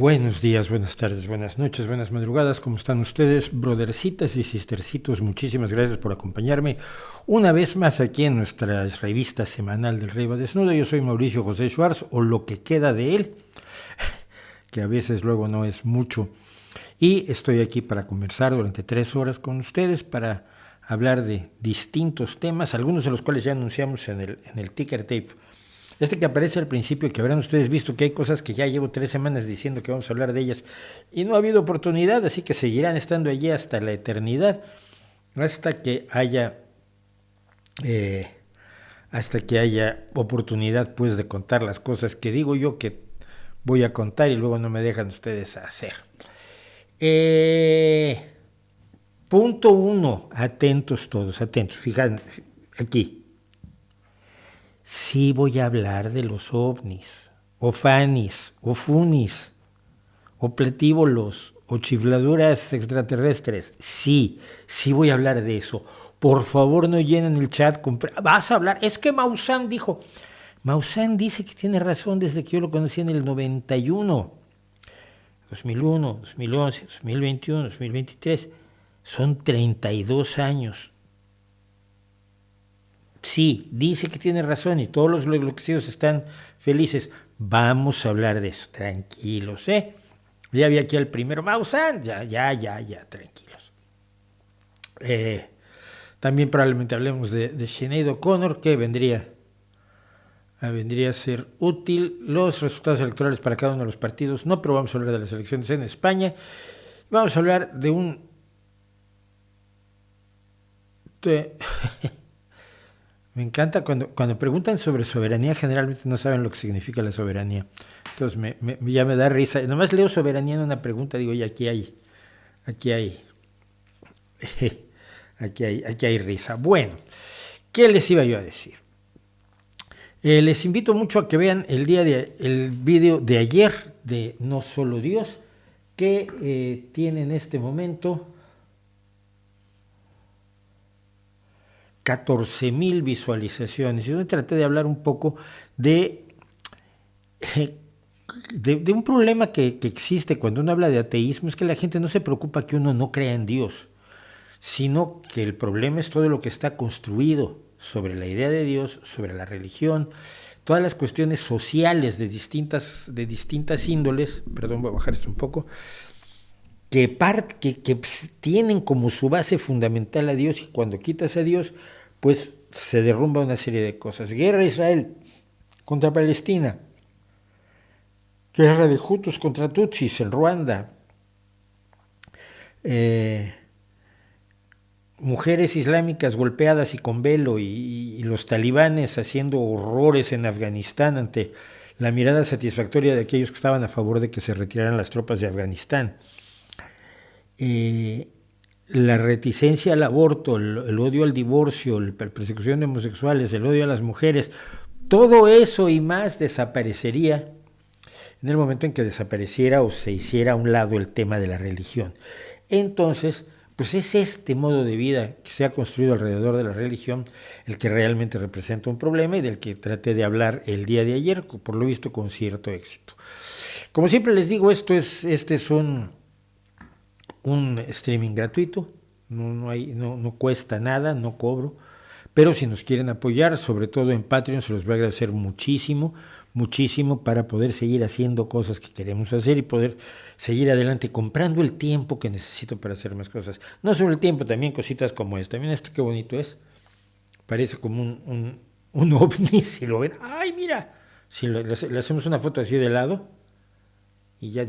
Buenos días, buenas tardes, buenas noches, buenas madrugadas. ¿Cómo están ustedes, brothercitas y sistercitos? Muchísimas gracias por acompañarme una vez más aquí en nuestra revista semanal del Rey va Desnudo. Yo soy Mauricio José Schwartz, o lo que queda de él, que a veces luego no es mucho. Y estoy aquí para conversar durante 3 horas con ustedes para hablar de distintos temas, algunos de los cuales ya anunciamos en el ticker tape. Este que aparece al principio, que habrán ustedes visto que hay cosas que ya llevo 3 semanas diciendo que vamos a hablar de ellas y no ha habido oportunidad, así que seguirán estando allí hasta la eternidad, hasta que haya oportunidad pues de contar las cosas que digo yo que voy a contar y luego no me dejan ustedes hacer. Punto 1, atentos todos, atentos, fíjense aquí. Sí voy a hablar de los ovnis, o fanis, o funis, o pletívolos, o chifladuras extraterrestres. Sí voy a hablar de eso. Por favor, no llenen el chat con... Vas a hablar, es que Maussan dijo... Maussan dice que tiene razón desde que yo lo conocí en el 91, 2001, 2011, 2021, 2023. Son 32 años. Sí, dice que tiene razón y todos los enloquecidos están felices. Vamos a hablar de eso, tranquilos, ¿eh? Ya vi aquí al primero, Maussan, ya, tranquilos. También probablemente hablemos de Sinead O'Connor, que vendría a ser útil. Los resultados electorales para cada uno de los partidos, no, pero vamos a hablar de las elecciones en España. Vamos a hablar de un... Me encanta cuando preguntan sobre soberanía, generalmente no saben lo que significa la soberanía. Entonces ya me da risa. Nomás leo soberanía en una pregunta, digo, y aquí hay risa. Bueno, ¿qué les iba yo a decir? Les invito mucho a que vean el video de ayer de No Solo Dios, que tiene en este momento 14,000 visualizaciones. Yo traté de hablar un poco de un problema que existe cuando uno habla de ateísmo, es que la gente no se preocupa que uno no crea en Dios, sino que el problema es todo lo que está construido sobre la idea de Dios, sobre la religión, todas las cuestiones sociales de distintas índoles, perdón, voy a bajar esto un poco, que tienen como su base fundamental a Dios, y cuando quitas a Dios, pues se derrumba una serie de cosas. Guerra de Israel contra Palestina, guerra de Hutus contra Tutsis en Ruanda, mujeres islámicas golpeadas y con velo, y los talibanes haciendo horrores en Afganistán ante la mirada satisfactoria de aquellos que estaban a favor de que se retiraran las tropas de Afganistán. La reticencia al aborto, el odio al divorcio, la persecución de homosexuales, el odio a las mujeres, todo eso y más desaparecería en el momento en que desapareciera o se hiciera a un lado el tema de la religión. Entonces, pues es este modo de vida que se ha construido alrededor de la religión el que realmente representa un problema y del que traté de hablar el día de ayer, por lo visto con cierto éxito. Como siempre les digo, este es un streaming gratuito, no cuesta nada, no cobro, pero si nos quieren apoyar, sobre todo en Patreon, se los voy a agradecer muchísimo para poder seguir haciendo cosas que queremos hacer y poder seguir adelante comprando el tiempo que necesito para hacer más cosas. No solo el tiempo, también cositas como esta. Miren esto, qué bonito es. Parece como un ovni, si lo ven. ¡Ay, mira! Si le hacemos una foto así de lado y ya...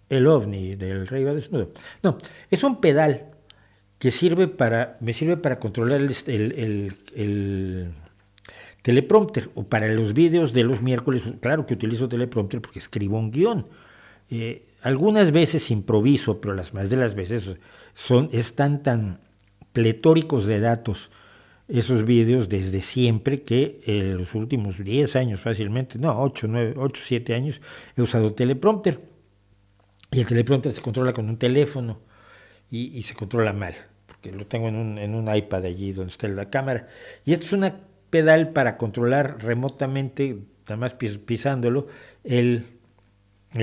El ovni del Rey va Desnudo. No, es un pedal que me sirve para controlar el teleprompter, o para los vídeos de los miércoles. Claro que utilizo teleprompter porque escribo un guión. Algunas veces improviso, pero las más de las veces están tan pletóricos de datos esos vídeos desde siempre que los últimos 10 años fácilmente, 8, 7 años he usado teleprompter. Y el teleprompter se controla con un teléfono y se controla mal, porque lo tengo en un iPad allí donde está la cámara. Y esto es una pedal para controlar remotamente nada más pisándolo, el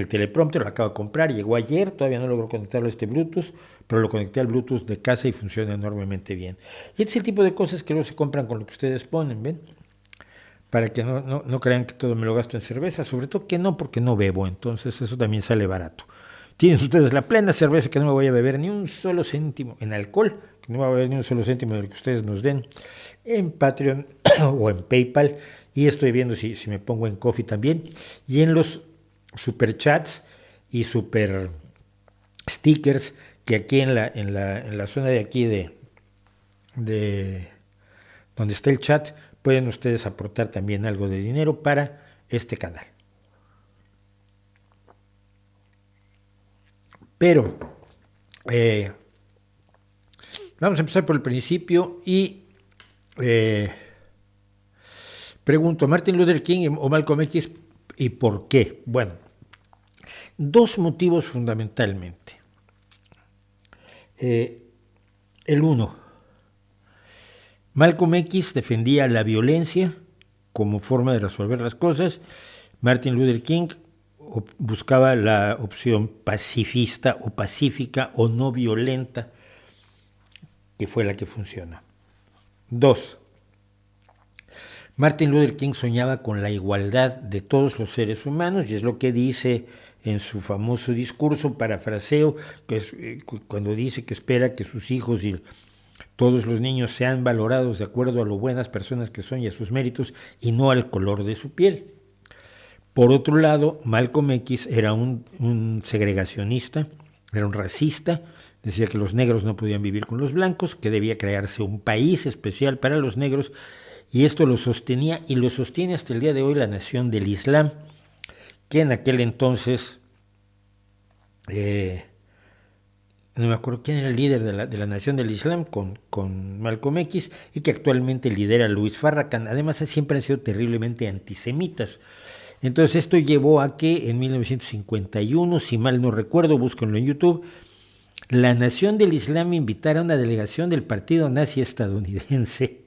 teleprompter. Lo acabo de comprar, llegó ayer, todavía no logro conectarlo a este Bluetooth, pero lo conecté al Bluetooth de casa y funciona enormemente bien. Y este es el tipo de cosas que luego se compran con lo que ustedes ponen, ¿ven? Para que no crean que todo me lo gasto en cerveza, sobre todo que no, porque no bebo, entonces eso también sale barato. Tienen ustedes la plena cerveza, que no me voy a beber ni un solo céntimo en alcohol, que no me voy a beber ni un solo céntimo de lo que ustedes nos den en Patreon o en PayPal, y estoy viendo si me pongo en Coffee también, y en los superchats y super stickers que aquí en la zona de aquí de donde está el chat, pueden ustedes aportar también algo de dinero para este canal. Pero vamos a empezar por el principio y pregunto, ¿Martin Luther King o Malcolm X y por qué? Bueno, dos motivos fundamentalmente. El uno, Malcolm X defendía la violencia como forma de resolver las cosas. Martin Luther King buscaba la opción pacifista o pacífica o no violenta, que fue la que funcionó. Dos, Martin Luther King soñaba con la igualdad de todos los seres humanos, y es lo que dice en su famoso discurso, parafraseo, que es, cuando dice que espera que sus hijos y todos los niños sean valorados de acuerdo a lo buenas personas que son y a sus méritos, y no al color de su piel. Por otro lado, Malcolm X era un segregacionista, era un racista, decía que los negros no podían vivir con los blancos, que debía crearse un país especial para los negros, y esto lo sostenía y lo sostiene hasta el día de hoy la Nación del Islam, que en aquel entonces, no me acuerdo quién era el líder de la Nación del Islam con Malcolm X, y que actualmente lidera Louis Farrakhan. Además, siempre han sido terriblemente antisemitas. Entonces esto llevó a que en 1951, si mal no recuerdo, búsquenlo en YouTube, la Nación del Islam invitara a una delegación del partido nazi estadounidense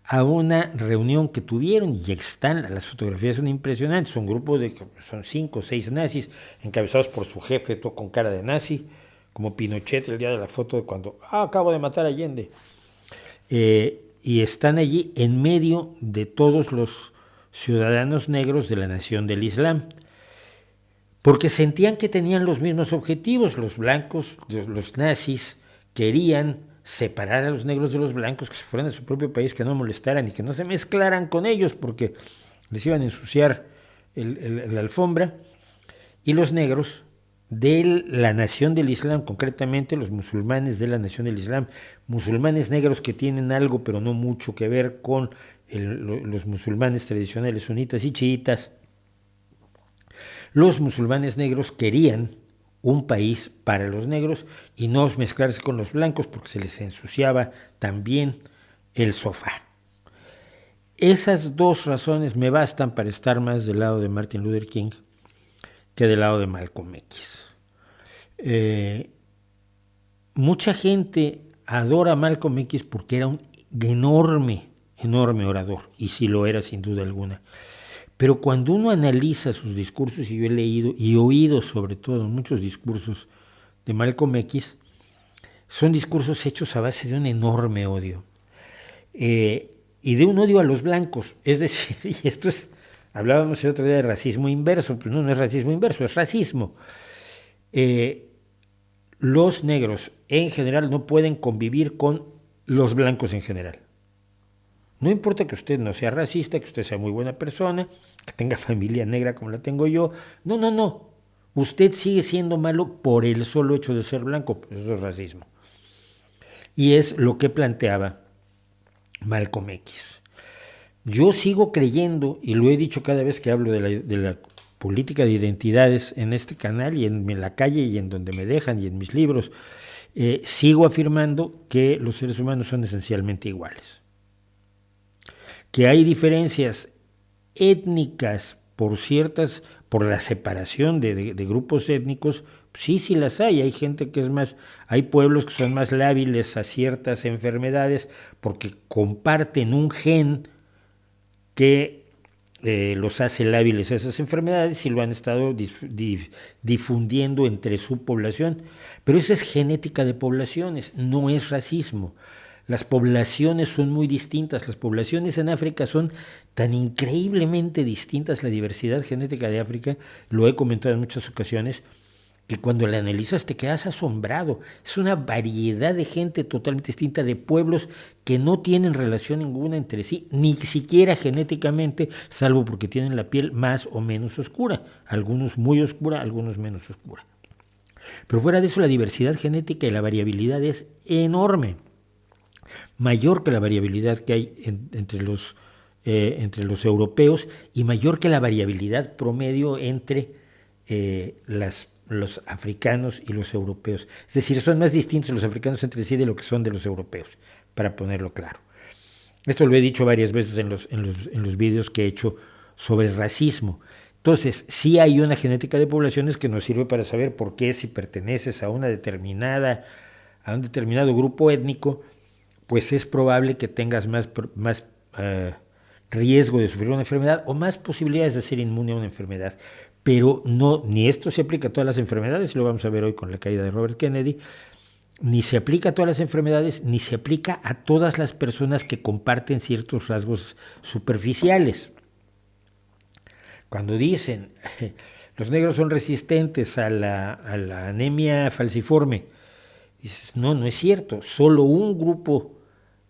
a una reunión que tuvieron, y están, las fotografías son impresionantes, son grupos son 5 o 6 nazis, encabezados por su jefe, todo con cara de nazi, como Pinochet el día de la foto de cuando acabo de matar a Allende. Y están allí en medio de todos los ciudadanos negros de la Nación del Islam, porque sentían que tenían los mismos objetivos. Los blancos, los nazis, querían separar a los negros de los blancos, que se fueran a su propio país, que no molestaran y que no se mezclaran con ellos porque les iban a ensuciar la alfombra, y los negros de la Nación del Islam, concretamente los musulmanes de la Nación del Islam, musulmanes negros que tienen algo pero no mucho que ver con los musulmanes tradicionales sunitas y chiitas. Los musulmanes negros querían un país para los negros y no mezclarse con los blancos porque se les ensuciaba también el sofá. Esas dos razones me bastan para estar más del lado de Martin Luther King que del lado de Malcolm X. Mucha gente adora a Malcolm X porque era un enorme orador, y sí lo era sin duda alguna. Pero cuando uno analiza sus discursos, y yo he leído y oído sobre todo muchos discursos de Malcolm X, son discursos hechos a base de un enorme odio. Y de un odio a los blancos. Es decir, y esto es, hablábamos el otro día de racismo inverso, pero no es racismo inverso, es racismo. Los negros en general no pueden convivir con los blancos en general. No importa que usted no sea racista, que usted sea muy buena persona, que tenga familia negra como la tengo yo. No. Usted sigue siendo malo por el solo hecho de ser blanco. Eso es racismo. Y es lo que planteaba Malcolm X. Yo sigo creyendo, y lo he dicho cada vez que hablo de la política de identidades en este canal y en la calle y en donde me dejan y en mis libros, sigo afirmando que los seres humanos son esencialmente iguales. Que hay diferencias étnicas por la separación de grupos étnicos, sí las hay. Hay gente que es más, hay pueblos que son más lábiles a ciertas enfermedades porque comparten un gen que los hace lábiles a esas enfermedades y lo han estado difundiendo entre su población. Pero eso es genética de poblaciones, no es racismo. Las poblaciones son muy distintas. Las poblaciones en África son tan increíblemente distintas. La diversidad genética de África, lo he comentado en muchas ocasiones, que cuando la analizas te quedas asombrado. Es una variedad de gente totalmente distinta, de pueblos que no tienen relación ninguna entre sí, ni siquiera genéticamente, salvo porque tienen la piel más o menos oscura. Algunos muy oscura, algunos menos oscura. Pero fuera de eso, la diversidad genética y la variabilidad es enorme. Mayor que la variabilidad que hay entre los europeos y mayor que la variabilidad promedio entre los africanos y los europeos. Es decir, son más distintos los africanos entre sí de lo que son de los europeos, para ponerlo claro. Esto lo he dicho varias veces en los vídeos que he hecho sobre racismo. Entonces, sí hay una genética de poblaciones que nos sirve para saber por qué, si perteneces a un determinado grupo étnico, pues es probable que tengas más riesgo de sufrir una enfermedad o más posibilidades de ser inmune a una enfermedad. Pero no, ni esto se aplica a todas las enfermedades, y lo vamos a ver hoy con la caída de Robert Kennedy, ni se aplica a todas las enfermedades, ni se aplica a todas las personas que comparten ciertos rasgos superficiales. Cuando dicen los negros son resistentes a la anemia falciforme, dices, no es cierto, solo un grupo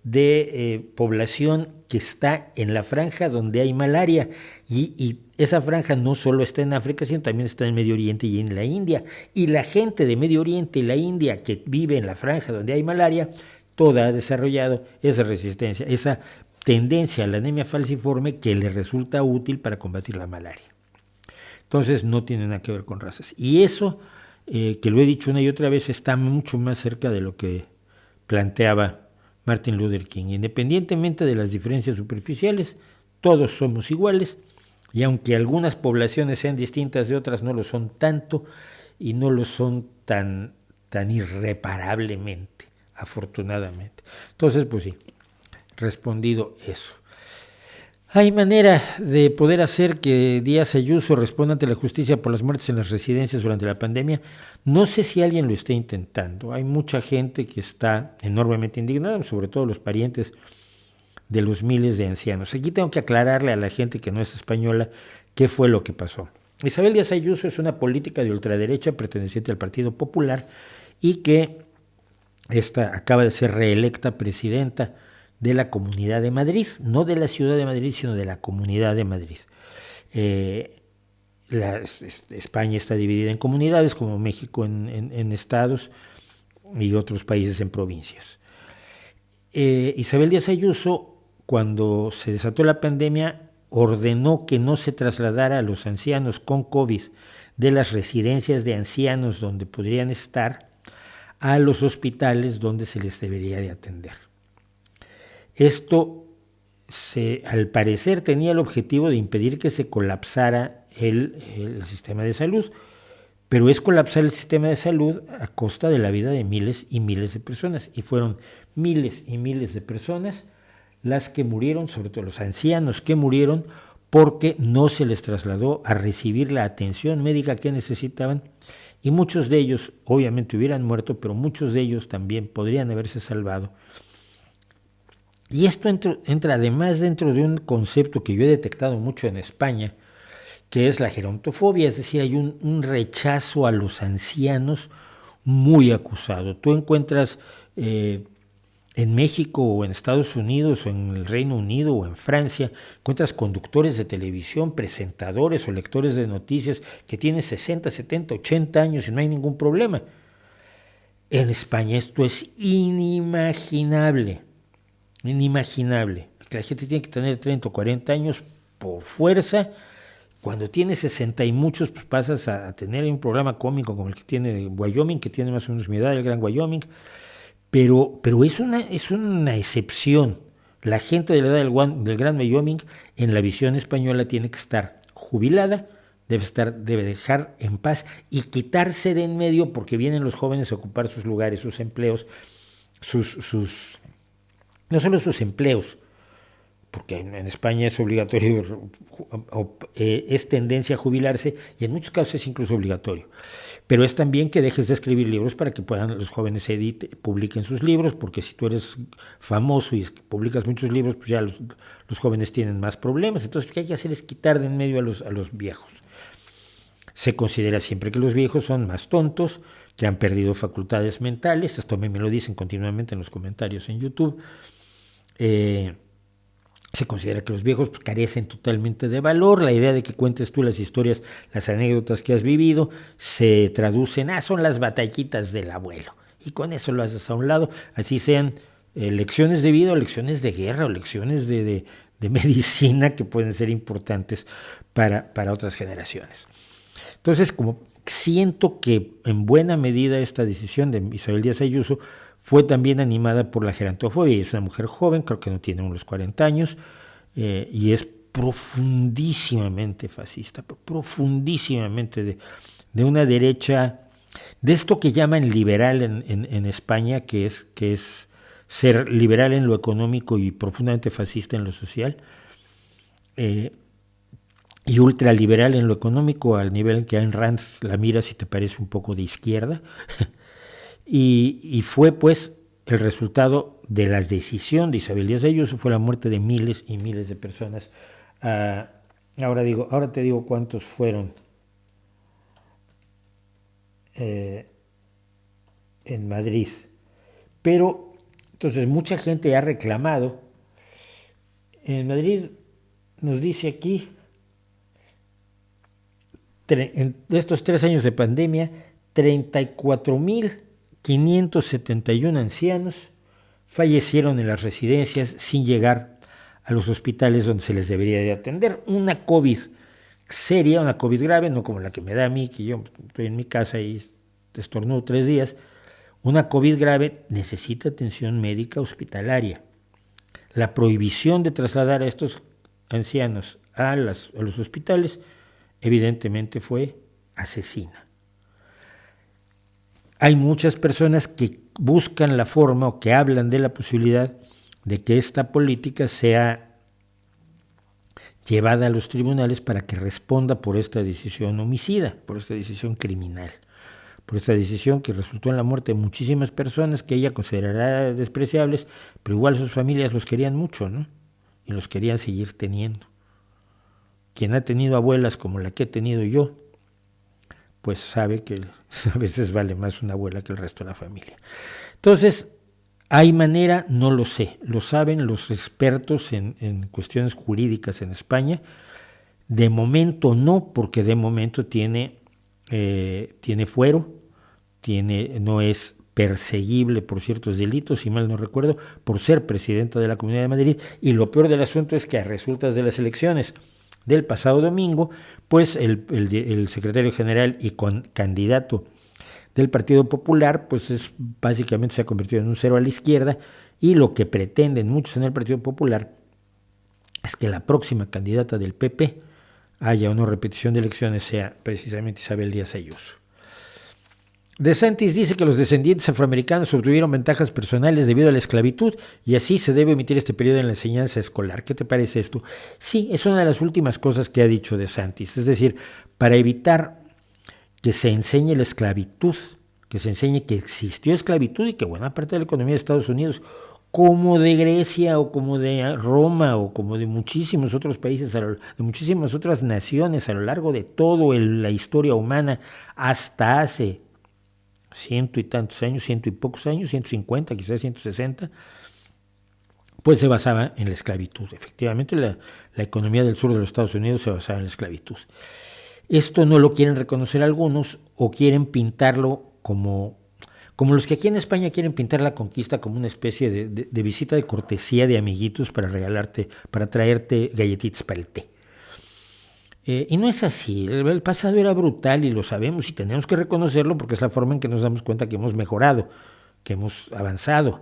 de población que está en la franja donde hay malaria, y esa franja no solo está en África, sino también está en Medio Oriente y en la India, y la gente de Medio Oriente y la India que vive en la franja donde hay malaria, toda ha desarrollado esa resistencia, esa tendencia a la anemia falciforme que le resulta útil para combatir la malaria. Entonces no tiene nada que ver con razas, y eso, que lo he dicho una y otra vez, está mucho más cerca de lo que planteaba Martin Luther King. Independientemente de las diferencias superficiales, todos somos iguales, y aunque algunas poblaciones sean distintas de otras, no lo son tanto y no lo son tan irreparablemente, afortunadamente. Entonces, pues sí, respondido eso. ¿Hay manera de poder hacer que Díaz Ayuso responda ante la justicia por las muertes en las residencias durante la pandemia? No sé si alguien lo está intentando. Hay mucha gente que está enormemente indignada, sobre todo los parientes de los miles de ancianos. Aquí tengo que aclararle a la gente que no es española qué fue lo que pasó. Isabel Díaz Ayuso es una política de ultraderecha perteneciente al Partido Popular y que acaba de ser reelecta presidenta de la Comunidad de Madrid, no de la Ciudad de Madrid, sino de la Comunidad de Madrid. España está dividida en comunidades, como México en estados y otros países en provincias. Isabel Díaz Ayuso, cuando se desató la pandemia, ordenó que no se trasladara a los ancianos con COVID de las residencias de ancianos donde podrían estar a los hospitales donde se les debería de atender. Esto, al parecer, tenía el objetivo de impedir que se colapsara el sistema de salud, pero es colapsar el sistema de salud a costa de la vida de miles y miles de personas, y fueron miles y miles de personas las que murieron, sobre todo los ancianos que murieron, porque no se les trasladó a recibir la atención médica que necesitaban, y muchos de ellos obviamente hubieran muerto, pero muchos de ellos también podrían haberse salvado. Y esto entra además dentro de un concepto que yo he detectado mucho en España, que es la gerontofobia, es decir, hay un rechazo a los ancianos muy acusado. Tú encuentras en México o en Estados Unidos o en el Reino Unido o en Francia, encuentras conductores de televisión, presentadores o lectores de noticias que tienen 60, 70, 80 años y no hay ningún problema. En España esto es inimaginable. La gente tiene que tener 30 o 40 años por fuerza. Cuando tienes 60 y muchos, pues pasas a tener un programa cómico como el que tiene Wyoming, que tiene más o menos mi edad, el Gran Wyoming, pero es una excepción. La gente de la edad del Gran Wyoming, en la visión española, tiene que estar jubilada, debe dejar en paz y quitarse de en medio, porque vienen los jóvenes a ocupar sus lugares, sus empleos, no solo sus empleos, porque en España es obligatorio, es tendencia a jubilarse y en muchos casos es incluso obligatorio. Pero es también que dejes de escribir libros para que puedan los jóvenes publiquen sus libros, porque si tú eres famoso y publicas muchos libros, pues ya los jóvenes tienen más problemas. Entonces lo que hay que hacer es quitar de en medio a los viejos. Se considera siempre que los viejos son más tontos, que han perdido facultades mentales, esto me lo dicen continuamente en los comentarios en YouTube. Se considera que los viejos carecen totalmente de valor. La idea de que cuentes tú las historias, las anécdotas que has vivido, se traducen son las batallitas del abuelo. Y con eso lo haces a un lado, así sean lecciones de vida, o lecciones de guerra, o lecciones de medicina que pueden ser importantes para otras generaciones. Entonces, como siento que en buena medida esta decisión de Isabel Díaz Ayuso fue también animada por la gerontofobia. Es una mujer joven, creo que no tiene unos 40 años, y es profundísimamente fascista, profundísimamente de una derecha, de esto que llaman liberal en España, que es ser liberal en lo económico y profundamente fascista en lo social, y ultraliberal en lo económico, al nivel en que Ayn Rand la mira si te parece un poco de izquierda. Y fue pues el resultado de la decisión de Isabel Díaz Ayuso, fue la muerte de miles y miles de personas. Ahora te digo cuántos fueron en Madrid. Pero entonces mucha gente ha reclamado. En Madrid nos dice aquí, en estos 3 años de pandemia, 34.571 ancianos fallecieron en las residencias sin llegar a los hospitales donde se les debería de atender. Una COVID seria, una COVID grave, no como la que me da a mí, que yo estoy en mi casa y estornudo 3 días. Una COVID grave necesita atención médica hospitalaria. La prohibición de trasladar a estos ancianos a los hospitales evidentemente fue asesina. Hay muchas personas que buscan la forma o que hablan de la posibilidad de que esta política sea llevada a los tribunales para que responda por esta decisión homicida, por esta decisión criminal, por esta decisión que resultó en la muerte de muchísimas personas que ella considerará despreciables, pero igual sus familias los querían mucho, ¿no? Y los querían seguir teniendo. Quien ha tenido abuelas como la que he tenido yo, pues sabe que a veces vale más una abuela que el resto de la familia. Entonces, ¿hay manera? No lo sé. Lo saben los expertos en cuestiones jurídicas en España. De momento no, porque de momento tiene fuero, no es perseguible por ciertos delitos, si mal no recuerdo, por ser presidenta de la Comunidad de Madrid. Y lo peor del asunto es que a resultas de las elecciones del pasado domingo, pues el secretario general y candidato del Partido Popular, pues básicamente se ha convertido en un cero a la izquierda, y lo que pretenden muchos en el Partido Popular es que la próxima candidata del PP haya una repetición de elecciones sea precisamente Isabel Díaz Ayuso. DeSantis dice que los descendientes afroamericanos obtuvieron ventajas personales debido a la esclavitud y así se debe omitir este periodo en la enseñanza escolar. ¿Qué te parece esto? Sí, es una de las últimas cosas que ha dicho DeSantis. Es decir, para evitar que se enseñe la esclavitud, que se enseñe que existió esclavitud y que buena parte de la economía de Estados Unidos, como de Grecia o como de Roma o como de muchísimos otros países, de muchísimas otras naciones a lo largo de toda la historia humana hasta hace 100 y tantos años, 100 y pocos años, 150, quizás 160, pues se basaba en la esclavitud. Efectivamente, la economía del sur de los Estados Unidos se basaba en la esclavitud. Esto no lo quieren reconocer algunos o quieren pintarlo como los que aquí en España quieren pintar la conquista como una especie de visita de cortesía de amiguitos para regalarte, para traerte galletitas para el té. Y no es así, el pasado era brutal y lo sabemos y tenemos que reconocerlo porque es la forma en que nos damos cuenta que hemos mejorado, que hemos avanzado,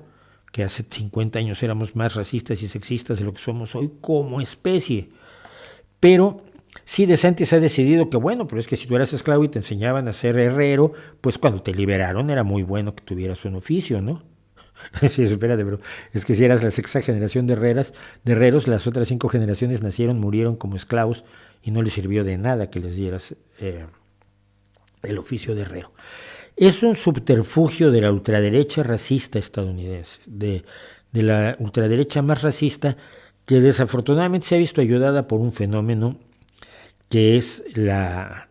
que hace 50 años éramos más racistas y sexistas de lo que somos hoy como especie. Pero sí, DeSantis ha decidido que bueno, pero es que si tú eras esclavo y te enseñaban a ser herrero, pues cuando te liberaron era muy bueno que tuvieras un oficio, ¿no? Sí, espérate, pero es que si eras la sexta generación de herreros, las otras 5 generaciones nacieron, murieron como esclavos y no les sirvió de nada que les dieras el oficio de herrero. Es un subterfugio de la ultraderecha racista estadounidense, de la ultraderecha más racista, que desafortunadamente se ha visto ayudada por un fenómeno que es la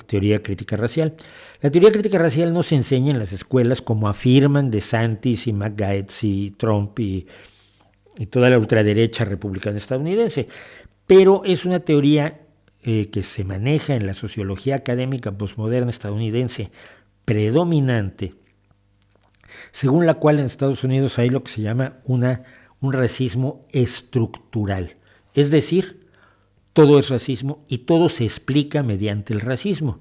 teoría crítica racial. La teoría crítica racial no se enseña en las escuelas como afirman DeSantis y McGaetz y Trump y toda la ultraderecha republicana estadounidense, pero es una teoría que se maneja en la sociología académica postmoderna estadounidense predominante, según la cual en Estados Unidos hay lo que se llama un racismo estructural, es decir, todo es racismo y todo se explica mediante el racismo.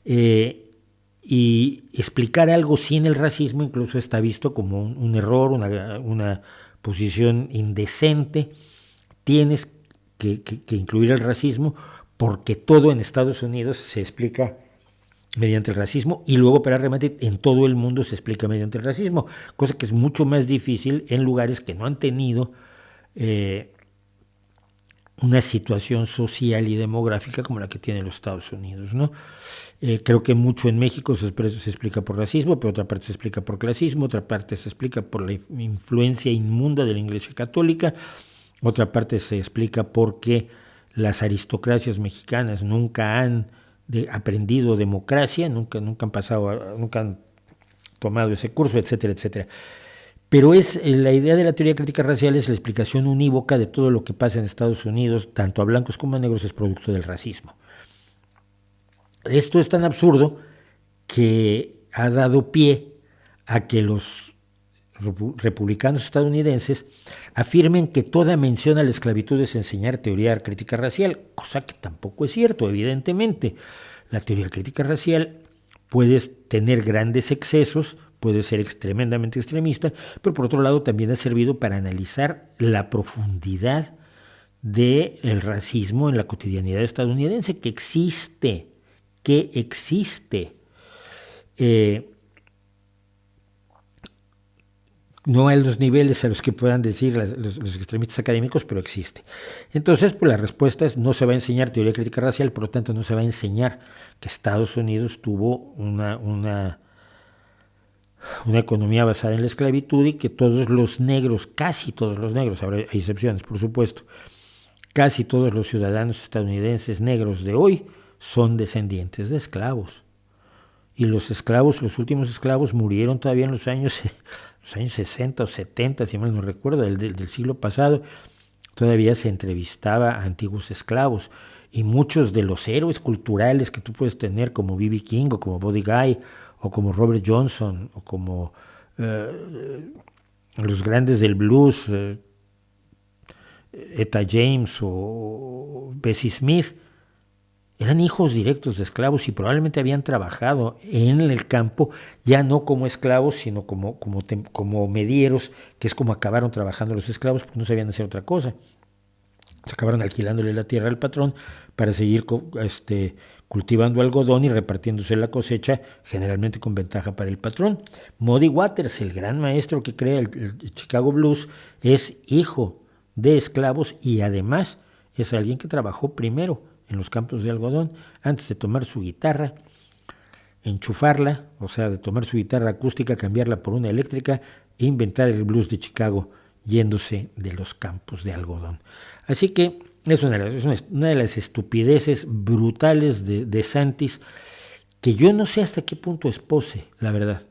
Y explicar algo sin el racismo incluso está visto como un error, una posición indecente. Tienes que incluir el racismo porque todo en Estados Unidos se explica mediante el racismo y luego para remate en todo el mundo se explica mediante el racismo, cosa que es mucho más difícil en lugares que no han tenido una situación social y demográfica como la que tienen los Estados Unidos, ¿no? Creo que mucho en México se explica por racismo, pero otra parte se explica por clasismo, otra parte se explica por la influencia inmunda de la Iglesia Católica, otra parte se explica porque las aristocracias mexicanas nunca han aprendido democracia, nunca han tomado ese curso, etcétera, etcétera. Pero la idea de la teoría crítica racial es la explicación unívoca de todo lo que pasa en Estados Unidos, tanto a blancos como a negros, es producto del racismo. Esto es tan absurdo que ha dado pie a que los republicanos estadounidenses afirmen que toda mención a la esclavitud es enseñar teoría crítica racial, cosa que tampoco es cierto, evidentemente. La teoría crítica racial puede tener grandes excesos, puede ser tremendamente extremista, pero por otro lado también ha servido para analizar la profundidad del racismo en la cotidianidad estadounidense, que existe. No a los niveles a los que puedan decir los extremistas académicos, pero existe. Entonces, pues la respuesta es: no se va a enseñar teoría crítica racial, por lo tanto no se va a enseñar que Estados Unidos tuvo una economía basada en la esclavitud y que todos los negros, casi todos los negros, ahora hay excepciones por supuesto, casi todos los ciudadanos estadounidenses negros de hoy son descendientes de esclavos. Y los últimos esclavos murieron todavía en los años 60 o 70, si mal no recuerdo, del siglo pasado. Todavía se entrevistaba a antiguos esclavos. Y muchos de los héroes culturales que tú puedes tener, como B.B. King o como Buddy Guy, o como Robert Johnson, o como los grandes del blues, Etta James o Bessie Smith, eran hijos directos de esclavos y probablemente habían trabajado en el campo, ya no como esclavos, sino como medieros, que es como acabaron trabajando los esclavos, porque no sabían hacer otra cosa. Se acabaron alquilándole la tierra al patrón para seguir cultivando algodón y repartiéndose la cosecha, generalmente con ventaja para el patrón. Muddy Waters, el gran maestro que crea el Chicago Blues, es hijo de esclavos y además es alguien que trabajó primero en los campos de algodón antes de tomar su guitarra, enchufarla, o sea, de tomar su guitarra acústica, cambiarla por una eléctrica e inventar el blues de Chicago yéndose de los campos de algodón. Así que es una de las estupideces brutales de DeSantis, que yo no sé hasta qué punto es pose, la verdad.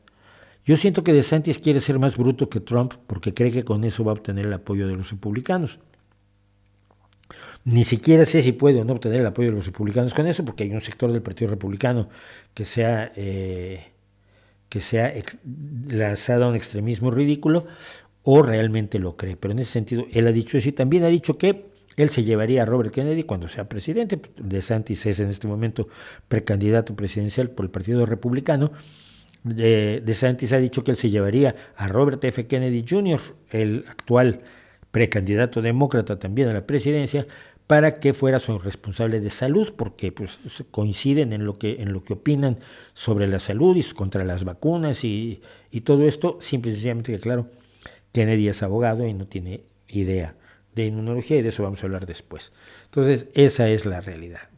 Yo siento que DeSantis quiere ser más bruto que Trump porque cree que con eso va a obtener el apoyo de los republicanos. Ni siquiera sé si puede o no obtener el apoyo de los republicanos con eso, porque hay un sector del Partido Republicano que se ha lanzado a un extremismo ridículo, o realmente lo cree. Pero en ese sentido, él ha dicho eso y también ha dicho que él se llevaría a Robert Kennedy cuando sea presidente. DeSantis es en este momento precandidato presidencial por el Partido Republicano. DeSantis ha dicho que él se llevaría a Robert F. Kennedy Jr., el actual precandidato demócrata también a la presidencia, para que fuera su responsable de salud, porque pues coinciden en lo que opinan sobre la salud y contra las vacunas y todo esto. Simple y sencillamente que, claro, Kennedy es abogado y no tiene idea de inmunología, y de eso vamos a hablar después. Entonces, esa es la realidad.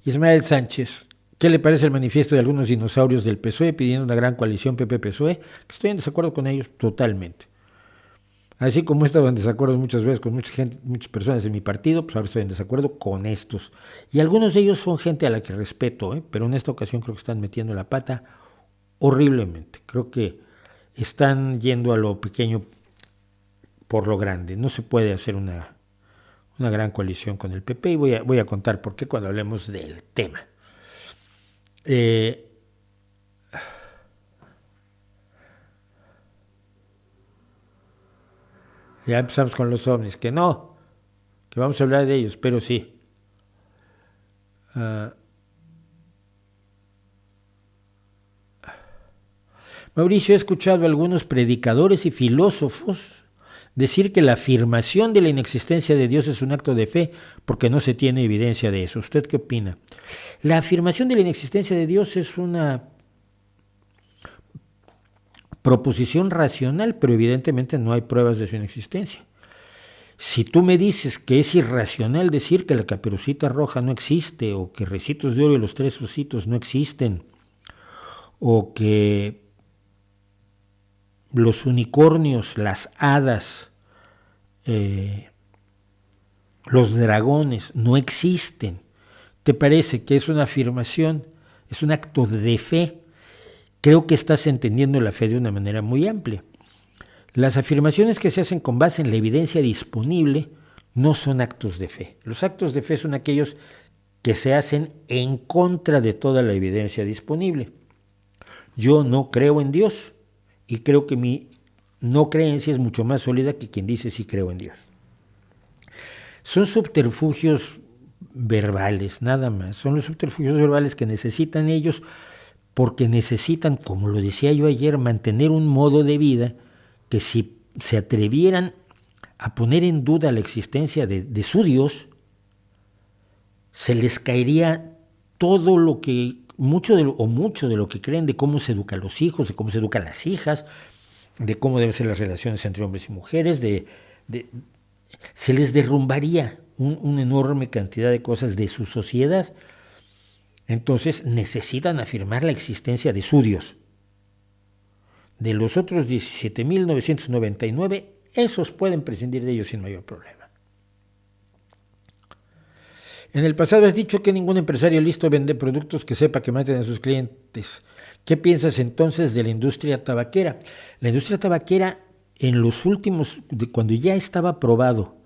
Ismael Sánchez, ¿qué le parece el manifiesto de algunos dinosaurios del PSOE pidiendo una gran coalición PP-PSOE? Estoy en desacuerdo con ellos totalmente. Así como he estado en desacuerdo muchas veces con muchas personas de mi partido, pues ahora estoy en desacuerdo con estos. Y algunos de ellos son gente a la que respeto, pero en esta ocasión creo que están metiendo la pata horriblemente. Creo que están yendo a lo pequeño por lo grande. No se puede hacer una gran coalición con el PP, y voy a contar por qué cuando hablemos del tema. Ya empezamos con los ovnis, que no, que vamos a hablar de ellos, pero sí. Mauricio, he escuchado a algunos predicadores y filósofos decir que la afirmación de la inexistencia de Dios es un acto de fe porque no se tiene evidencia de eso. ¿Usted qué opina? La afirmación de la inexistencia de Dios es una proposición racional, pero evidentemente no hay pruebas de su inexistencia. Si tú me dices que es irracional decir que la Caperucita Roja no existe, o que Recitos de Oro y los Tres Ositos no existen, o que los unicornios, las hadas, los dragones no existen, ¿te parece que es una afirmación, es un acto de fe? Creo que estás entendiendo la fe de una manera muy amplia. Las afirmaciones que se hacen con base en la evidencia disponible no son actos de fe. Los actos de fe son aquellos que se hacen en contra de toda la evidencia disponible. Yo no creo en Dios y creo que mi no creencia es mucho más sólida que quien dice sí creo en Dios. Son subterfugios verbales, nada más. Son los subterfugios verbales que necesitan ellos porque necesitan, como lo decía yo ayer, mantener un modo de vida que si se atrevieran a poner en duda la existencia de su Dios, se les caería todo lo que, mucho de lo que creen de cómo se educan los hijos, de cómo se educan las hijas, de cómo deben ser las relaciones entre hombres y mujeres, se les derrumbaría una enorme cantidad de cosas de su sociedad. Entonces necesitan afirmar la existencia de su Dios. De los otros 17.999, esos pueden prescindir de ellos sin mayor problema. En el pasado has dicho que ningún empresario listo vende productos que sepa que maten a sus clientes. ¿Qué piensas entonces de la industria tabaquera? La industria tabaquera, en los últimos, cuando ya estaba probado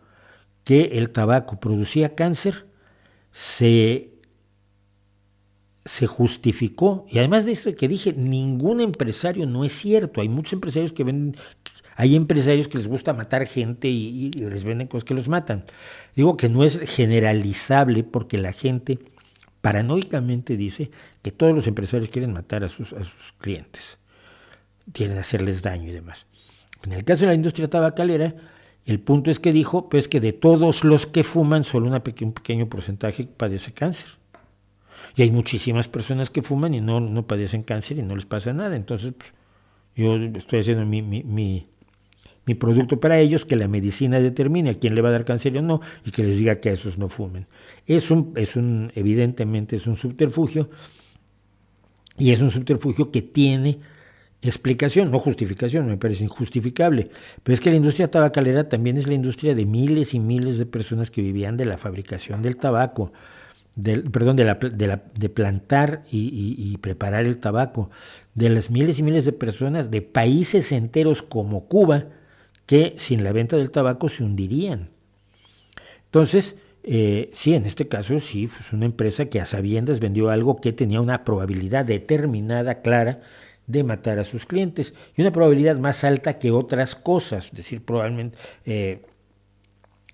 que el tabaco producía cáncer, se justificó, y además de esto que dije, ningún empresario, no es cierto, hay muchos empresarios que venden, hay empresarios que les gusta matar gente y les venden cosas que los matan. Digo que no es generalizable porque la gente paranoicamente dice que todos los empresarios quieren matar a sus clientes, quieren hacerles daño y demás. En el caso de la industria tabacalera, el punto es que dijo pues que de todos los que fuman, solo un pequeño porcentaje padece cáncer. Y hay muchísimas personas que fuman y no padecen cáncer y no les pasa nada. Entonces, pues, yo estoy haciendo mi producto para ellos, que la medicina determine a quién le va a dar cáncer o no, y que les diga que a esos no fumen. Evidentemente es un subterfugio, y es un subterfugio que tiene explicación, no justificación, me parece injustificable. Pero es que la industria tabacalera también es la industria de miles y miles de personas que vivían de la fabricación del tabaco, de plantar y preparar el tabaco, de las miles y miles de personas de países enteros como Cuba, que sin la venta del tabaco se hundirían. Entonces, sí, en este caso sí, fue una empresa que a sabiendas vendió algo que tenía una probabilidad determinada, clara, de matar a sus clientes, y una probabilidad más alta que otras cosas. Es decir, probablemente,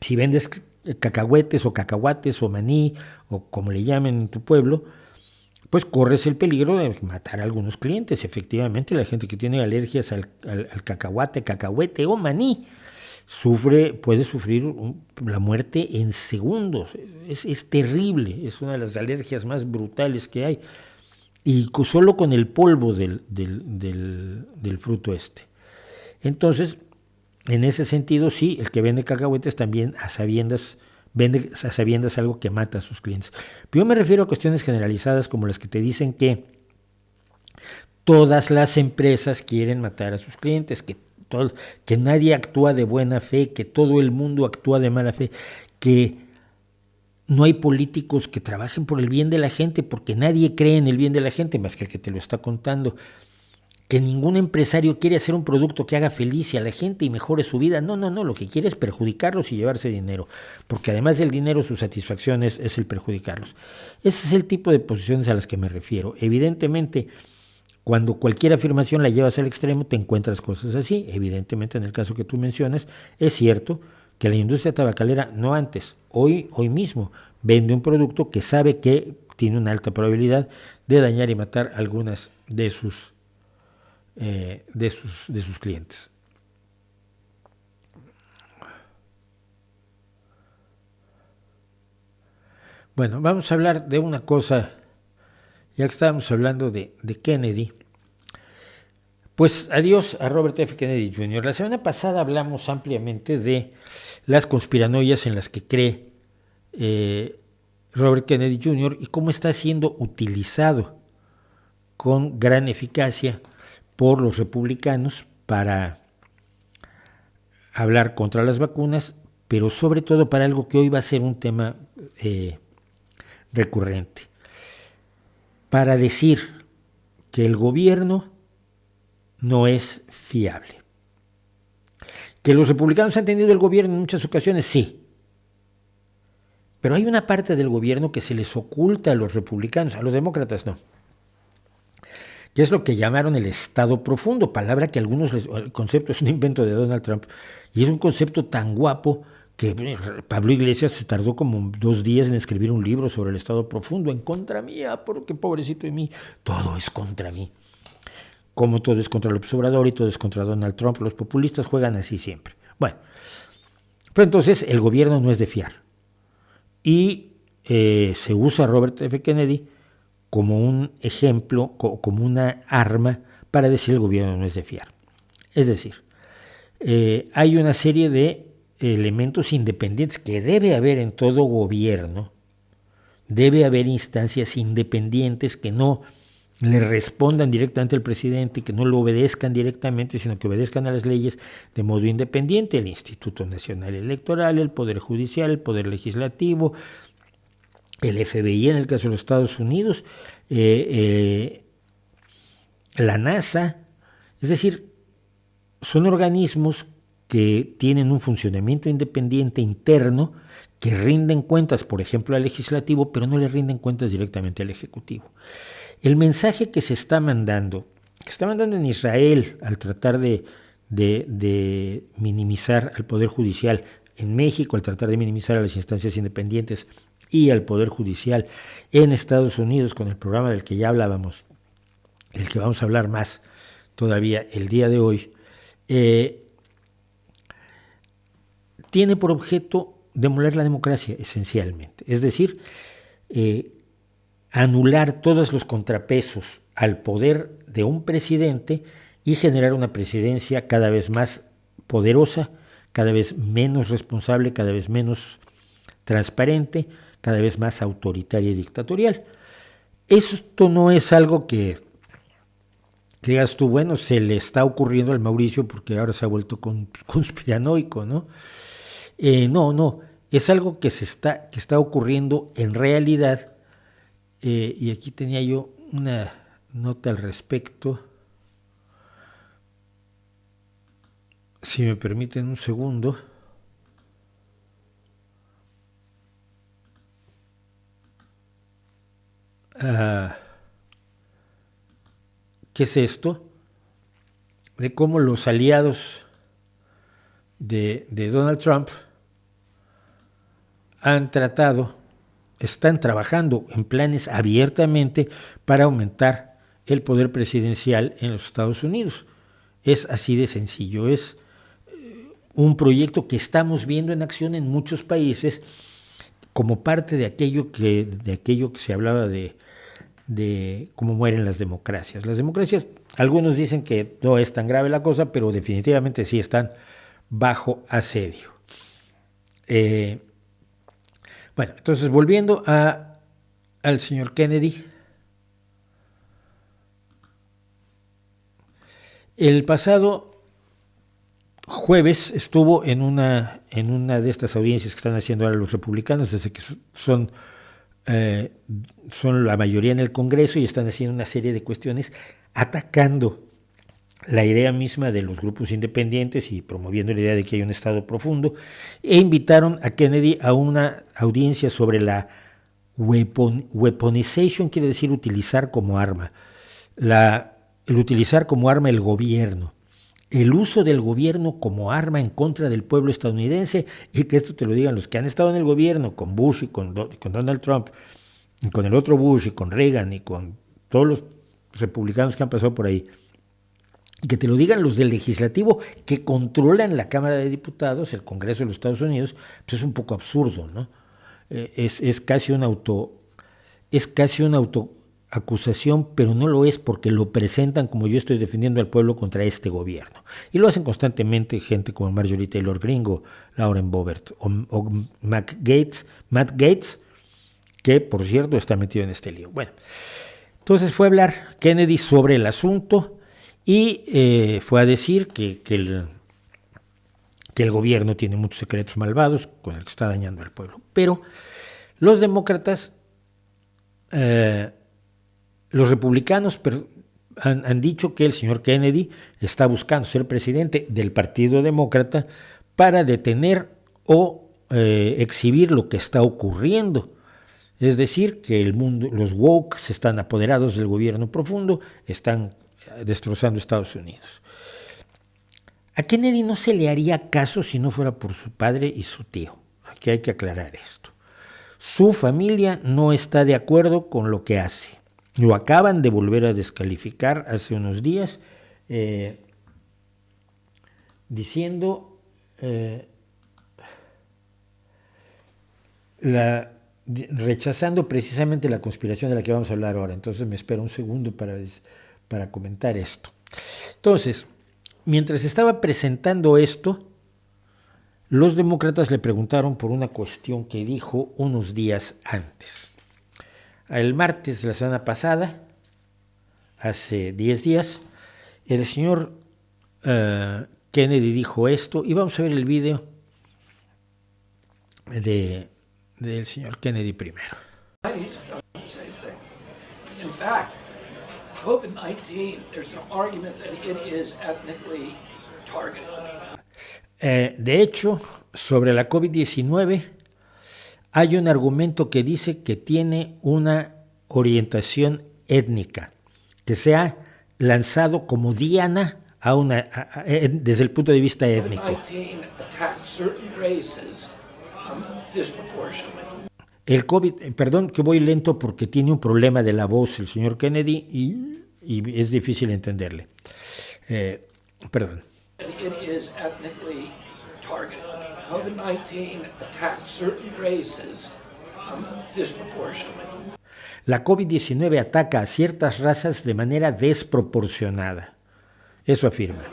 si vendes cacahuetes o cacahuates o maní, o como le llamen en tu pueblo, pues corres el peligro de matar a algunos clientes. Efectivamente, la gente que tiene alergias al cacahuate o maní, puede sufrir la muerte en segundos. Es terrible, es una de las alergias más brutales que hay. Y solo con el polvo del fruto este. Entonces, en ese sentido, sí, el que vende cacahuetes también vende a sabiendas algo que mata a sus clientes. Pero yo me refiero a cuestiones generalizadas como las que te dicen que todas las empresas quieren matar a sus clientes, que nadie actúa de buena fe, que todo el mundo actúa de mala fe, que no hay políticos que trabajen por el bien de la gente porque nadie cree en el bien de la gente más que el que te lo está contando, que ningún empresario quiere hacer un producto que haga feliz a la gente y mejore su vida. No, lo que quiere es perjudicarlos y llevarse dinero, porque además del dinero su satisfacción es el perjudicarlos. Ese es el tipo de posiciones a las que me refiero. Evidentemente, cuando cualquier afirmación la llevas al extremo, te encuentras cosas así. Evidentemente, en el caso que tú mencionas, es cierto que la industria tabacalera, no antes, hoy mismo, vende un producto que sabe que tiene una alta probabilidad de dañar y matar a algunas de sus clientes. Bueno, vamos a hablar de una cosa, ya que estábamos hablando de Kennedy. Pues adiós a Robert F. Kennedy Jr. La semana pasada hablamos ampliamente de las conspiranoias en las que cree Robert Kennedy Jr. y cómo está siendo utilizado con gran eficacia por los republicanos para hablar contra las vacunas, pero sobre todo para algo que hoy va a ser un tema recurrente, para decir que el gobierno no es fiable. ¿Que los republicanos han tenido el gobierno en muchas ocasiones? Sí. Pero hay una parte del gobierno que se les oculta a los republicanos, a los demócratas no. Que es lo que llamaron el Estado profundo, palabra que el concepto es un invento de Donald Trump, y es un concepto tan guapo que Pablo Iglesias se tardó como 2 días en escribir un libro sobre el Estado profundo, en contra mía, porque pobrecito de mí, todo es contra mí. Como todo es contra López Obrador y todo es contra Donald Trump, los populistas juegan así siempre. Bueno, pues entonces el gobierno no es de fiar. Y se usa a Robert F. Kennedy como un ejemplo, como una arma para decir el gobierno no es de fiar. Es decir, hay una serie de elementos independientes que debe haber en todo gobierno. Debe haber instancias independientes que no le respondan directamente al presidente, que no lo obedezcan directamente, sino que obedezcan a las leyes de modo independiente: el Instituto Nacional Electoral, el Poder Judicial, el Poder Legislativo, el FBI en el caso de los Estados Unidos, la NASA. Es decir, son organismos que tienen un funcionamiento independiente interno, que rinden cuentas, por ejemplo, al legislativo, pero no le rinden cuentas directamente al ejecutivo. El mensaje que se está mandando en Israel al tratar de minimizar al Poder Judicial, en México al tratar de minimizar a las instancias independientes y al Poder Judicial, en Estados Unidos con el programa del que ya hablábamos, el que vamos a hablar más todavía el día de hoy, tiene por objeto demoler la democracia esencialmente, es decir, anular todos los contrapesos al poder de un presidente y generar una presidencia cada vez más poderosa, cada vez menos responsable, cada vez menos transparente, cada vez más autoritaria y dictatorial. Esto no es algo que digas tú, bueno, se le está ocurriendo al Mauricio porque ahora se ha vuelto conspiranoico, ¿no? No, es algo que está ocurriendo en realidad. Y aquí tenía yo una nota al respecto. Si me permiten un segundo. ¿Qué es esto? De cómo los aliados de Donald Trump están trabajando en planes abiertamente para aumentar el poder presidencial en los Estados Unidos. Es así de sencillo, es un proyecto que estamos viendo en acción en muchos países como parte de aquello que se hablaba de cómo mueren las democracias. Las democracias, algunos dicen que no es tan grave la cosa, pero definitivamente sí están bajo asedio. Bueno, entonces volviendo al señor Kennedy, el pasado jueves estuvo en una de estas audiencias que están haciendo ahora los republicanos, desde que son la mayoría en el Congreso y están haciendo una serie de cuestiones atacando la idea misma de los grupos independientes y promoviendo la idea de que hay un Estado profundo, e invitaron a Kennedy a una audiencia sobre la weaponization, quiere decir utilizar como arma, el utilizar como arma el gobierno, el uso del gobierno como arma en contra del pueblo estadounidense, y que esto te lo digan los que han estado en el gobierno, con Bush y con Donald Trump, y con el otro Bush y con Reagan y con todos los republicanos que han pasado por ahí, que te lo digan los del legislativo que controlan la Cámara de Diputados, el Congreso de los Estados Unidos, pues es un poco absurdo, ¿no? Es casi una autoacusación, pero no lo es porque lo presentan como yo estoy defendiendo al pueblo contra este gobierno. Y lo hacen constantemente gente como Marjorie Taylor Greene, Lauren Boebert o Matt Gaetz, que por cierto está metido en este lío. Bueno, entonces fue a hablar Kennedy sobre el asunto y fue a decir que el gobierno tiene muchos secretos malvados con el que está dañando al pueblo. Pero los demócratas, los republicanos han dicho que el señor Kennedy está buscando ser presidente del Partido Demócrata para detener o exhibir lo que está ocurriendo. Es decir, que el mundo, los woke se están apoderados del gobierno profundo, están destrozando Estados Unidos. A Kennedy no se le haría caso si no fuera por su padre y su tío. Aquí hay que aclarar esto. Su familia no está de acuerdo con lo que hace. Lo acaban de volver a descalificar hace unos días, diciendo rechazando precisamente la conspiración de la que vamos a hablar ahora. Entonces me espero un segundo para comentar esto. Entonces, mientras estaba presentando esto, los demócratas le preguntaron por una cuestión que dijo unos días antes. El martes de la semana pasada, hace 10 días, el señor Kennedy dijo esto, y vamos a ver el video del señor Kennedy primero. In fact, COVID-19, there's an argument that it is ethnically targeted. De hecho, sobre la COVID-19, hay un argumento que dice que tiene una orientación étnica, que se ha lanzado como diana desde el punto de vista étnico. El COVID, perdón que voy lento porque tiene un problema de la voz el señor Kennedy y es difícil entenderle. Perdón. It is ethnically targeted. COVID-19 attacks certain races disproportionately. La COVID-19 ataca a ciertas razas de manera desproporcionada. Eso afirma.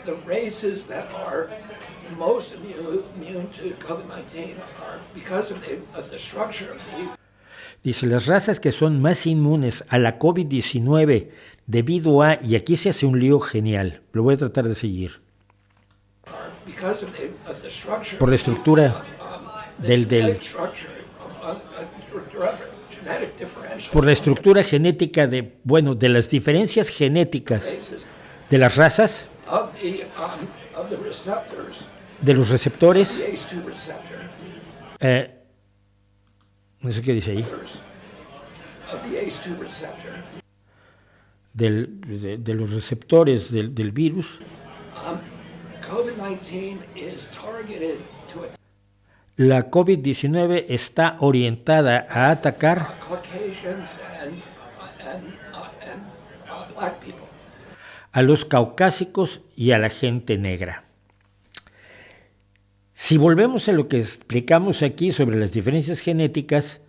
The races that are most immune to COVID-19 are because of the structure of the... Dice, las razas que son más inmunes a la COVID-19 debido a, y aquí se hace un lío genial, lo voy a tratar de seguir, por la estructura por la estructura genética de las diferencias genéticas de las razas, de los receptores, no sé qué dice ahí, de los receptores del virus. La COVID-19 está orientada a atacar a los caucásicos y a la gente negra. Si volvemos a lo que explicamos aquí sobre las diferencias genéticas,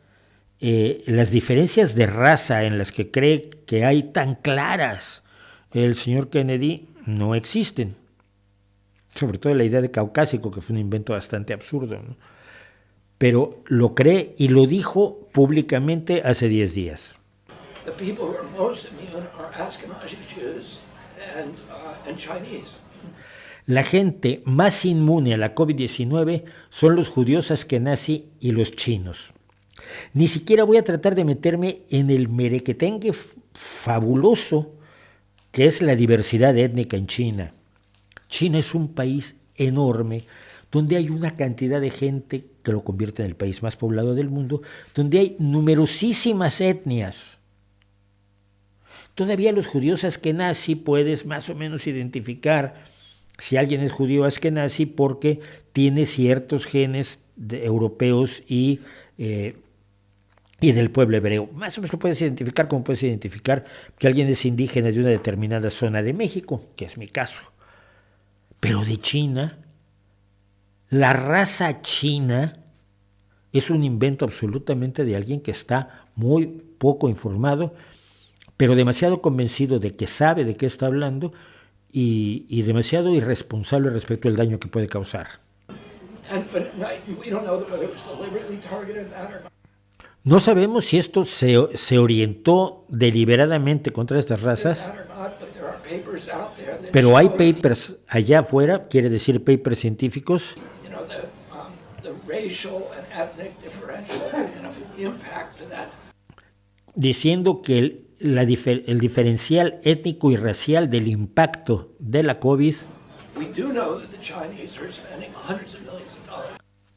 las diferencias de raza en las que cree que hay tan claras el señor Kennedy no existen. Sobre todo la idea de caucásico, que fue un invento bastante absurdo, ¿no? Pero lo cree y lo dijo públicamente hace 10 días. The people who are most immune are Ashkenazi Jews and Chinese. La gente más inmune a la COVID-19 son los judíos askenazí y los chinos. Ni siquiera voy a tratar de meterme en el merequetengue fabuloso que es la diversidad étnica en China. China es un país enorme, donde hay una cantidad de gente que lo convierte en el país más poblado del mundo, donde hay numerosísimas etnias. Todavía los judíos askenazí puedes más o menos identificar si alguien es judío askenazí porque tiene ciertos genes europeos y del pueblo hebreo. Más o menos lo puedes identificar como puedes identificar que alguien es indígena de una determinada zona de México, que es mi caso. Pero de China, la raza china es un invento absolutamente de alguien que está muy poco informado, pero demasiado convencido de que sabe de qué está hablando y demasiado irresponsable respecto al daño que puede causar. No sabemos si esto se orientó deliberadamente contra estas razas, pero hay papers allá afuera, quiere decir papers científicos, diciendo que el diferencial étnico y racial del impacto de la COVID,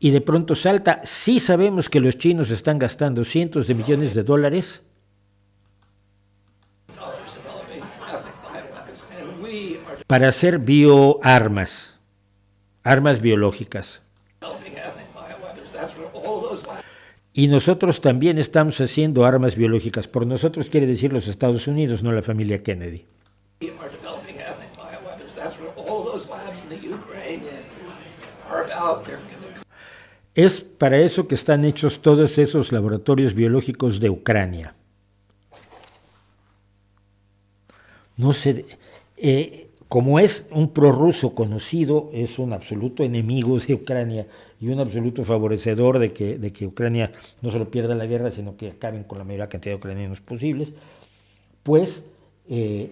y de pronto salta, sí sabemos que los chinos están gastando cientos de millones de dólares para hacer bioarmas, armas biológicas. Y nosotros también estamos haciendo armas biológicas. Por nosotros quiere decir los Estados Unidos, no la familia Kennedy. Es para eso que están hechos todos esos laboratorios biológicos de Ucrania. No sé, como es un prorruso conocido, es un absoluto enemigo de Ucrania y un absoluto favorecedor de que Ucrania no solo pierda la guerra, sino que acaben con la mayor cantidad de ucranianos posibles, pues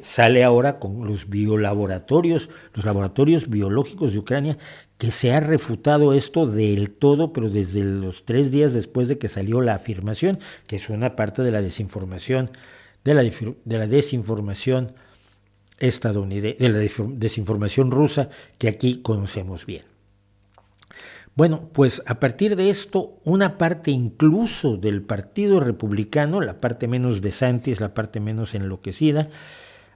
sale ahora con los biolaboratorios, los laboratorios biológicos de Ucrania, que se ha refutado esto del todo, pero desde los 3 días después de que salió la afirmación, que es una parte de la desinformación, de la desinformación estadounidense, de la desinformación rusa que aquí conocemos bien. Bueno, pues a partir de esto, una parte incluso del Partido Republicano, la parte menos DeSantis, la parte menos enloquecida,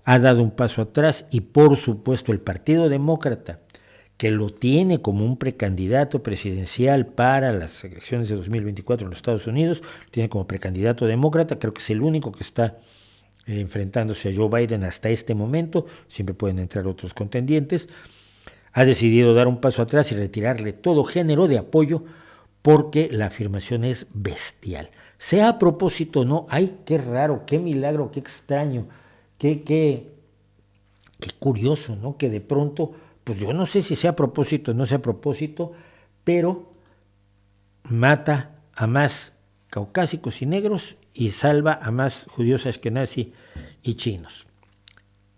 ha dado un paso atrás y por supuesto el Partido Demócrata, que lo tiene como un precandidato presidencial para las elecciones de 2024 en los Estados Unidos, lo tiene como precandidato demócrata, creo que es el único que está enfrentándose a Joe Biden hasta este momento, siempre pueden entrar otros contendientes, ha decidido dar un paso atrás y retirarle todo género de apoyo porque la afirmación es bestial. Sea a propósito o no, ay, qué raro, qué milagro, qué extraño, qué curioso, ¿no? Que de pronto, pues yo no sé si sea a propósito o no sea a propósito, pero mata a más caucásicos y negros y salva a más judíos askenazí y chinos.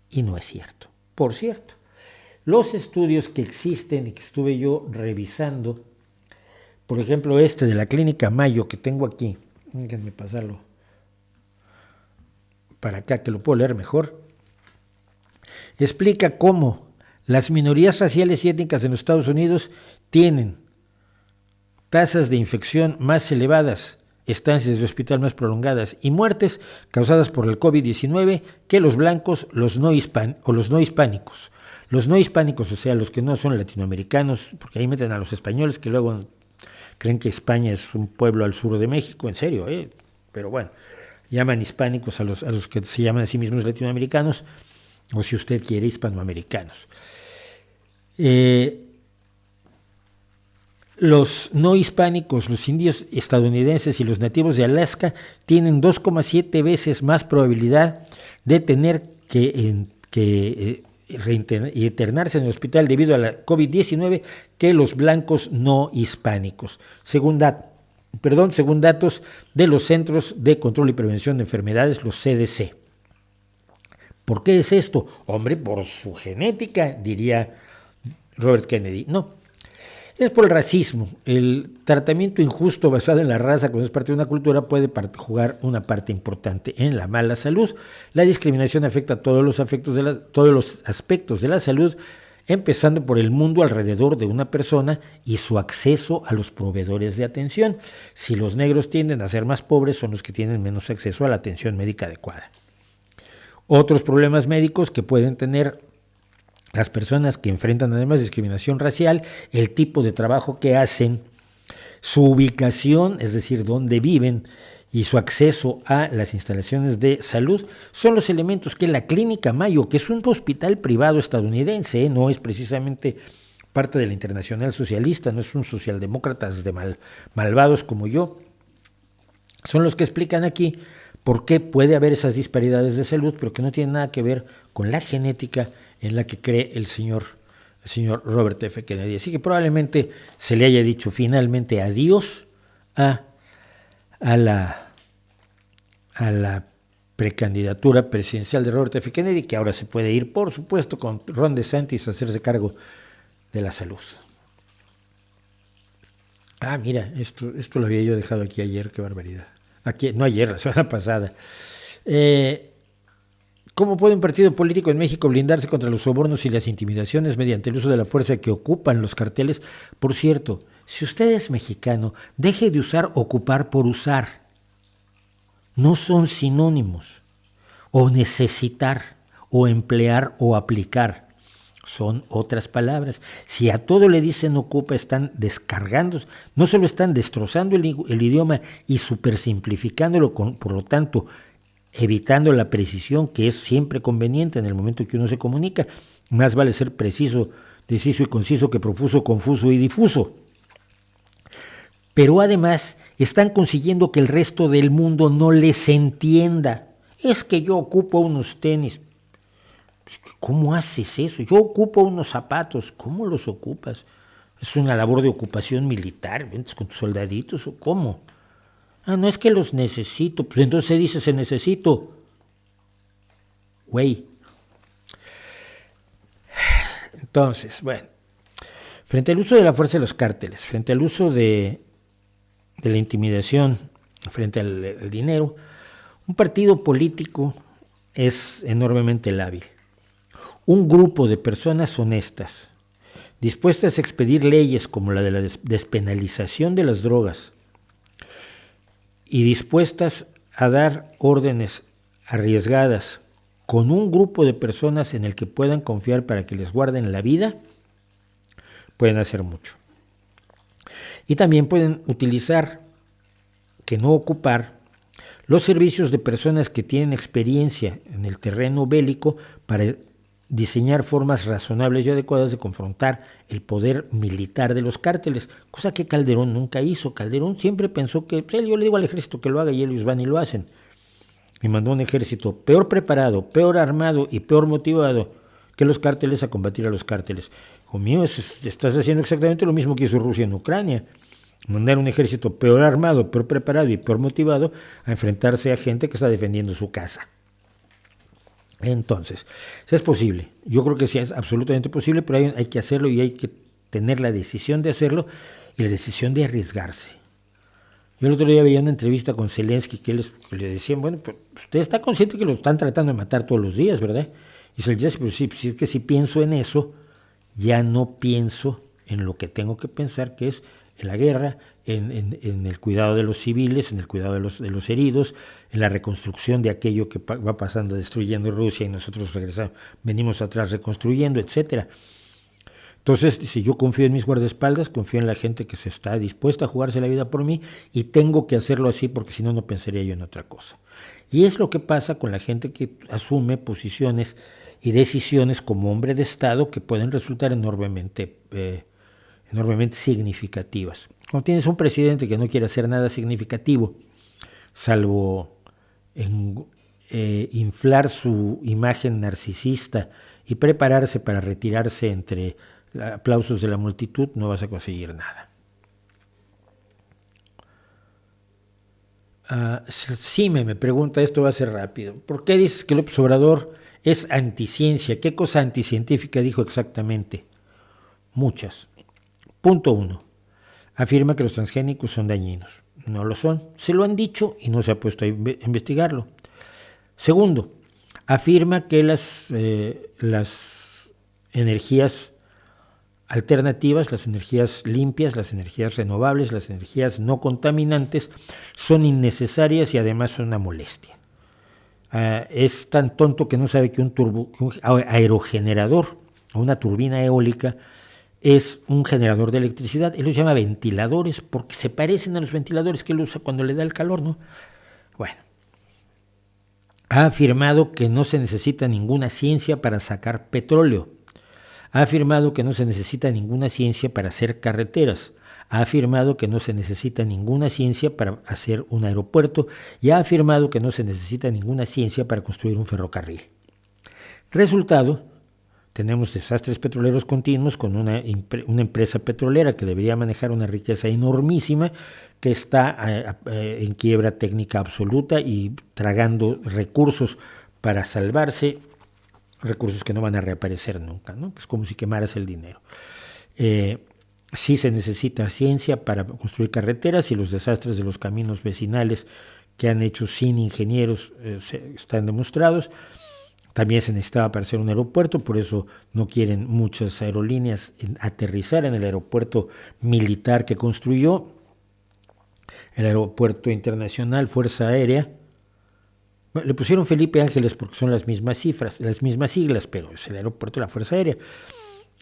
Y no es cierto. Por cierto, los estudios que existen y que estuve yo revisando, por ejemplo este de la Clínica Mayo que tengo aquí, déjenme pasarlo para acá que lo puedo leer mejor, explica cómo las minorías raciales y étnicas en los Estados Unidos tienen tasas de infección más elevadas, estancias de hospital más prolongadas y muertes causadas por el COVID-19 que los blancos, los no hispánicos. Los no hispánicos, o sea, los que no son latinoamericanos, porque ahí meten a los españoles que luego creen que España es un pueblo al sur de México, en serio, pero bueno, llaman hispánicos a los que se llaman a sí mismos latinoamericanos. o si usted quiere, hispanoamericanos. Los no hispánicos, los indios estadounidenses y los nativos de Alaska tienen 2,7 veces más probabilidad de tener que internarse en el hospital debido a la COVID-19 que los blancos no hispánicos, según datos de los Centros de Control y Prevención de Enfermedades, los CDC. ¿Por qué es esto? Hombre, por su genética, diría Robert Kennedy. No. Es por el racismo. El tratamiento injusto basado en la raza, cuando es parte de una cultura, puede jugar una parte importante en la mala salud. La discriminación afecta a todos los aspectos de la salud, empezando por el mundo alrededor de una persona y su acceso a los proveedores de atención. Si los negros tienden a ser más pobres, son los que tienen menos acceso a la atención médica adecuada. Otros problemas médicos que pueden tener las personas que enfrentan además discriminación racial, el tipo de trabajo que hacen, su ubicación, es decir, dónde viven, y su acceso a las instalaciones de salud, son los elementos que la Clínica Mayo, que es un hospital privado estadounidense, no es precisamente parte de la Internacional Socialista, no es un socialdemócratas de malvados como yo, son los que explican aquí por qué puede haber esas disparidades de salud, pero que no tienen nada que ver con la genética en la que cree el señor Robert F. Kennedy. Así que probablemente se le haya dicho finalmente adiós a la precandidatura presidencial de Robert F. Kennedy, que ahora se puede ir, por supuesto, con Ron DeSantis a hacerse cargo de la salud. Ah, mira, esto lo había yo dejado aquí ayer, qué barbaridad. No ayer, la semana pasada. ¿Cómo puede un partido político en México blindarse contra los sobornos y las intimidaciones mediante el uso de la fuerza que ocupan los carteles? Por cierto, si usted es mexicano, deje de usar ocupar por usar. No son sinónimos. O necesitar, o emplear, o aplicar. Son otras palabras. Si a todo le dicen ocupa, están descargando, no solo están destrozando el idioma y supersimplificándolo, por lo tanto, evitando la precisión que es siempre conveniente en el momento que uno se comunica. Más vale ser preciso, deciso y conciso que profuso, confuso y difuso. Pero además están consiguiendo que el resto del mundo no les entienda. Es que yo ocupo unos tenis. ¿Cómo haces eso? Yo ocupo unos zapatos. ¿Cómo los ocupas? ¿Es una labor de ocupación militar? ¿Vienes con tus soldaditos o cómo? Ah, no es que los necesito. Pues entonces se dice se necesito. Güey. Entonces, bueno. Frente al uso de la fuerza de los cárteles, frente al uso de la intimidación, frente al dinero, un partido político es enormemente lábil. Un grupo de personas honestas, dispuestas a expedir leyes como la de la despenalización de las drogas y dispuestas a dar órdenes arriesgadas con un grupo de personas en el que puedan confiar para que les guarden la vida, pueden hacer mucho. Y también pueden utilizar, que no ocupar, los servicios de personas que tienen experiencia en el terreno bélico para diseñar formas razonables y adecuadas de confrontar el poder militar de los cárteles, cosa que Calderón nunca hizo. Calderón siempre pensó que, pues, yo le digo al ejército que lo haga y ellos van y lo hacen. Y mandó un ejército peor preparado, peor armado y peor motivado que los cárteles a combatir a los cárteles. Hijo mío, estás haciendo exactamente lo mismo que hizo Rusia en Ucrania. Mandar un ejército peor armado, peor preparado y peor motivado a enfrentarse a gente que está defendiendo su casa. Entonces, es posible. Yo creo que sí es absolutamente posible, pero hay que hacerlo y hay que tener la decisión de hacerlo y la decisión de arriesgarse. Yo el otro día veía una entrevista con Zelensky que le decían, bueno, pues usted está consciente que lo están tratando de matar todos los días, ¿verdad? Y Zelensky, pues sí, es que si pienso en eso, ya no pienso en lo que tengo que pensar, que es en la guerra, en el cuidado de los civiles, en el cuidado de los heridos, en la reconstrucción de aquello que va pasando, destruyendo Rusia y nosotros venimos atrás reconstruyendo, etcétera. Entonces, si yo confío en mis guardaespaldas, confío en la gente que se está dispuesta a jugarse la vida por mí y tengo que hacerlo así porque si no, no pensaría yo en otra cosa. Y es lo que pasa con la gente que asume posiciones y decisiones como hombre de Estado que pueden resultar enormemente significativas. Cuando tienes un presidente que no quiere hacer nada significativo, salvo inflar su imagen narcisista y prepararse para retirarse entre aplausos de la multitud, no vas a conseguir nada. Sime me pregunta, esto va a ser rápido, ¿por qué dices que López Obrador es anticiencia? ¿Qué cosa anticientífica dijo exactamente? Muchas. Punto 1. Afirma que los transgénicos son dañinos. No lo son. Se lo han dicho y no se ha puesto a investigarlo. Segundo, afirma que las energías alternativas, las energías limpias, las energías renovables, las energías no contaminantes son innecesarias y además son una molestia. Es tan tonto que no sabe que un aerogenerador o una turbina eólica es un generador de electricidad. Él los llama ventiladores porque se parecen a los ventiladores que él usa cuando le da el calor, ¿no? Bueno, ha afirmado que no se necesita ninguna ciencia para sacar petróleo. Ha afirmado que no se necesita ninguna ciencia para hacer carreteras. Ha afirmado que no se necesita ninguna ciencia para hacer un aeropuerto y ha afirmado que no se necesita ninguna ciencia para construir un ferrocarril. Resultado, tenemos desastres petroleros continuos con una empresa petrolera que debería manejar una riqueza enormísima que está en quiebra técnica absoluta y tragando recursos para salvarse, recursos que no van a reaparecer nunca, ¿no? Es como si quemaras el dinero. Sí se necesita ciencia para construir carreteras y los desastres de los caminos vecinales que han hecho sin ingenieros están demostrados. También se necesitaba para hacer un aeropuerto, por eso no quieren muchas aerolíneas aterrizar en el aeropuerto militar que construyó, el aeropuerto internacional, Fuerza Aérea. Bueno, le pusieron Felipe Ángeles porque son las mismas siglas, pero es el aeropuerto de la Fuerza Aérea.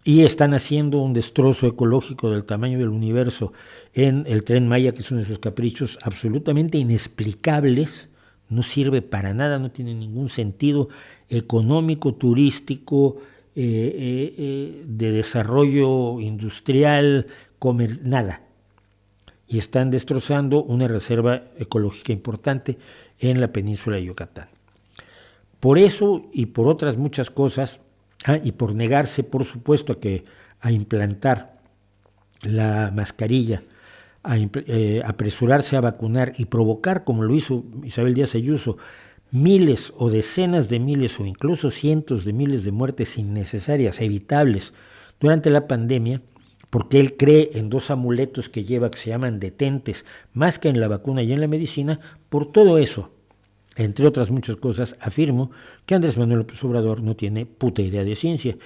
Y están haciendo un destrozo ecológico del tamaño del universo en el Tren Maya, que es uno de sus caprichos absolutamente inexplicables. No sirve para nada, no tiene ningún sentido económico, turístico, de desarrollo industrial, nada. Y están destrozando una reserva ecológica importante en la península de Yucatán. Por eso y por otras muchas cosas, y por negarse, por supuesto, a implantar la mascarilla, apresurarse a vacunar y provocar, como lo hizo Isabel Díaz Ayuso, miles o decenas de miles o incluso cientos de miles de muertes innecesarias, evitables, durante la pandemia, porque él cree en dos amuletos que lleva que se llaman detentes, más que en la vacuna y en la medicina. Por todo eso, entre otras muchas cosas, afirmo que Andrés Manuel López Obrador no tiene puta idea de ciencia.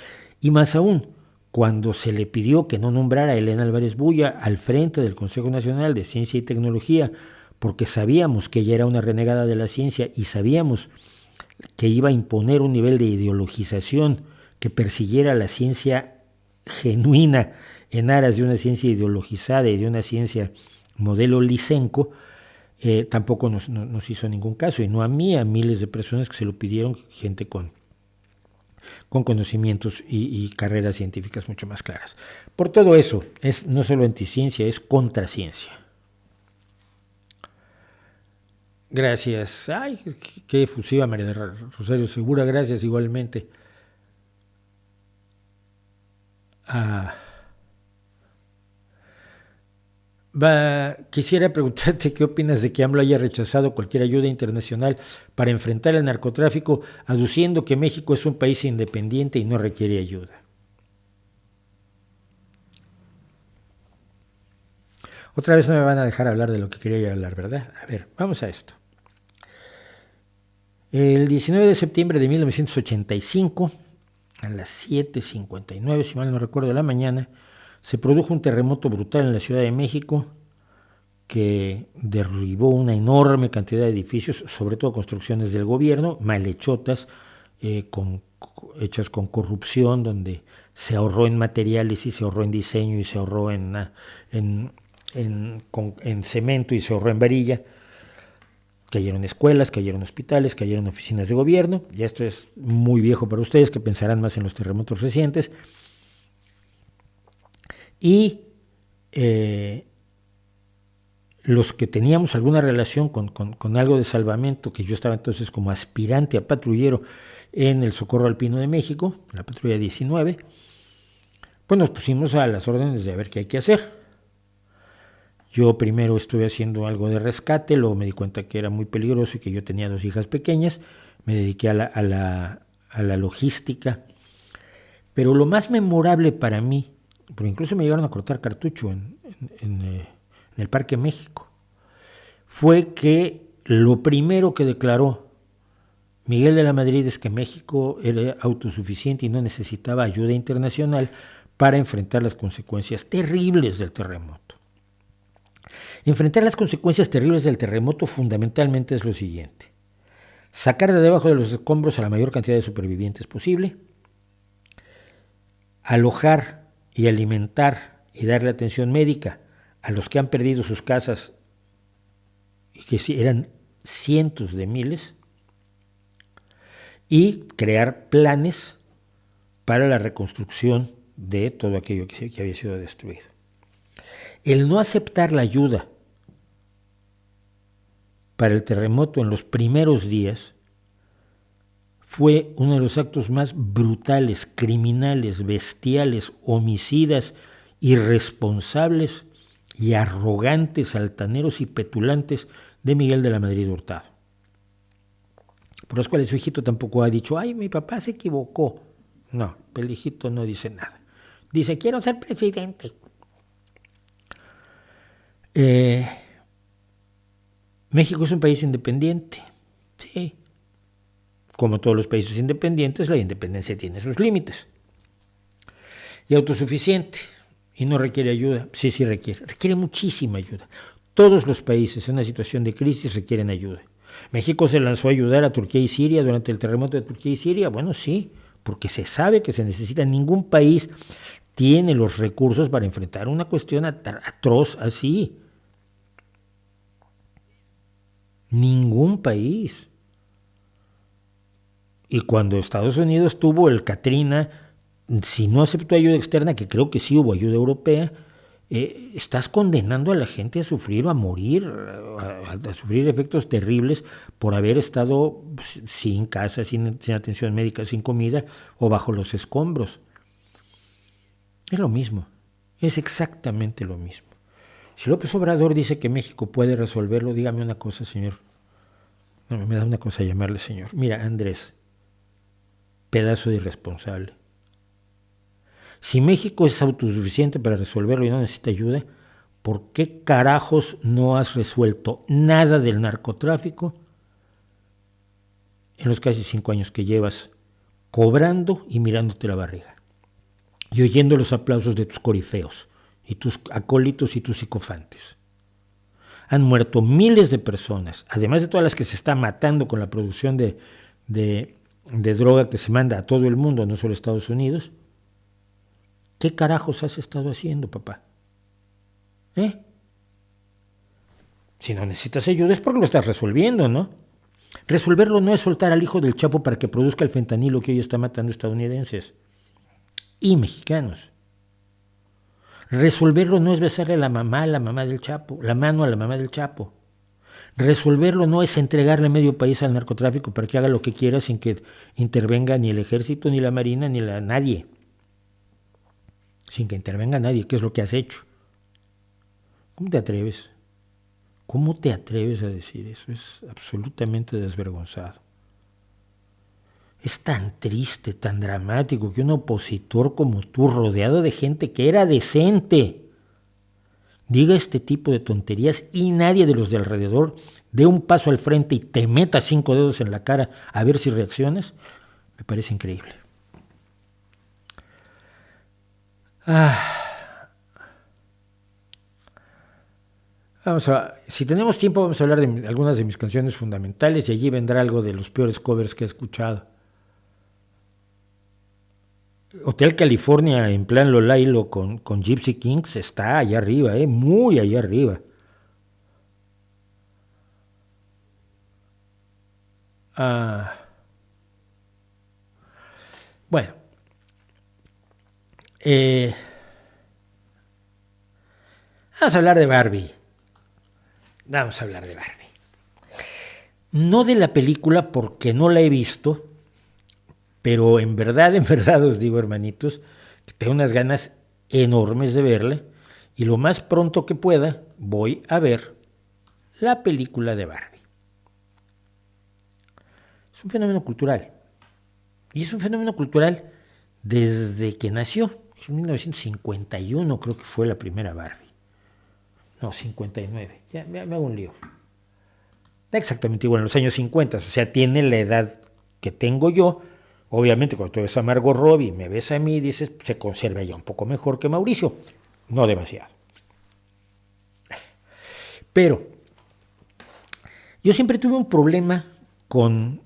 Y más aún, cuando se le pidió que no nombrara a Elena Álvarez Bulla al frente del Consejo Nacional de Ciencia y Tecnología, porque sabíamos que ella era una renegada de la ciencia y sabíamos que iba a imponer un nivel de ideologización que persiguiera la ciencia genuina en aras de una ciencia ideologizada y de una ciencia modelo Lysenko, tampoco nos hizo ningún caso, y no a mí, a miles de personas que se lo pidieron, gente con conocimientos y carreras científicas mucho más claras. Por todo eso, es no solo anticiencia, es contraciencia. Gracias. Ay, qué efusiva María de Rosario Segura, gracias igualmente. Quisiera preguntarte qué opinas de que AMLO haya rechazado cualquier ayuda internacional para enfrentar el narcotráfico, aduciendo que México es un país independiente y no requiere ayuda. Otra vez no me van a dejar hablar de lo que quería hablar, ¿verdad? A ver, vamos a esto. El 19 de septiembre de 1985, a las 7:59, si mal no recuerdo, de la mañana, se produjo un terremoto brutal en la Ciudad de México que derribó una enorme cantidad de edificios, sobre todo construcciones del gobierno, malhechotas, hechas con corrupción, donde se ahorró en materiales y se ahorró en diseño y se ahorró en cemento y se ahorró en varilla, cayeron escuelas, cayeron hospitales, cayeron oficinas de gobierno. Ya esto es muy viejo para ustedes, que pensarán más en los terremotos recientes. Y los que teníamos alguna relación con algo de salvamento, que yo estaba entonces como aspirante a patrullero en el Socorro Alpino de México, la patrulla 19, pues nos pusimos a las órdenes de ver qué hay que hacer. Yo primero estuve haciendo algo de rescate, luego me di cuenta que era muy peligroso y que yo tenía 2 hijas pequeñas, me dediqué a la logística, pero lo más memorable para mí, porque incluso me llegaron a cortar cartucho en el Parque México, fue que lo primero que declaró Miguel de la Madrid es que México era autosuficiente y no necesitaba ayuda internacional para enfrentar las consecuencias terribles del terremoto. Enfrentar las consecuencias terribles del terremoto fundamentalmente es lo siguiente: sacar de debajo de los escombros a la mayor cantidad de supervivientes posible, alojar y alimentar y darle atención médica a los que han perdido sus casas, y que eran cientos de miles, y crear planes para la reconstrucción de todo aquello que había sido destruido. El no aceptar la ayuda para el terremoto en los primeros días fue uno de los actos más brutales, criminales, bestiales, homicidas, irresponsables y arrogantes, altaneros y petulantes de Miguel de la Madrid Hurtado, por los cuales su hijito tampoco ha dicho, ay, mi papá se equivocó. No, el hijito no dice nada. Dice, quiero ser presidente. México es un país independiente, sí. Como todos los países independientes, la independencia tiene sus límites. Y autosuficiente, y no requiere ayuda. Sí, sí requiere muchísima ayuda. Todos los países en una situación de crisis requieren ayuda. ¿México se lanzó a ayudar a Turquía y Siria durante el terremoto de Turquía y Siria? Bueno, sí, porque se sabe que se necesita. Ningún país tiene los recursos para enfrentar una cuestión atroz así. Ningún país. Y cuando Estados Unidos tuvo el Katrina, si no aceptó ayuda externa, que creo que sí hubo ayuda europea, estás condenando a la gente a sufrir o a morir, a sufrir efectos terribles por haber estado sin casa, sin atención médica, sin comida o bajo los escombros. Es lo mismo, es exactamente lo mismo. Si López Obrador dice que México puede resolverlo, dígame una cosa, señor. No, me da una cosa llamarle señor. Mira, Andrés, pedazo de irresponsable. Si México es autosuficiente para resolverlo y no necesita ayuda, ¿por qué carajos no has resuelto nada del narcotráfico en los casi 5 años que llevas cobrando y mirándote la barriga? Y oyendo los aplausos de tus corifeos y tus acólitos y tus psicofantes. Han muerto miles de personas, además de todas las que se están matando con la producción de droga que se manda a todo el mundo, no solo a Estados Unidos. ¿Qué carajos has estado haciendo, papá? Si no necesitas ayuda es porque lo estás resolviendo, ¿no? Resolverlo no es soltar al hijo del Chapo para que produzca el fentanilo que hoy está matando estadounidenses y mexicanos. Resolverlo no es besarle a la mamá del Chapo, la mano a la mamá del Chapo. Resolverlo no es entregarle medio país al narcotráfico para que haga lo que quiera sin que intervenga ni el ejército, ni la marina, ni nadie. Sin que intervenga nadie, ¿qué es lo que has hecho? ¿Cómo te atreves? ¿Cómo te atreves a decir eso? Es absolutamente desvergonzado. Es tan triste, tan dramático que un opositor como tú, rodeado de gente que era decente, diga este tipo de tonterías y nadie de los de alrededor dé un paso al frente y te meta 5 dedos en la cara a ver si reaccionas. Me parece increíble. Si tenemos tiempo vamos a hablar de algunas de mis canciones fundamentales y allí vendrá algo de los peores covers que he escuchado. Hotel California en plan Lolailo con Gypsy Kings está allá arriba, muy allá arriba. Bueno, vamos a hablar de Barbie. Vamos a hablar de Barbie. No de la película porque no la he visto, pero en verdad os digo, hermanitos, que tengo unas ganas enormes de verla y lo más pronto que pueda voy a ver la película de Barbie. Es un fenómeno cultural. Y es un fenómeno cultural desde que nació. En 1951 creo que fue la primera Barbie. No, 59. Ya me hago un lío. Exactamente igual, en los años 50. O sea, tiene la edad que tengo yo. Obviamente, cuando tú ves a Margot Robbie y me ves a mí, dices, se conserva ya un poco mejor que Mauricio. No demasiado. Pero yo siempre tuve un problema con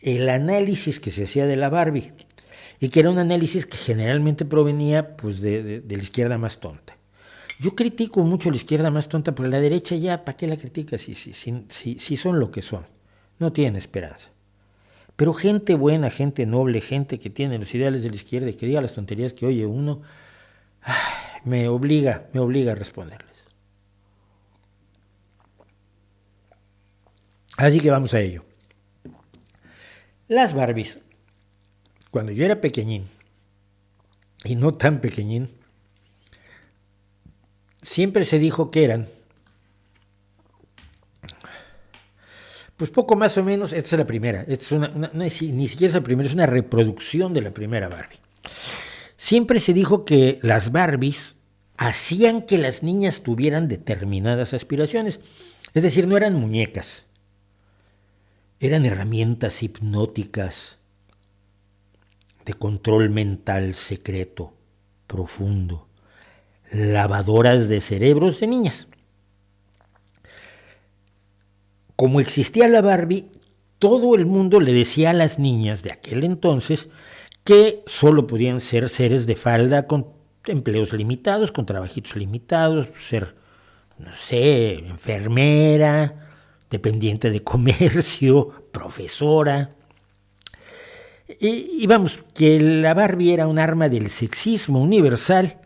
el análisis que se hacía de la Barbie, y que era un análisis que generalmente provenía pues, de la izquierda más tonta. Yo critico mucho a la izquierda más tonta, pero la derecha ya, ¿para qué la criticas? Si son lo que son, no tienen esperanza. Pero gente buena, gente noble, gente que tiene los ideales de la izquierda y que diga las tonterías que oye uno, me obliga a responderles. Así que vamos a ello. Las Barbies, cuando yo era pequeñín, y no tan pequeñín, siempre se dijo que eran, pues poco más o menos, esta es la primera, esta es no es, ni siquiera es la primera, es una reproducción de la primera Barbie. Siempre se dijo que las Barbies hacían que las niñas tuvieran determinadas aspiraciones, es decir, no eran muñecas. Eran herramientas hipnóticas de control mental secreto, profundo, lavadoras de cerebros de niñas. Como existía la Barbie, todo el mundo le decía a las niñas de aquel entonces que solo podían ser seres de falda con empleos limitados, con trabajitos limitados, ser, no sé, enfermera, dependiente de comercio, profesora. Y vamos, que la Barbie era un arma del sexismo universal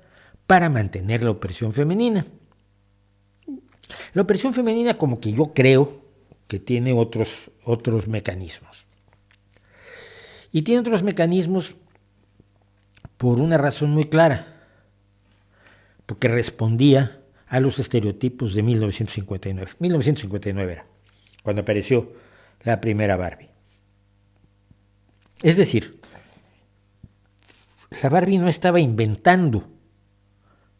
para mantener la opresión femenina. La opresión femenina como que yo creo que tiene otros mecanismos. Y tiene otros mecanismos por una razón muy clara, porque respondía a los estereotipos de 1959. 1959 era cuando apareció la primera Barbie. Es decir, la Barbie no estaba inventando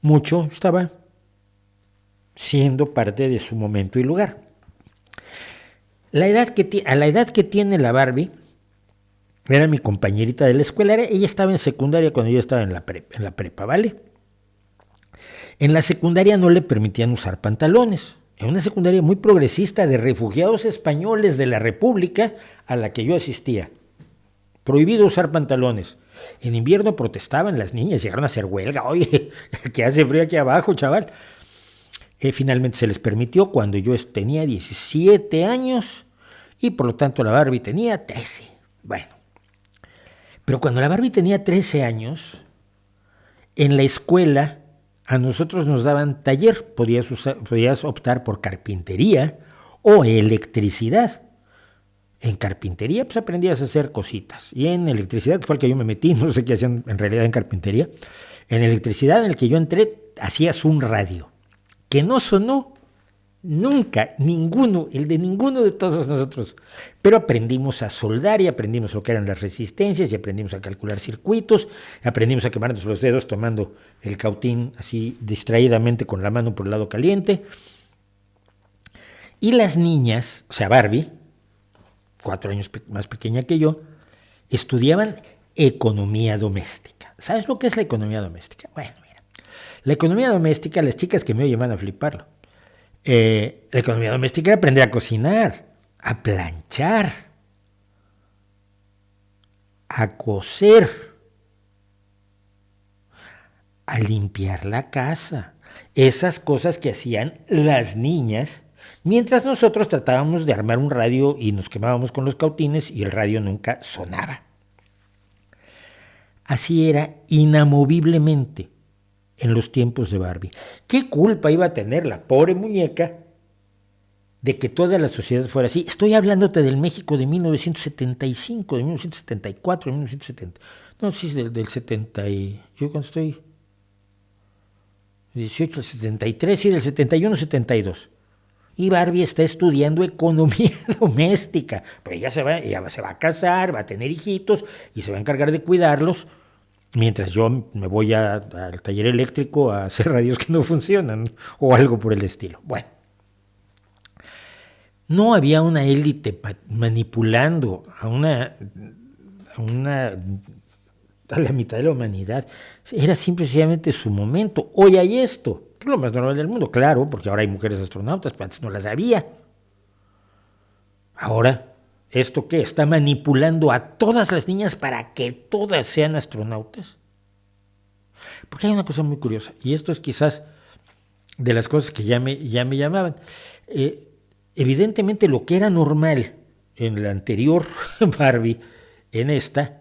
mucho, estaba siendo parte de su momento y lugar. A la edad que tiene la Barbie, era mi compañerita de la escuela, ella estaba en secundaria cuando yo estaba en la prepa, ¿vale? En la secundaria no le permitían usar pantalones. En una secundaria muy progresista de refugiados españoles de la República a la que yo asistía. Prohibido usar pantalones. En invierno protestaban las niñas, llegaron a hacer huelga. Oye, que hace frío aquí abajo, chaval. Finalmente se les permitió cuando yo tenía 17 años y por lo tanto la Barbie tenía 13. Bueno, pero cuando la Barbie tenía 13 años, en la escuela a nosotros nos daban taller, podías optar por carpintería o electricidad. En carpintería pues aprendías a hacer cositas y en electricidad, que fue el que yo me metí, no sé qué hacían en realidad en carpintería, en electricidad en el que yo entré hacías un radio que no sonó nunca, el de ninguno de todos nosotros, pero aprendimos a soldar y aprendimos lo que eran las resistencias y aprendimos a calcular circuitos, aprendimos a quemarnos los dedos tomando el cautín así distraídamente con la mano por el lado caliente. Y las niñas, o sea Barbie, 4 años más pequeña que yo, estudiaban economía doméstica. ¿Sabes lo que es la economía doméstica? Bueno, mira, la economía doméstica, las chicas que me oyen van a fliparlo. La economía doméstica era aprender a cocinar, a planchar, a coser, a limpiar la casa. Esas cosas que hacían las niñas Mientras nosotros tratábamos de armar un radio y nos quemábamos con los cautines y el radio nunca sonaba. Así era inamoviblemente en los tiempos de Barbie. ¿Qué culpa iba a tener la pobre muñeca de que toda la sociedad fuera así? Estoy hablándote del México de 1975, de 1974, de 1970. No, sí, del 70 y... Yo cuando estoy... 18 al 73, sí, del 71 72. Y Barbie está estudiando economía doméstica. Pues ella se va a casar, va a tener hijitos y se va a encargar de cuidarlos, mientras yo me voy al taller eléctrico a hacer radios que no funcionan o algo por el estilo. Bueno, no había una élite manipulando a la mitad de la humanidad. Era simplemente su momento. Hoy hay esto. Es lo más normal del mundo, claro, porque ahora hay mujeres astronautas, pero antes no las había. Ahora, ¿esto qué? ¿Está manipulando a todas las niñas para que todas sean astronautas? Porque hay una cosa muy curiosa, y esto es quizás de las cosas que ya me llamaban. Evidentemente lo que era normal en la anterior Barbie, en esta,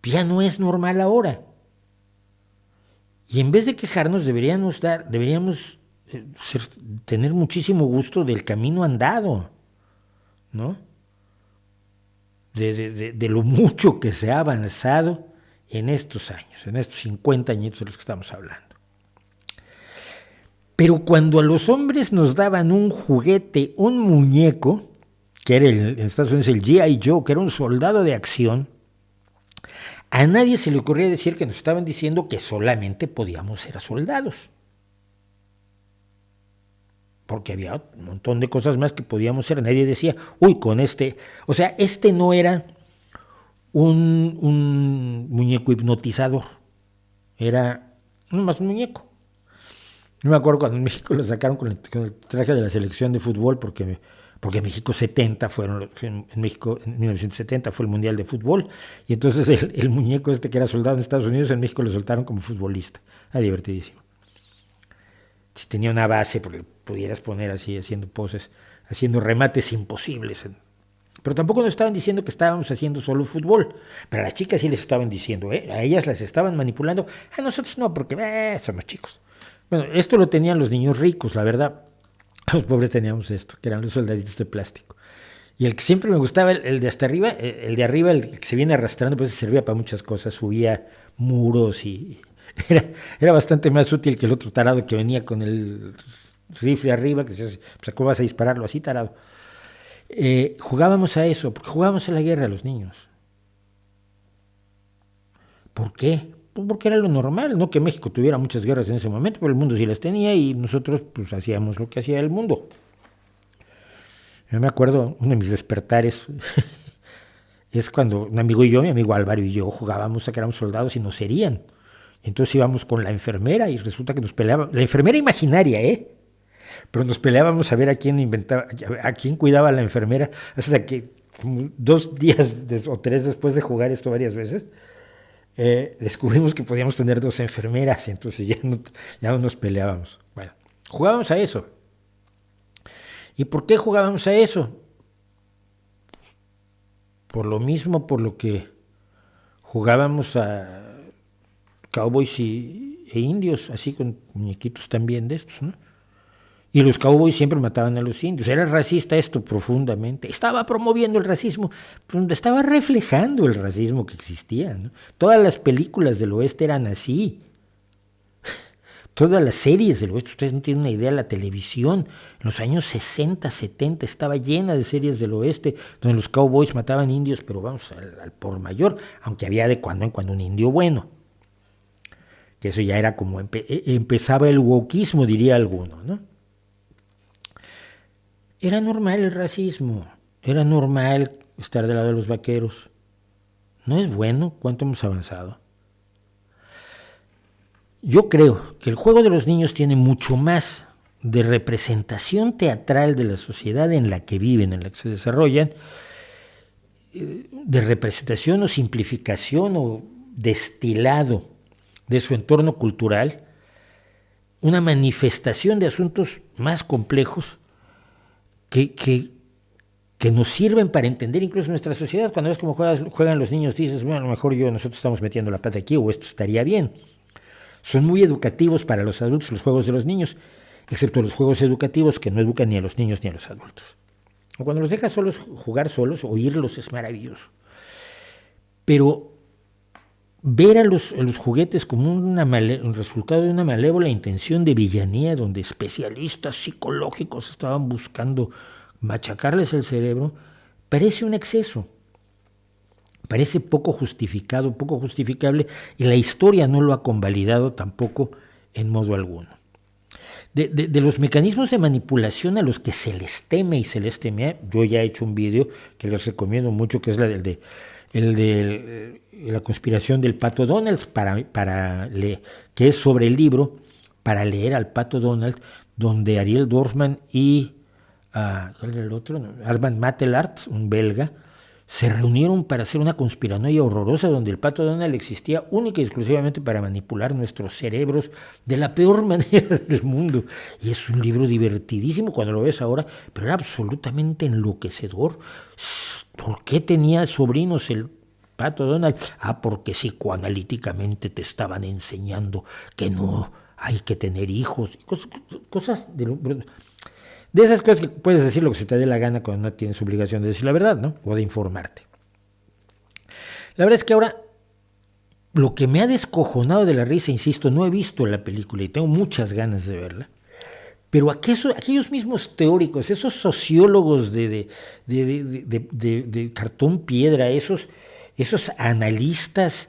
ya no es normal ahora. Y en vez de quejarnos, deberíamos tener muchísimo gusto del camino andado, ¿no? De lo mucho que se ha avanzado en estos años, en estos 50 añitos de los que estamos hablando. Pero cuando a los hombres nos daban un juguete, un muñeco, que era en Estados Unidos el G.I. Joe, que era un soldado de acción, a nadie se le ocurría decir que nos estaban diciendo que solamente podíamos ser soldados. Porque había un montón de cosas más que podíamos ser. Nadie decía, uy, con este... O sea, este no era un muñeco hipnotizador. Era nomás un muñeco. Yo me acuerdo cuando en México lo sacaron con el traje de la selección de fútbol, porque México 70 en México en 1970 fue el Mundial de Fútbol, y entonces el muñeco este que era soldado en Estados Unidos, en México lo soltaron como futbolista. Era divertidísimo. Si tenía una base, porque pudieras poner así, haciendo poses, haciendo remates imposibles. Pero tampoco nos estaban diciendo que estábamos haciendo solo fútbol. Pero a las chicas sí les estaban diciendo, a ellas las estaban manipulando. A nosotros no, porque somos chicos. Bueno, esto lo tenían los niños ricos, la verdad. Los pobres teníamos esto, que eran los soldaditos de plástico. Y el que siempre me gustaba, el de hasta arriba, el que se viene arrastrando, pues servía para muchas cosas, subía muros y era bastante más útil que el otro tarado que venía con el rifle arriba, que se pues, ¿cómo vas a dispararlo así, tarado? Jugábamos a eso, porque jugábamos a la guerra los niños. ¿Por qué? Pues porque era lo normal, no que México tuviera muchas guerras en ese momento, pero el mundo sí las tenía y nosotros pues hacíamos lo que hacía el mundo. Yo me acuerdo, uno de mis despertares es cuando un amigo y yo, mi amigo Álvaro y yo, jugábamos a que éramos soldados y nos herían. Entonces íbamos con la enfermera y resulta que nos peleábamos, la enfermera imaginaria, pero nos peleábamos a ver a quién cuidaba a la enfermera, hasta que 2 días o 3 después de jugar esto varias veces, descubrimos que podíamos tener 2 enfermeras, entonces ya no nos peleábamos. Bueno, jugábamos a eso. ¿Y por qué jugábamos a eso? Por lo mismo, por lo que jugábamos a cowboys e indios, así con muñequitos también de estos, ¿no? Y los cowboys siempre mataban a los indios. Era racista esto profundamente. Estaba promoviendo el racismo, pero estaba reflejando el racismo que existía, ¿no? Todas las películas del oeste eran así. Todas las series del oeste, ustedes no tienen una idea, la televisión en los años 60, 70 estaba llena de series del oeste donde los cowboys mataban indios, pero vamos al por mayor, aunque había de cuando en cuando un indio bueno. Que eso ya era como empezaba el wokismo, diría alguno, ¿no? Era normal el racismo, era normal estar del lado de los vaqueros. ¿No es bueno cuánto hemos avanzado? Yo creo que el juego de los niños tiene mucho más de representación teatral de la sociedad en la que viven, en la que se desarrollan, de representación o simplificación o destilado de su entorno cultural, una manifestación de asuntos más complejos que nos sirven para entender incluso nuestra sociedad. Cuando ves cómo juegan los niños, dices, bueno, a lo mejor nosotros estamos metiendo la pata aquí, o esto estaría bien. Son muy educativos para los adultos los juegos de los niños, excepto los juegos educativos que no educan ni a los niños ni a los adultos. O cuando los dejas solos jugar solos, oírlos es maravilloso. Pero ver a los juguetes como un resultado de una malévola intención de villanía, donde especialistas psicológicos estaban buscando machacarles el cerebro, parece un exceso. Parece poco justificado, poco justificable, y la historia no lo ha convalidado tampoco en modo alguno. De los mecanismos de manipulación a los que se les teme y se les temía, yo ya he hecho un vídeo que les recomiendo mucho, que es el de la conspiración del Pato Donald, que es sobre el libro para leer al Pato Donald, donde Ariel Dorfman y ¿cuál era el otro? Armand Matelart, un belga, se reunieron para hacer una conspiranoia horrorosa donde el Pato Donald existía única y exclusivamente para manipular nuestros cerebros de la peor manera del mundo. Y es un libro divertidísimo cuando lo ves ahora, pero era absolutamente enloquecedor. ¿Por qué tenía sobrinos el Pato Donald? Porque psicoanalíticamente te estaban enseñando que no hay que tener hijos. Cosas de esas cosas que puedes decir lo que se te dé la gana cuando no tienes obligación de decir la verdad, ¿no? O de informarte. La verdad es que ahora lo que me ha descojonado de la risa, insisto, no he visto la película y tengo muchas ganas de verla, pero aquellos mismos teóricos, esos sociólogos de cartón piedra, esos analistas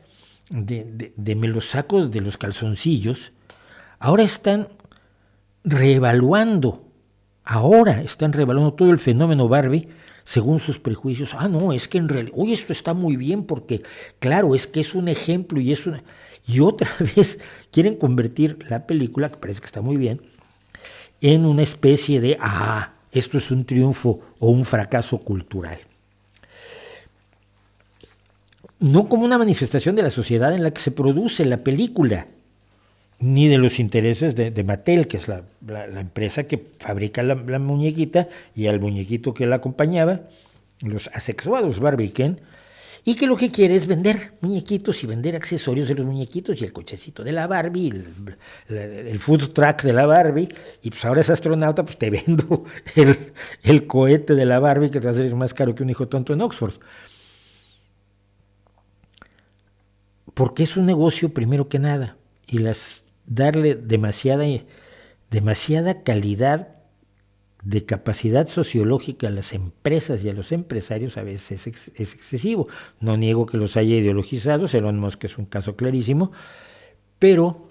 de me los saco de los calzoncillos, ahora están reevaluando todo el fenómeno Barbie según sus prejuicios. No, es que en realidad, oye, esto está muy bien porque, claro, es que es un ejemplo y otra vez quieren convertir la película, que parece que está muy bien, en una especie de, esto es un triunfo o un fracaso cultural. No como una manifestación de la sociedad en la que se produce la película, ni de los intereses de Mattel, que es la empresa que fabrica la muñequita, y al muñequito que la acompañaba, los asexuados Barbie y Ken, y que lo que quiere es vender muñequitos y vender accesorios de los muñequitos, y el cochecito de la Barbie, el food truck de la Barbie, y pues ahora es astronauta, pues te vendo el cohete de la Barbie que te va a salir más caro que un hijo tonto en Oxford. Porque es un negocio primero que nada, y darle demasiada calidad de capacidad sociológica a las empresas y a los empresarios a veces es excesivo. No niego que los haya ideologizados, Elon Musk es un caso clarísimo, pero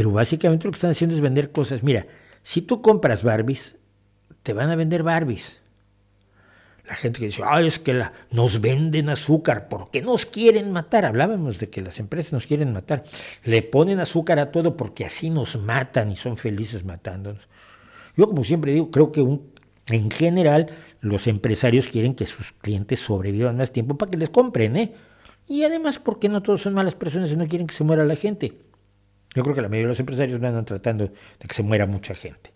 básicamente lo que están haciendo es vender cosas. Mira, si tú compras Barbies, te van a vender Barbies. La gente que dice, es que nos venden azúcar porque nos quieren matar. Hablábamos de que las empresas nos quieren matar. Le ponen azúcar a todo porque así nos matan y son felices matándonos. Yo, como siempre digo, creo que en general los empresarios quieren que sus clientes sobrevivan más tiempo para que les compren, Y además porque no todos son malas personas y no quieren que se muera la gente. Yo creo que la mayoría de los empresarios no andan tratando de que se muera mucha gente.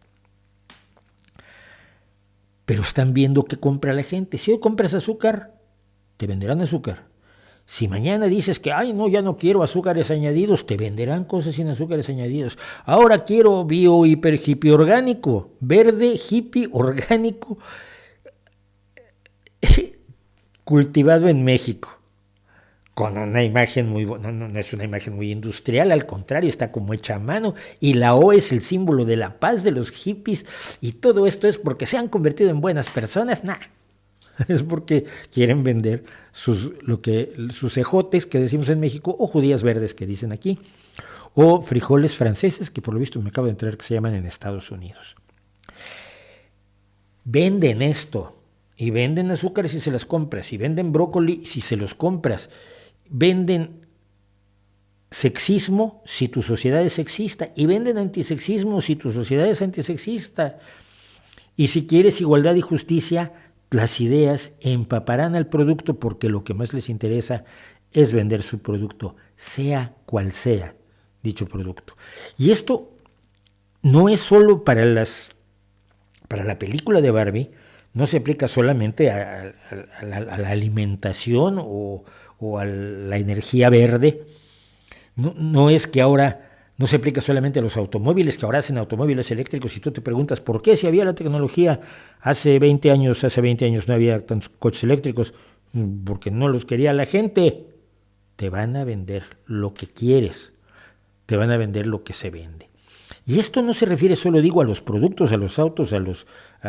Pero están viendo qué compra la gente. Si hoy compras azúcar, te venderán azúcar. Si mañana dices que, no, ya no quiero azúcares añadidos, te venderán cosas sin azúcares añadidos. Ahora quiero bio, hiper, hippie orgánico, verde, hippie, orgánico, cultivado en México. Con una imagen muy buena, no es una imagen muy industrial, al contrario, está como hecha a mano, y la O es el símbolo de la paz de los hippies, y todo esto es porque se han convertido en buenas personas. Es porque quieren vender sus ejotes que decimos en México, o judías verdes que dicen aquí, o frijoles franceses, que por lo visto me acabo de enterar que se llaman en Estados Unidos. Venden esto, y venden azúcar si se las compras, y venden brócoli si se los compras. Venden sexismo si tu sociedad es sexista, y venden antisexismo si tu sociedad es antisexista. Y si quieres igualdad y justicia, las ideas empaparán al producto porque lo que más les interesa es vender su producto, sea cual sea dicho producto. Y esto no es solo para las para la película de Barbie no se aplica solamente a la alimentación o a la energía verde. No es que ahora no se aplica solamente a los automóviles, que ahora hacen automóviles eléctricos, y tú te preguntas por qué si había la tecnología hace 20 años no había tantos coches eléctricos, porque no los quería la gente. Te van a vender lo que quieres, te van a vender lo que se vende. Y esto no se refiere solo, digo, a los productos, a los autos, a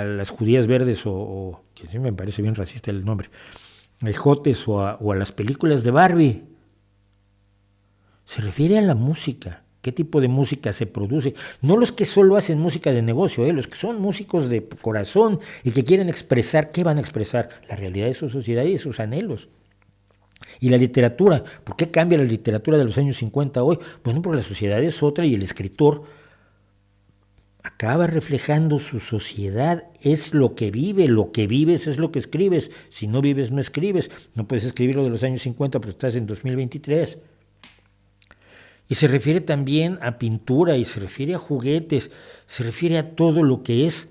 las judías verdes o que sí me parece bien racista el nombre, ejotes o a las películas de Barbie. Se refiere a la música. ¿Qué tipo de música se produce? No los que solo hacen música de negocio, los que son músicos de corazón y que quieren expresar, ¿qué van a expresar? La realidad de su sociedad y de sus anhelos. Y la literatura, ¿por qué cambia la literatura de los años 50 a hoy? Bueno, porque la sociedad es otra y el escritor acaba reflejando su sociedad, es lo que vives es lo que escribes, si no vives no escribes, no puedes escribir lo de los años 50 pero estás en 2023. Y se refiere también a pintura, y se refiere a juguetes, se refiere a todo lo que es,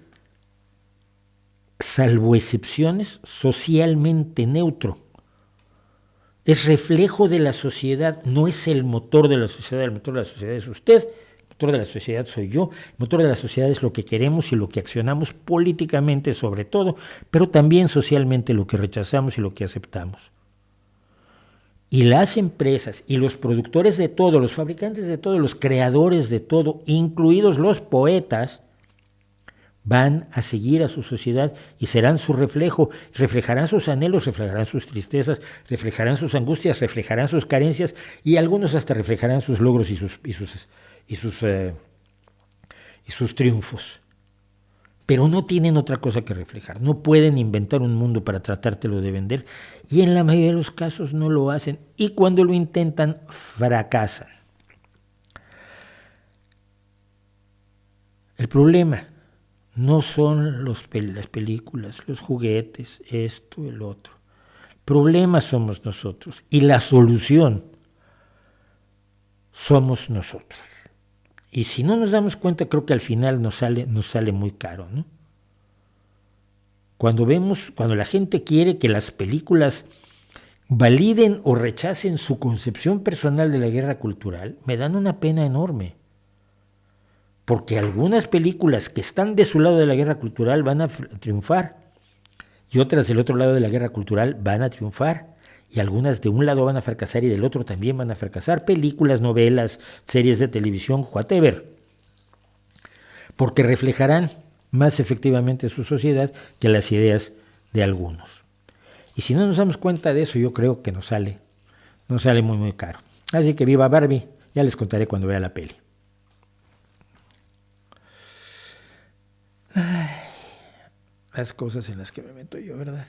salvo excepciones, socialmente neutro. Es reflejo de la sociedad, no es el motor de la sociedad, el motor de la sociedad es usted, el motor de la sociedad soy yo, el motor de la sociedad es lo que queremos y lo que accionamos políticamente sobre todo, pero también socialmente lo que rechazamos y lo que aceptamos. Y las empresas y los productores de todo, los fabricantes de todo, los creadores de todo, incluidos los poetas, van a seguir a su sociedad y serán su reflejo, reflejarán sus anhelos, reflejarán sus tristezas, reflejarán sus angustias, reflejarán sus carencias y algunos hasta reflejarán sus logros y sus triunfos. Pero no tienen otra cosa que reflejar, no pueden inventar un mundo para tratártelo de vender y en la mayoría de los casos no lo hacen y cuando lo intentan fracasan. El problema no son las películas, los juguetes, esto, el otro. El problema somos nosotros y la solución somos nosotros. Y si no nos damos cuenta, creo que al final nos sale muy caro, ¿no? Cuando la gente quiere que las películas validen o rechacen su concepción personal de la guerra cultural, me dan una pena enorme. Porque algunas películas que están de su lado de la guerra cultural van a triunfar y otras del otro lado de la guerra cultural van a triunfar y algunas de un lado van a fracasar y del otro también van a fracasar. Películas, novelas, series de televisión, whatever. Porque reflejarán más efectivamente su sociedad que las ideas de algunos. Y si no nos damos cuenta de eso, yo creo que nos sale muy, muy caro. Así que viva Barbie, ya les contaré cuando vea la peli. Ay, las cosas en las que me meto yo, ¿verdad?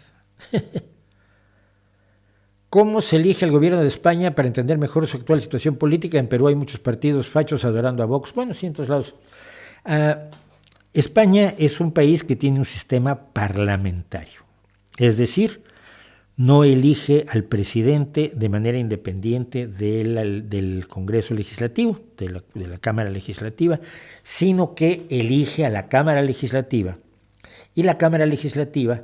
¿Cómo se elige el gobierno de España para entender mejor su actual situación política? En Perú hay muchos partidos fachos adorando a Vox. Bueno, sí, en todos lados. España es un país que tiene un sistema parlamentario. Es decir, no elige al presidente de manera independiente del Congreso Legislativo, de la Cámara Legislativa, sino que elige a la Cámara Legislativa. Y la Cámara Legislativa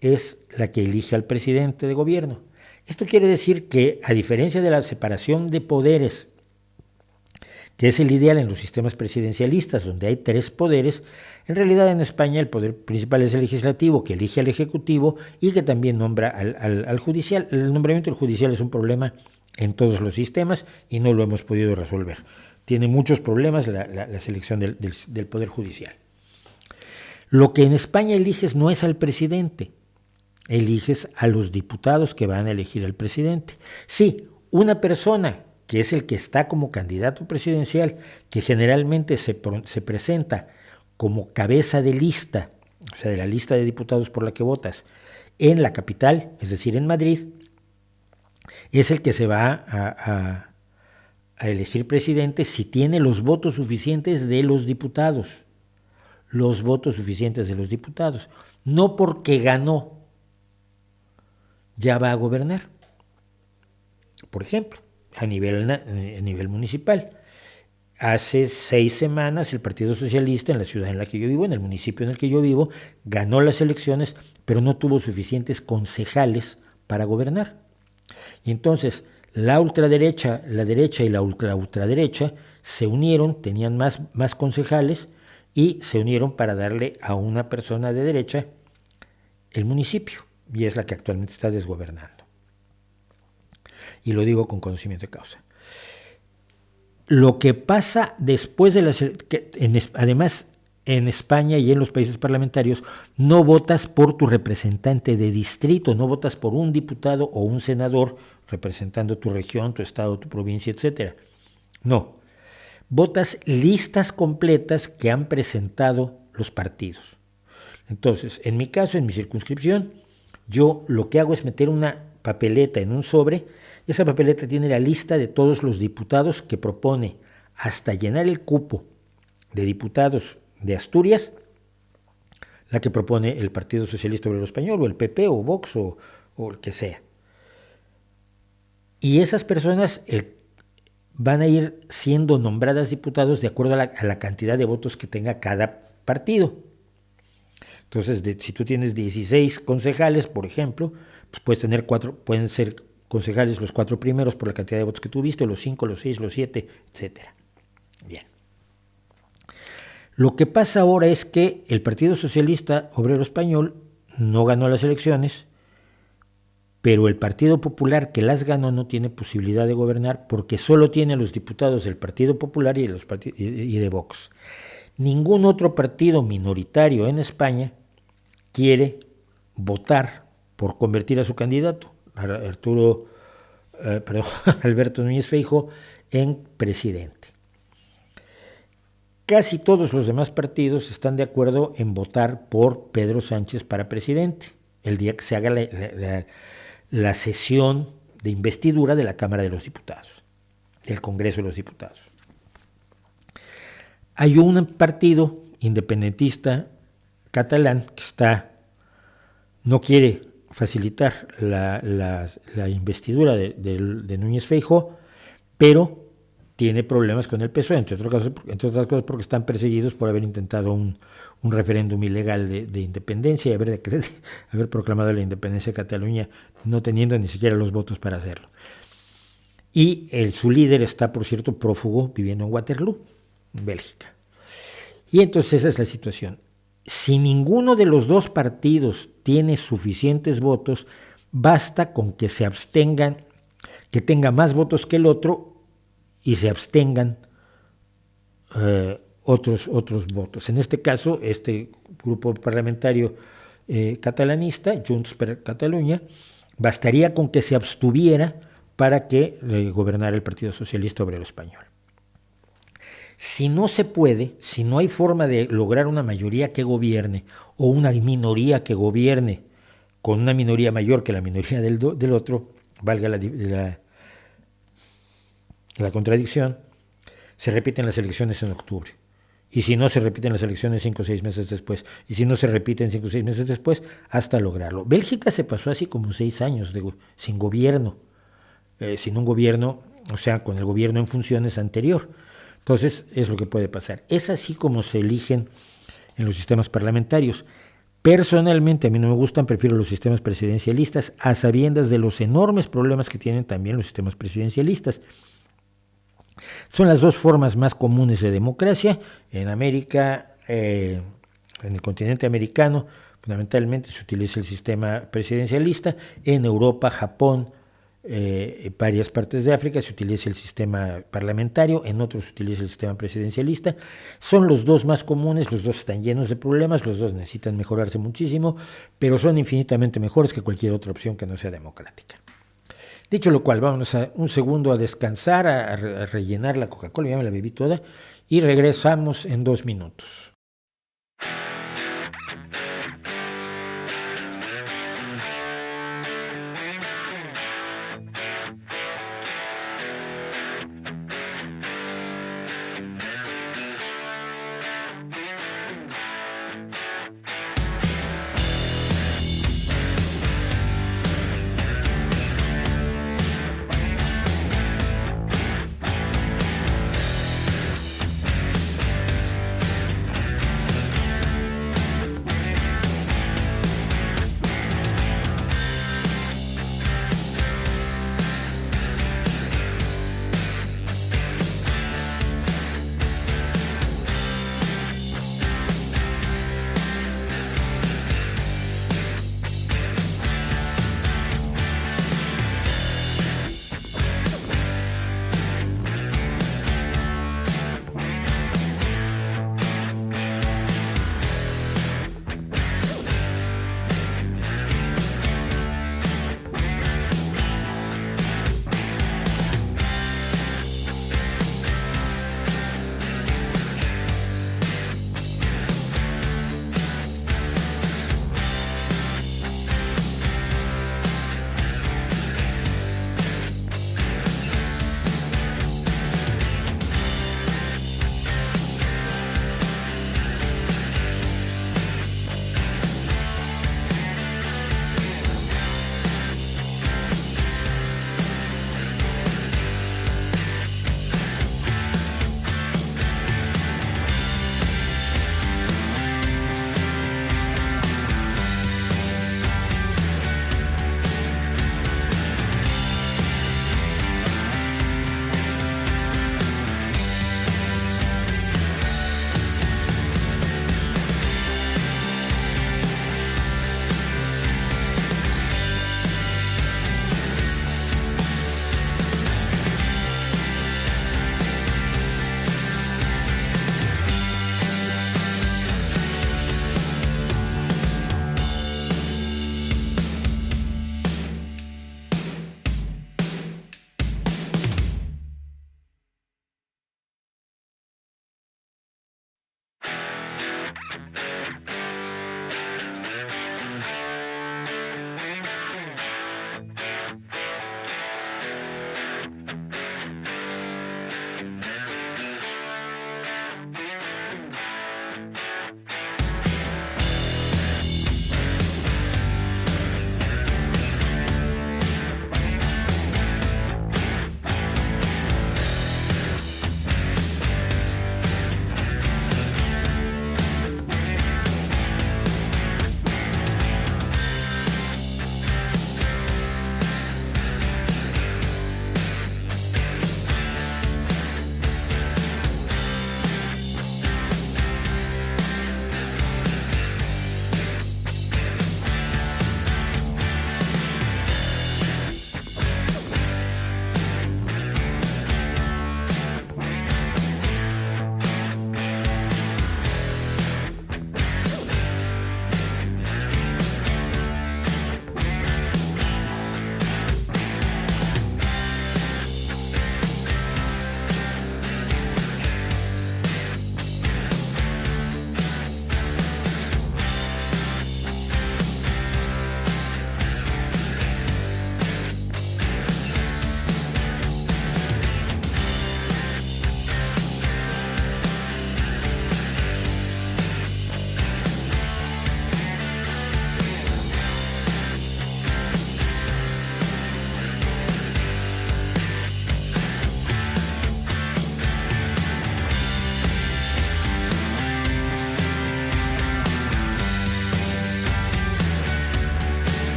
es la que elige al presidente de gobierno. Esto quiere decir que, a diferencia de la separación de poderes, que es el ideal en los sistemas presidencialistas, donde hay 3 poderes, en realidad en España el poder principal es el legislativo, que elige al ejecutivo y que también nombra al judicial. El nombramiento del judicial es un problema en todos los sistemas y no lo hemos podido resolver. Tiene muchos problemas la selección del poder judicial. Lo que en España eliges no es al presidente, eliges a los diputados que van a elegir al presidente. Sí, una persona que es el que está como candidato presidencial, que generalmente se presenta como cabeza de lista, o sea, de la lista de diputados por la que votas, en la capital, es decir, en Madrid, es el que se va a elegir presidente si tiene los votos suficientes de los diputados. Los votos suficientes de los diputados. No porque ganó, ya va a gobernar. Por ejemplo, a nivel municipal. hace 6 semanas el Partido Socialista en la ciudad en la que yo vivo, en el municipio en el que yo vivo, ganó las elecciones, pero no tuvo suficientes concejales para gobernar. Y entonces la ultraderecha, la derecha y la ultraderecha se unieron, tenían más concejales y se unieron para darle a una persona de derecha el municipio, y es la que actualmente está desgobernando. Y lo digo con conocimiento de causa. Lo que pasa después de las elecciones, además en España y en los países parlamentarios, no votas por tu representante de distrito, no votas por un diputado o un senador representando tu región, tu estado, tu provincia, etc. No, votas listas completas que han presentado los partidos. Entonces, en mi caso, en mi circunscripción, yo lo que hago es meter una papeleta en un sobre. Esa papeleta tiene la lista de todos los diputados que propone hasta llenar el cupo de diputados de Asturias, la que propone el Partido Socialista Obrero Español, o el PP, o Vox, o el que sea. Y esas personas van a ir siendo nombradas diputados de acuerdo a la cantidad de votos que tenga cada partido. Entonces, si tú tienes 16 concejales, por ejemplo, pues puedes tener 4, pueden ser concejales los 4 primeros por la cantidad de votos que tuviste, los 5, los 6, los 7, etc. Bien. Lo que pasa ahora es que el Partido Socialista Obrero Español no ganó las elecciones, pero el Partido Popular que las ganó no tiene posibilidad de gobernar porque solo tiene los diputados del Partido Popular y de Vox. Ningún otro partido minoritario en España quiere votar por convertir a su candidato, Alberto Núñez Feijóo, en presidente. Casi todos los demás partidos están de acuerdo en votar por Pedro Sánchez para presidente, el día que se haga la sesión de investidura de la Cámara de los Diputados, del Congreso de los Diputados. Hay un partido independentista catalán que no quiere facilitar la investidura de Núñez Feijóo, pero tiene problemas con el PSOE, entre otras cosas porque están perseguidos por haber intentado un referéndum ilegal de independencia y haber proclamado la independencia de Cataluña, no teniendo ni siquiera los votos para hacerlo. Y su líder está, por cierto, prófugo, viviendo en Waterloo, en Bélgica. Y entonces esa es la situación. Si ninguno de los dos partidos tiene suficientes votos, basta con que se abstengan, que tenga más votos que el otro y se abstengan otros votos. En este caso, este grupo parlamentario catalanista, Junts per Catalunya, bastaría con que se abstuviera para que gobernara el Partido Socialista Obrero Español. Si no se puede, si no hay forma de lograr una mayoría que gobierne o una minoría que gobierne con una minoría mayor que la minoría del otro, valga la contradicción, se repiten las elecciones en octubre. Y si no, se repiten las elecciones 5 o 6 meses después. Y si no se repiten 5 o 6 meses después, hasta lograrlo. Bélgica se pasó así como 6 años sin gobierno, sin un gobierno, o sea, con el gobierno en funciones anterior. Entonces, es lo que puede pasar. Es así como se eligen en los sistemas parlamentarios. Personalmente, a mí no me gustan, prefiero los sistemas presidencialistas, a sabiendas de los enormes problemas que tienen también los sistemas presidencialistas. Son las dos formas más comunes de democracia. En América, en el continente americano, fundamentalmente se utiliza el sistema presidencialista. En Europa, Japón, varias partes de África se utiliza el sistema parlamentario, en otros se utiliza el sistema presidencialista. Son los dos más comunes, los dos están llenos de problemas, los dos necesitan mejorarse muchísimo, pero son infinitamente mejores que cualquier otra opción que no sea democrática. Dicho lo cual, vámonos un segundo a descansar, a rellenar la Coca-Cola, ya me la bebí toda, y regresamos en 2 minutos.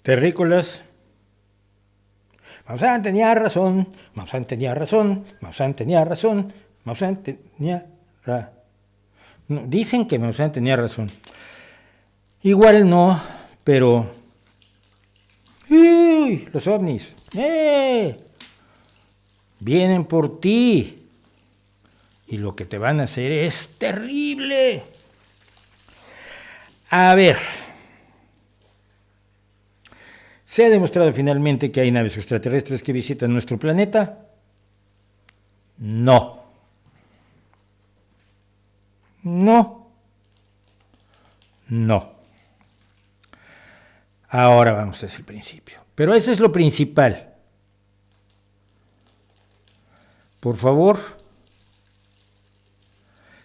terrícolas. Maussan tenía razón, Maussan tenía razón, Maussan tenía razón, Maussan tenía razón. No, dicen que Maussan tenía razón. Igual no, pero... ¡Uy! Los ovnis. Vienen por ti. Y lo que te van a hacer es terrible. A ver. ¿Se ha demostrado finalmente que hay naves extraterrestres que visitan nuestro planeta? No. No. No. Ahora vamos desde el principio. Pero ese es lo principal. Por favor,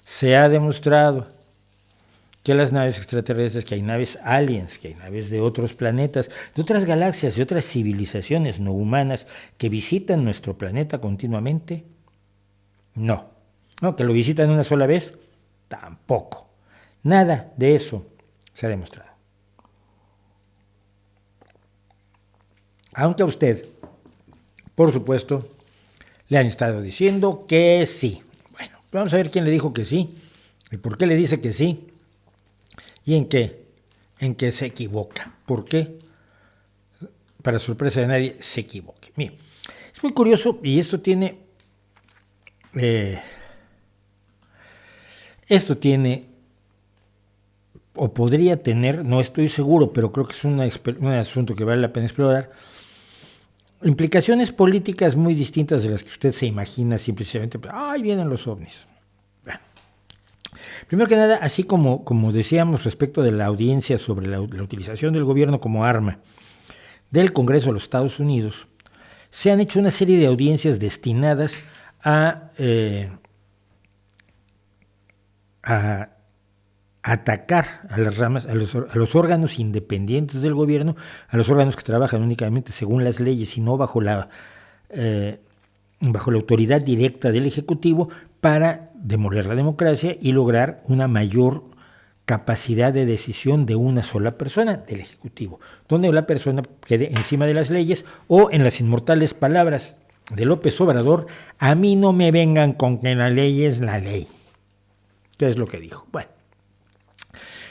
se ha demostrado que las naves extraterrestres, que hay naves aliens, que hay naves de otros planetas, de otras galaxias, de otras civilizaciones no humanas que visitan nuestro planeta continuamente. No. No, que lo visitan una sola vez, tampoco. Nada de eso se ha demostrado. Aunque a usted, por supuesto, le han estado diciendo que sí. Bueno, vamos a ver quién le dijo que sí y por qué le dice que sí y en qué se equivoca. ¿Por qué? Para sorpresa de nadie, se equivoque. Mire, es muy curioso y esto tiene o podría tener, no estoy seguro, pero creo que es un asunto que vale la pena explorar, implicaciones políticas muy distintas de las que usted se imagina simplemente, ¡ay, vienen los ovnis! Bueno, primero que nada, así como decíamos respecto de la audiencia sobre la utilización del gobierno como arma del Congreso de los Estados Unidos, se han hecho una serie de audiencias destinadas a atacar a las ramas, a los órganos independientes del gobierno, a los órganos que trabajan únicamente según las leyes y no bajo la autoridad directa del Ejecutivo, para demoler la democracia y lograr una mayor capacidad de decisión de una sola persona, del Ejecutivo, donde la persona quede encima de las leyes, o en las inmortales palabras de López Obrador, a mí no me vengan con que la ley es la ley. ¿Qué es lo que dijo? Bueno,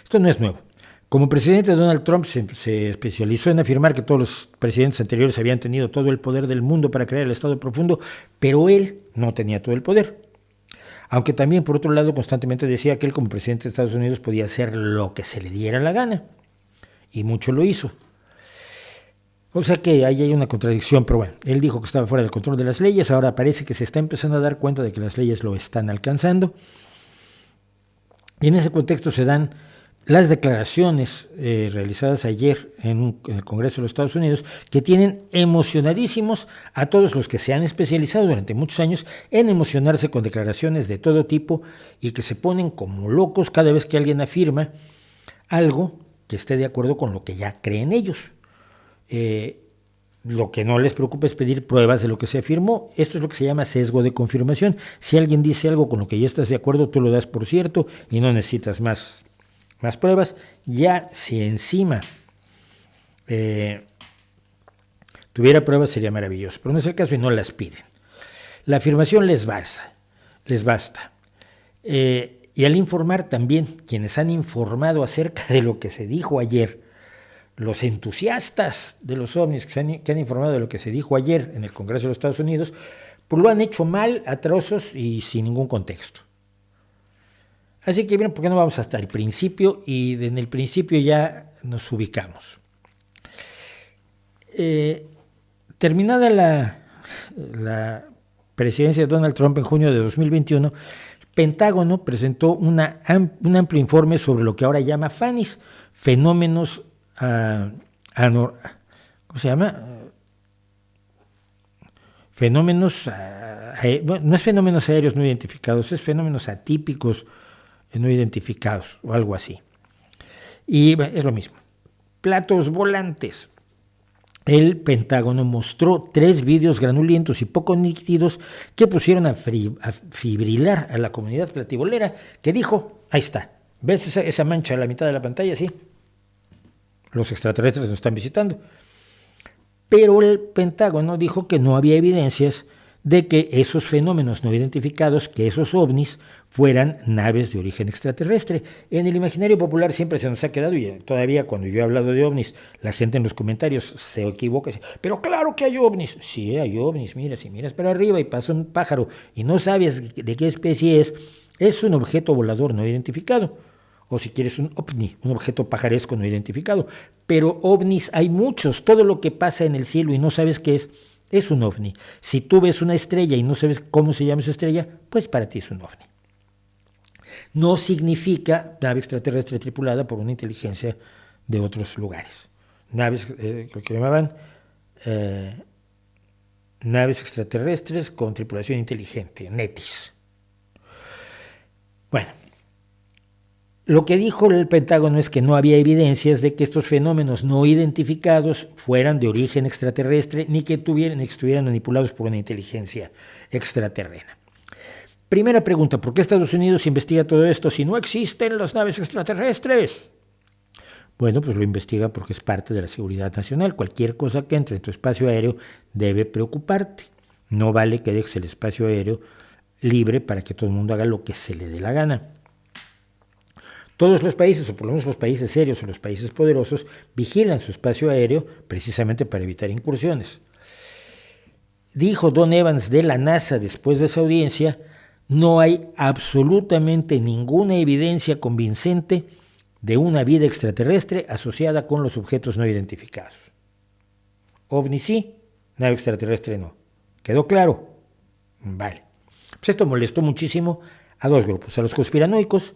esto no es nuevo. Como presidente, Donald Trump se especializó en afirmar que todos los presidentes anteriores habían tenido todo el poder del mundo para crear el Estado profundo, pero él no tenía todo el poder. Aunque también, por otro lado, constantemente decía que él, como presidente de Estados Unidos, podía hacer lo que se le diera la gana. Y mucho lo hizo. O sea que ahí hay una contradicción, pero bueno, él dijo que estaba fuera del control de las leyes, ahora parece que se está empezando a dar cuenta de que las leyes lo están alcanzando. Y en ese contexto se dan las declaraciones realizadas ayer en el Congreso de los Estados Unidos, que tienen emocionadísimos a todos los que se han especializado durante muchos años en emocionarse con declaraciones de todo tipo y que se ponen como locos cada vez que alguien afirma algo que esté de acuerdo con lo que ya creen ellos. Lo que no les preocupa es pedir pruebas de lo que se afirmó. Esto es lo que se llama sesgo de confirmación. Si alguien dice algo con lo que ya estás de acuerdo, tú lo das por cierto y no necesitas más pruebas. Ya si encima tuviera pruebas sería maravilloso, pero no es el caso y no las piden. La afirmación les basta. Y al informar también, quienes han informado acerca de lo que se dijo ayer, los entusiastas de los ovnis que han informado de lo que se dijo ayer en el Congreso de los Estados Unidos, pues lo han hecho mal, a trozos y sin ningún contexto. Así que bien, ¿por qué no vamos hasta el principio? Y en el principio ya nos ubicamos. Terminada la presidencia de Donald Trump en junio de 2021, el Pentágono presentó un amplio informe sobre lo que ahora llama FANIS, fenómenos ¿cómo se llama? Fenómenos, bueno, no es fenómenos aéreos no identificados, es fenómenos atípicos no identificados o algo así. Y bueno, es lo mismo. Platos volantes. El Pentágono mostró 3 vídeos granulentos y poco nítidos que pusieron a fibrilar a la comunidad platibolera, que dijo, ahí está, ¿ves esa mancha a la mitad de la pantalla? Sí, los extraterrestres nos están visitando. Pero el Pentágono dijo que no había evidencias de que esos fenómenos no identificados, que esos ovnis, fueran naves de origen extraterrestre. En el imaginario popular siempre se nos ha quedado, y todavía cuando yo he hablado de ovnis, la gente en los comentarios se equivoca, dice, pero claro que hay ovnis. Sí, hay ovnis, mira, si miras para arriba y pasa un pájaro y no sabes de qué especie es un objeto volador no identificado. O si quieres un ovni, un objeto pajaresco no identificado. Pero ovnis hay muchos, todo lo que pasa en el cielo y no sabes qué es un ovni. Si tú ves una estrella y no sabes cómo se llama esa estrella, pues para ti es un ovni. No significa nave extraterrestre tripulada por una inteligencia de otros lugares. Naves, lo que llamaban naves extraterrestres con tripulación inteligente, NETIS. Bueno, lo que dijo el Pentágono es que no había evidencias de que estos fenómenos no identificados fueran de origen extraterrestre ni que estuvieran manipulados por una inteligencia extraterrena. Primera pregunta, ¿por qué Estados Unidos investiga todo esto si no existen las naves extraterrestres? Bueno, pues lo investiga porque es parte de la seguridad nacional. Cualquier cosa que entre en tu espacio aéreo debe preocuparte. No vale que dejes el espacio aéreo libre para que todo el mundo haga lo que se le dé la gana. Todos los países, o por lo menos los países serios o los países poderosos, vigilan su espacio aéreo precisamente para evitar incursiones. Dijo Don Evans de la NASA después de esa audiencia, no hay absolutamente ninguna evidencia convincente de una vida extraterrestre asociada con los objetos no identificados. OVNI sí, nave extraterrestre no. ¿Quedó claro? Vale. Pues esto molestó muchísimo a dos grupos, a los conspiranoicos,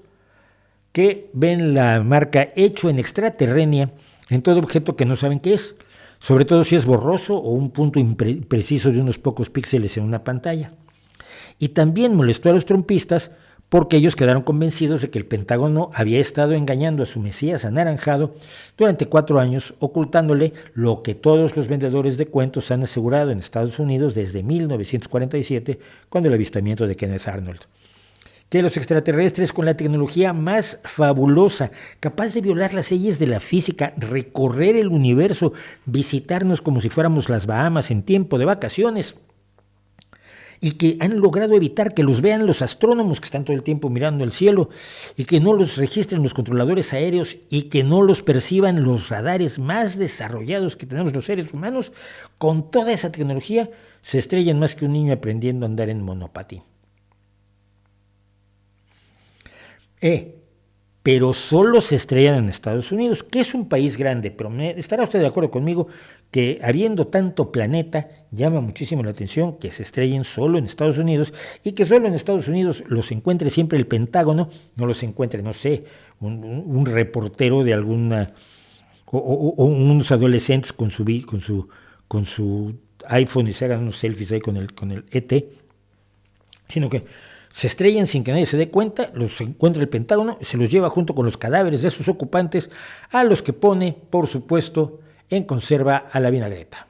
que ven la marca hecho en extraterrenia en todo objeto que no saben qué es, sobre todo si es borroso o un punto impreciso de unos pocos píxeles en una pantalla. Y también molestó a los trumpistas porque ellos quedaron convencidos de que el Pentágono había estado engañando a su Mesías anaranjado durante 4 años, ocultándole lo que todos los vendedores de cuentos han asegurado en Estados Unidos desde 1947, con el avistamiento de Kenneth Arnold. Que los extraterrestres con la tecnología más fabulosa, capaz de violar las leyes de la física, recorrer el universo, visitarnos como si fuéramos las Bahamas en tiempo de vacaciones, y que han logrado evitar que los vean los astrónomos que están todo el tiempo mirando el cielo, y que no los registren los controladores aéreos, y que no los perciban los radares más desarrollados que tenemos los seres humanos, con toda esa tecnología se estrellan más que un niño aprendiendo a andar en monopatín. Pero solo se estrellan en Estados Unidos, que es un país grande, pero estará usted de acuerdo conmigo que habiendo tanto planeta, llama muchísimo la atención que se estrellen solo en Estados Unidos y que solo en Estados Unidos los encuentre siempre el Pentágono, no los encuentre, no sé, un reportero de alguna, o unos adolescentes con su iPhone y se hagan unos selfies ahí con el ET, sino que se estrellan sin que nadie se dé cuenta, los encuentra el Pentágono, se los lleva junto con los cadáveres de sus ocupantes, a los que pone, por supuesto, en conserva a la vinagreta.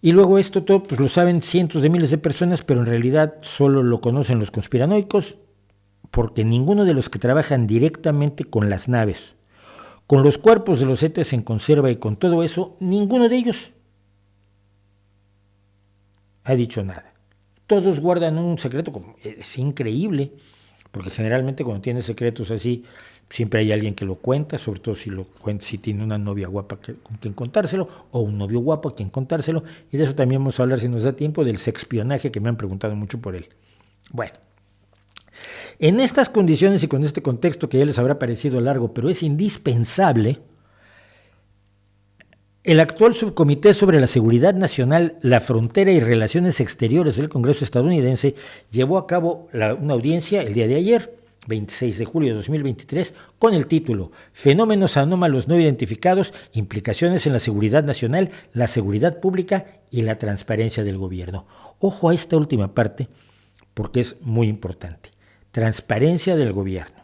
Y luego esto todo pues lo saben cientos de miles de personas, pero en realidad solo lo conocen los conspiranoicos, porque ninguno de los que trabajan directamente con las naves, con los cuerpos de los ETs en conserva y con todo eso, ninguno de ellos ha dicho nada. Todos guardan un secreto, es increíble, porque generalmente cuando tienes secretos así, siempre hay alguien que lo cuenta, sobre todo si tiene una novia guapa con quien contárselo, o un novio guapo a quien contárselo, y de eso también vamos a hablar, si nos da tiempo, del sexpionaje, que me han preguntado mucho por él. Bueno, en estas condiciones y con este contexto que ya les habrá parecido largo, pero es indispensable, el actual Subcomité sobre la Seguridad Nacional, la Frontera y Relaciones Exteriores del Congreso estadounidense llevó a cabo una audiencia el día de ayer, 26 de julio de 2023, con el título Fenómenos anómalos no identificados, implicaciones en la seguridad nacional, la seguridad pública y la transparencia del gobierno. Ojo a esta última parte porque es muy importante. Transparencia del gobierno.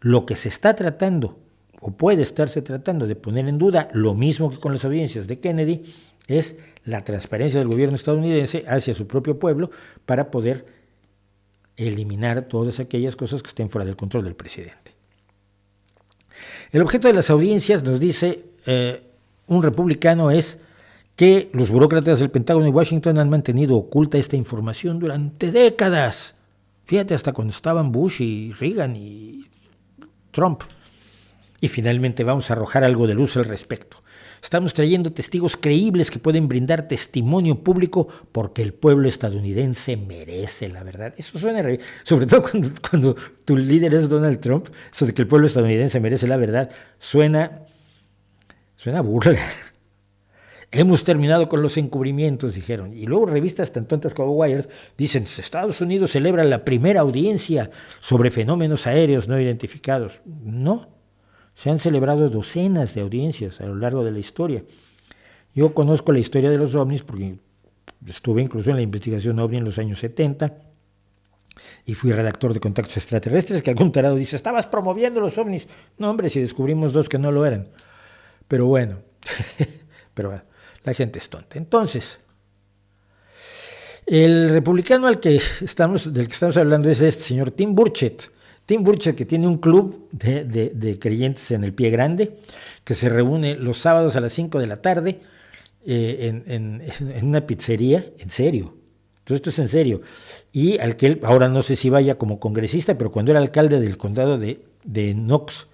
Lo que se está tratando o puede estarse tratando de poner en duda, lo mismo que con las audiencias de Kennedy, es la transparencia del gobierno estadounidense hacia su propio pueblo para poder eliminar todas aquellas cosas que estén fuera del control del presidente. El objeto de las audiencias, nos dice un republicano es que los burócratas del Pentágono y Washington han mantenido oculta esta información durante décadas. Fíjate, hasta cuando estaban Bush y Reagan y Trump. Y finalmente vamos a arrojar algo de luz al respecto. Estamos trayendo testigos creíbles que pueden brindar testimonio público porque el pueblo estadounidense merece la verdad. Eso suena, sobre todo cuando tu líder es Donald Trump, eso de que el pueblo estadounidense merece la verdad, suena burla. Hemos terminado con los encubrimientos, dijeron. Y luego revistas tan tontas como Wired dicen: Estados Unidos celebra la primera audiencia sobre fenómenos aéreos no identificados. No, se han celebrado docenas de audiencias a lo largo de la historia. Yo conozco la historia de los ovnis porque estuve incluso en la investigación ovni en los años 70 y fui redactor de Contactos Extraterrestres, que algún tarado dice: estabas promoviendo los ovnis. No, hombre, si descubrimos dos que no lo eran. Pero bueno, la gente es tonta. Entonces, el republicano del que estamos hablando es este señor Tim Burchett. Tim Burchett, que tiene un club de creyentes en el Pie Grande, que se reúne los sábados a las 5 de la tarde en una pizzería, en serio. Todo esto es en serio. Y al que él, ahora no sé si vaya como congresista, pero cuando era alcalde del condado de Knox,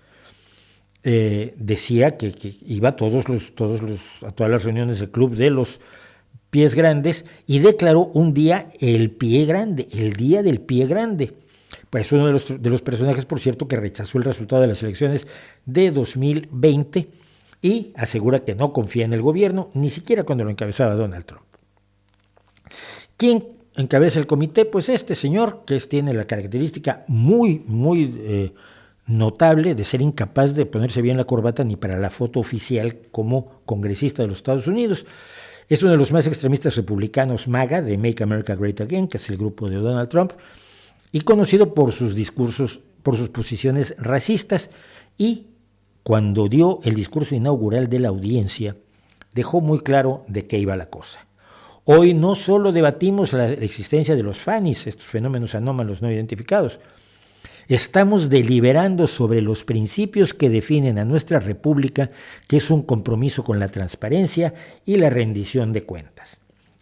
decía que iba a todas las reuniones del club de los Pies Grandes y declaró un día el Pie Grande, el Día del Pie Grande. Pues uno de los personajes, por cierto, que rechazó el resultado de las elecciones de 2020 y asegura que no confía en el gobierno, ni siquiera cuando lo encabezaba Donald Trump. ¿Quién encabeza el comité? Pues este señor, que tiene la característica muy notable de ser incapaz de ponerse bien la corbata ni para la foto oficial como congresista de los Estados Unidos. Es uno de los más extremistas republicanos MAGA de Make America Great Again, que es el grupo de Donald Trump, y conocido por sus discursos, por sus posiciones racistas, y cuando dio el discurso inaugural de la audiencia, dejó muy claro de qué iba la cosa. Hoy no solo debatimos la existencia de los FANIs, estos fenómenos anómalos no identificados, estamos deliberando sobre los principios que definen a nuestra república, que es un compromiso con la transparencia y la rendición de cuentas.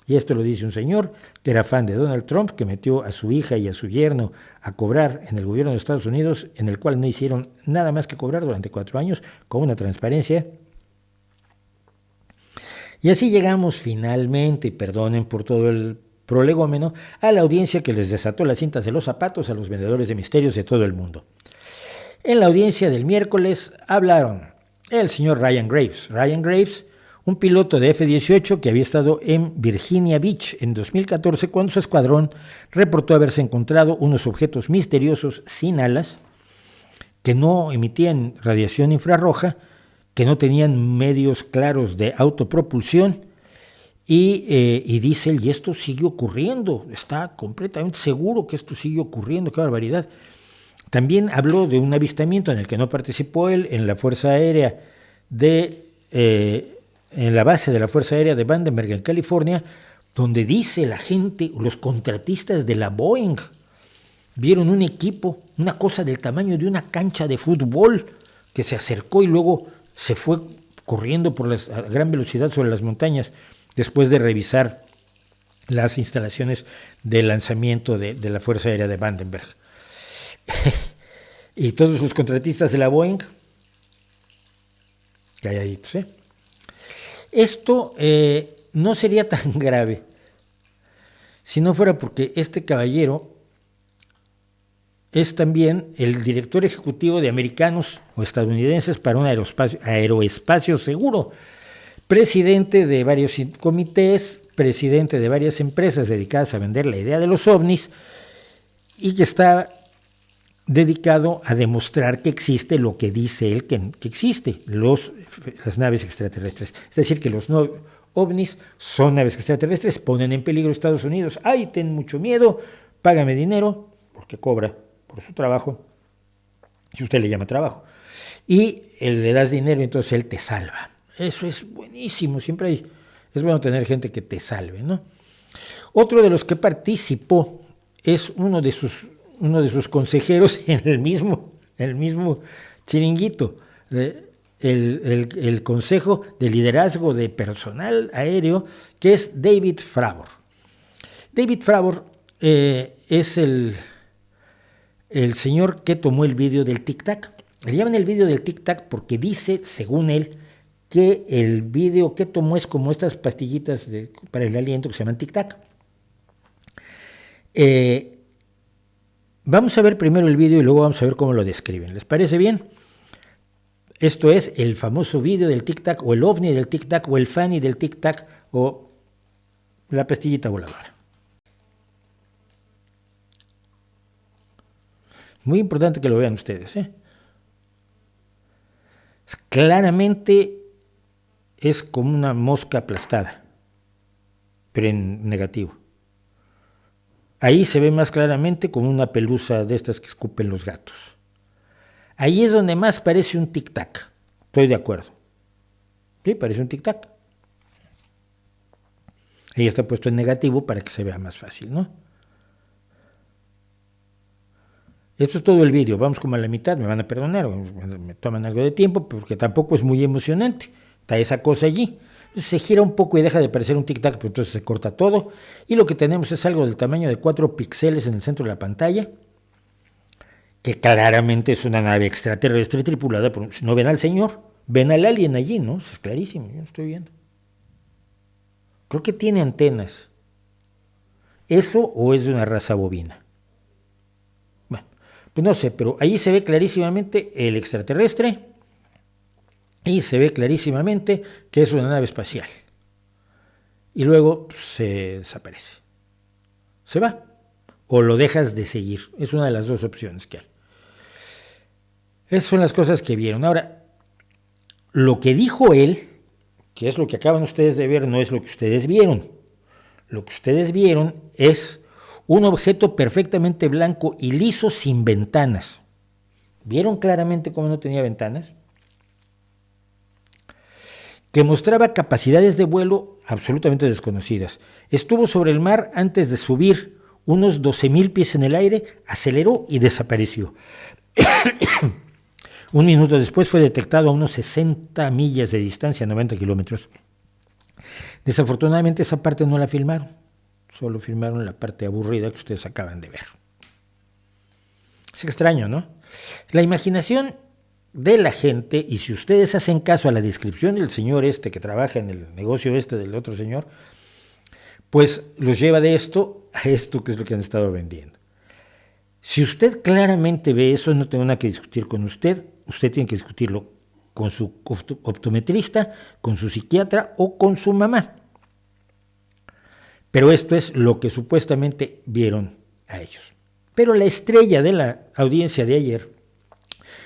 Y esto lo dice un señor que era fan de Donald Trump, que metió a su hija y a su yerno a cobrar en el gobierno de Estados Unidos, en el cual no hicieron nada más que cobrar durante 4 años, con una transparencia. Y así llegamos finalmente, perdonen por todo el prolegómeno, a la audiencia que les desató las cintas de los zapatos a los vendedores de misterios de todo el mundo. En la audiencia del miércoles hablaron el señor Ryan Graves. Ryan Graves, un piloto de F-18 que había estado en Virginia Beach en 2014 cuando su escuadrón reportó haberse encontrado unos objetos misteriosos sin alas que no emitían radiación infrarroja, que no tenían medios claros de autopropulsión y dice él, y esto sigue ocurriendo, está completamente seguro que esto sigue ocurriendo, qué barbaridad. También habló de un avistamiento en el que no participó él en la Fuerza Aérea en la base de la Fuerza Aérea de Vandenberg en California, donde dice la gente, los contratistas de la Boeing, vieron un equipo, una cosa del tamaño de una cancha de fútbol, que se acercó y luego se fue corriendo a gran velocidad sobre las montañas, después de revisar las instalaciones de lanzamiento de la Fuerza Aérea de Vandenberg. Y todos los contratistas de la Boeing, calladitos, ¿eh? Esto no sería tan grave si no fuera porque este caballero es también el director ejecutivo de Americanos o Estadounidenses para un aeroespacio seguro, presidente de varios comités, presidente de varias empresas dedicadas a vender la idea de los ovnis y que está dedicado a demostrar que existe lo que dice él que existe, las naves extraterrestres. Es decir, que los ovnis son naves extraterrestres, ponen en peligro a Estados Unidos. ¡Ay, ten mucho miedo! Págame dinero, porque cobra por su trabajo, si usted le llama trabajo, y le das dinero, entonces él te salva. Eso es buenísimo, siempre es bueno tener gente que te salve, ¿no? Otro de los que participó es uno de sus consejeros en el mismo chiringuito. el Consejo de Liderazgo de Personal Aéreo, que es David Fravor. David Fravor es el señor que tomó el vídeo del tic-tac. Le llaman el vídeo del tic-tac porque dice, según él, que el vídeo que tomó es como estas pastillitas para el aliento que se llaman tic-tac. Vamos a ver primero el vídeo y luego vamos a ver cómo lo describen. ¿Les parece bien? Esto es el famoso vídeo del tic-tac, o el ovni del tic-tac, o el Fanny del tic-tac, o la pastillita voladora. Muy importante que lo vean ustedes, ¿eh? Claramente es como una mosca aplastada, pero en negativo. Ahí se ve más claramente como una pelusa de estas que escupen los gatos. Ahí es donde más parece un tic-tac. Estoy de acuerdo. Sí, parece un tic-tac. Ahí está puesto en negativo para que se vea más fácil, ¿no? Esto es todo el vídeo. Vamos como a la mitad, me van a perdonar, me toman algo de tiempo, porque tampoco es muy emocionante. Está esa cosa allí. Se gira un poco y deja de parecer un tic-tac, pero entonces se corta todo. Y lo que tenemos es algo del tamaño de 4 píxeles en el centro de la pantalla, que claramente es una nave extraterrestre tripulada por... No ven al señor, ven al alien allí, ¿no? Es clarísimo, yo lo estoy viendo. Creo que tiene antenas. ¿Eso o es de una raza bovina? Bueno, pues no sé, pero ahí se ve clarísimamente el extraterrestre y se ve clarísimamente que es una nave espacial. Y luego se desaparece. Se va. O lo dejas de seguir. Es una de las dos opciones que hay. Esas son las cosas que vieron. Ahora, lo que dijo él, que es lo que acaban ustedes de ver, no es lo que ustedes vieron. Lo que ustedes vieron es un objeto perfectamente blanco y liso sin ventanas. ¿Vieron claramente cómo no tenía ventanas? Que mostraba capacidades de vuelo absolutamente desconocidas. Estuvo sobre el mar antes de subir unos 12,000 pies en el aire, aceleró y desapareció. Un minuto después fue detectado a unos 60 millas de distancia, 90 kilómetros. Desafortunadamente esa parte no la filmaron, solo filmaron la parte aburrida que ustedes acaban de ver. Es extraño, ¿no? La imaginación de la gente, y si ustedes hacen caso a la descripción del señor este que trabaja en el negocio este del otro señor, pues los lleva de esto a esto, que es lo que han estado vendiendo. Si usted claramente ve eso, no tengo nada que discutir con usted tiene que discutirlo con su optometrista, con su psiquiatra o con su mamá. Pero esto es lo que supuestamente vieron a ellos. Pero la estrella de la audiencia de ayer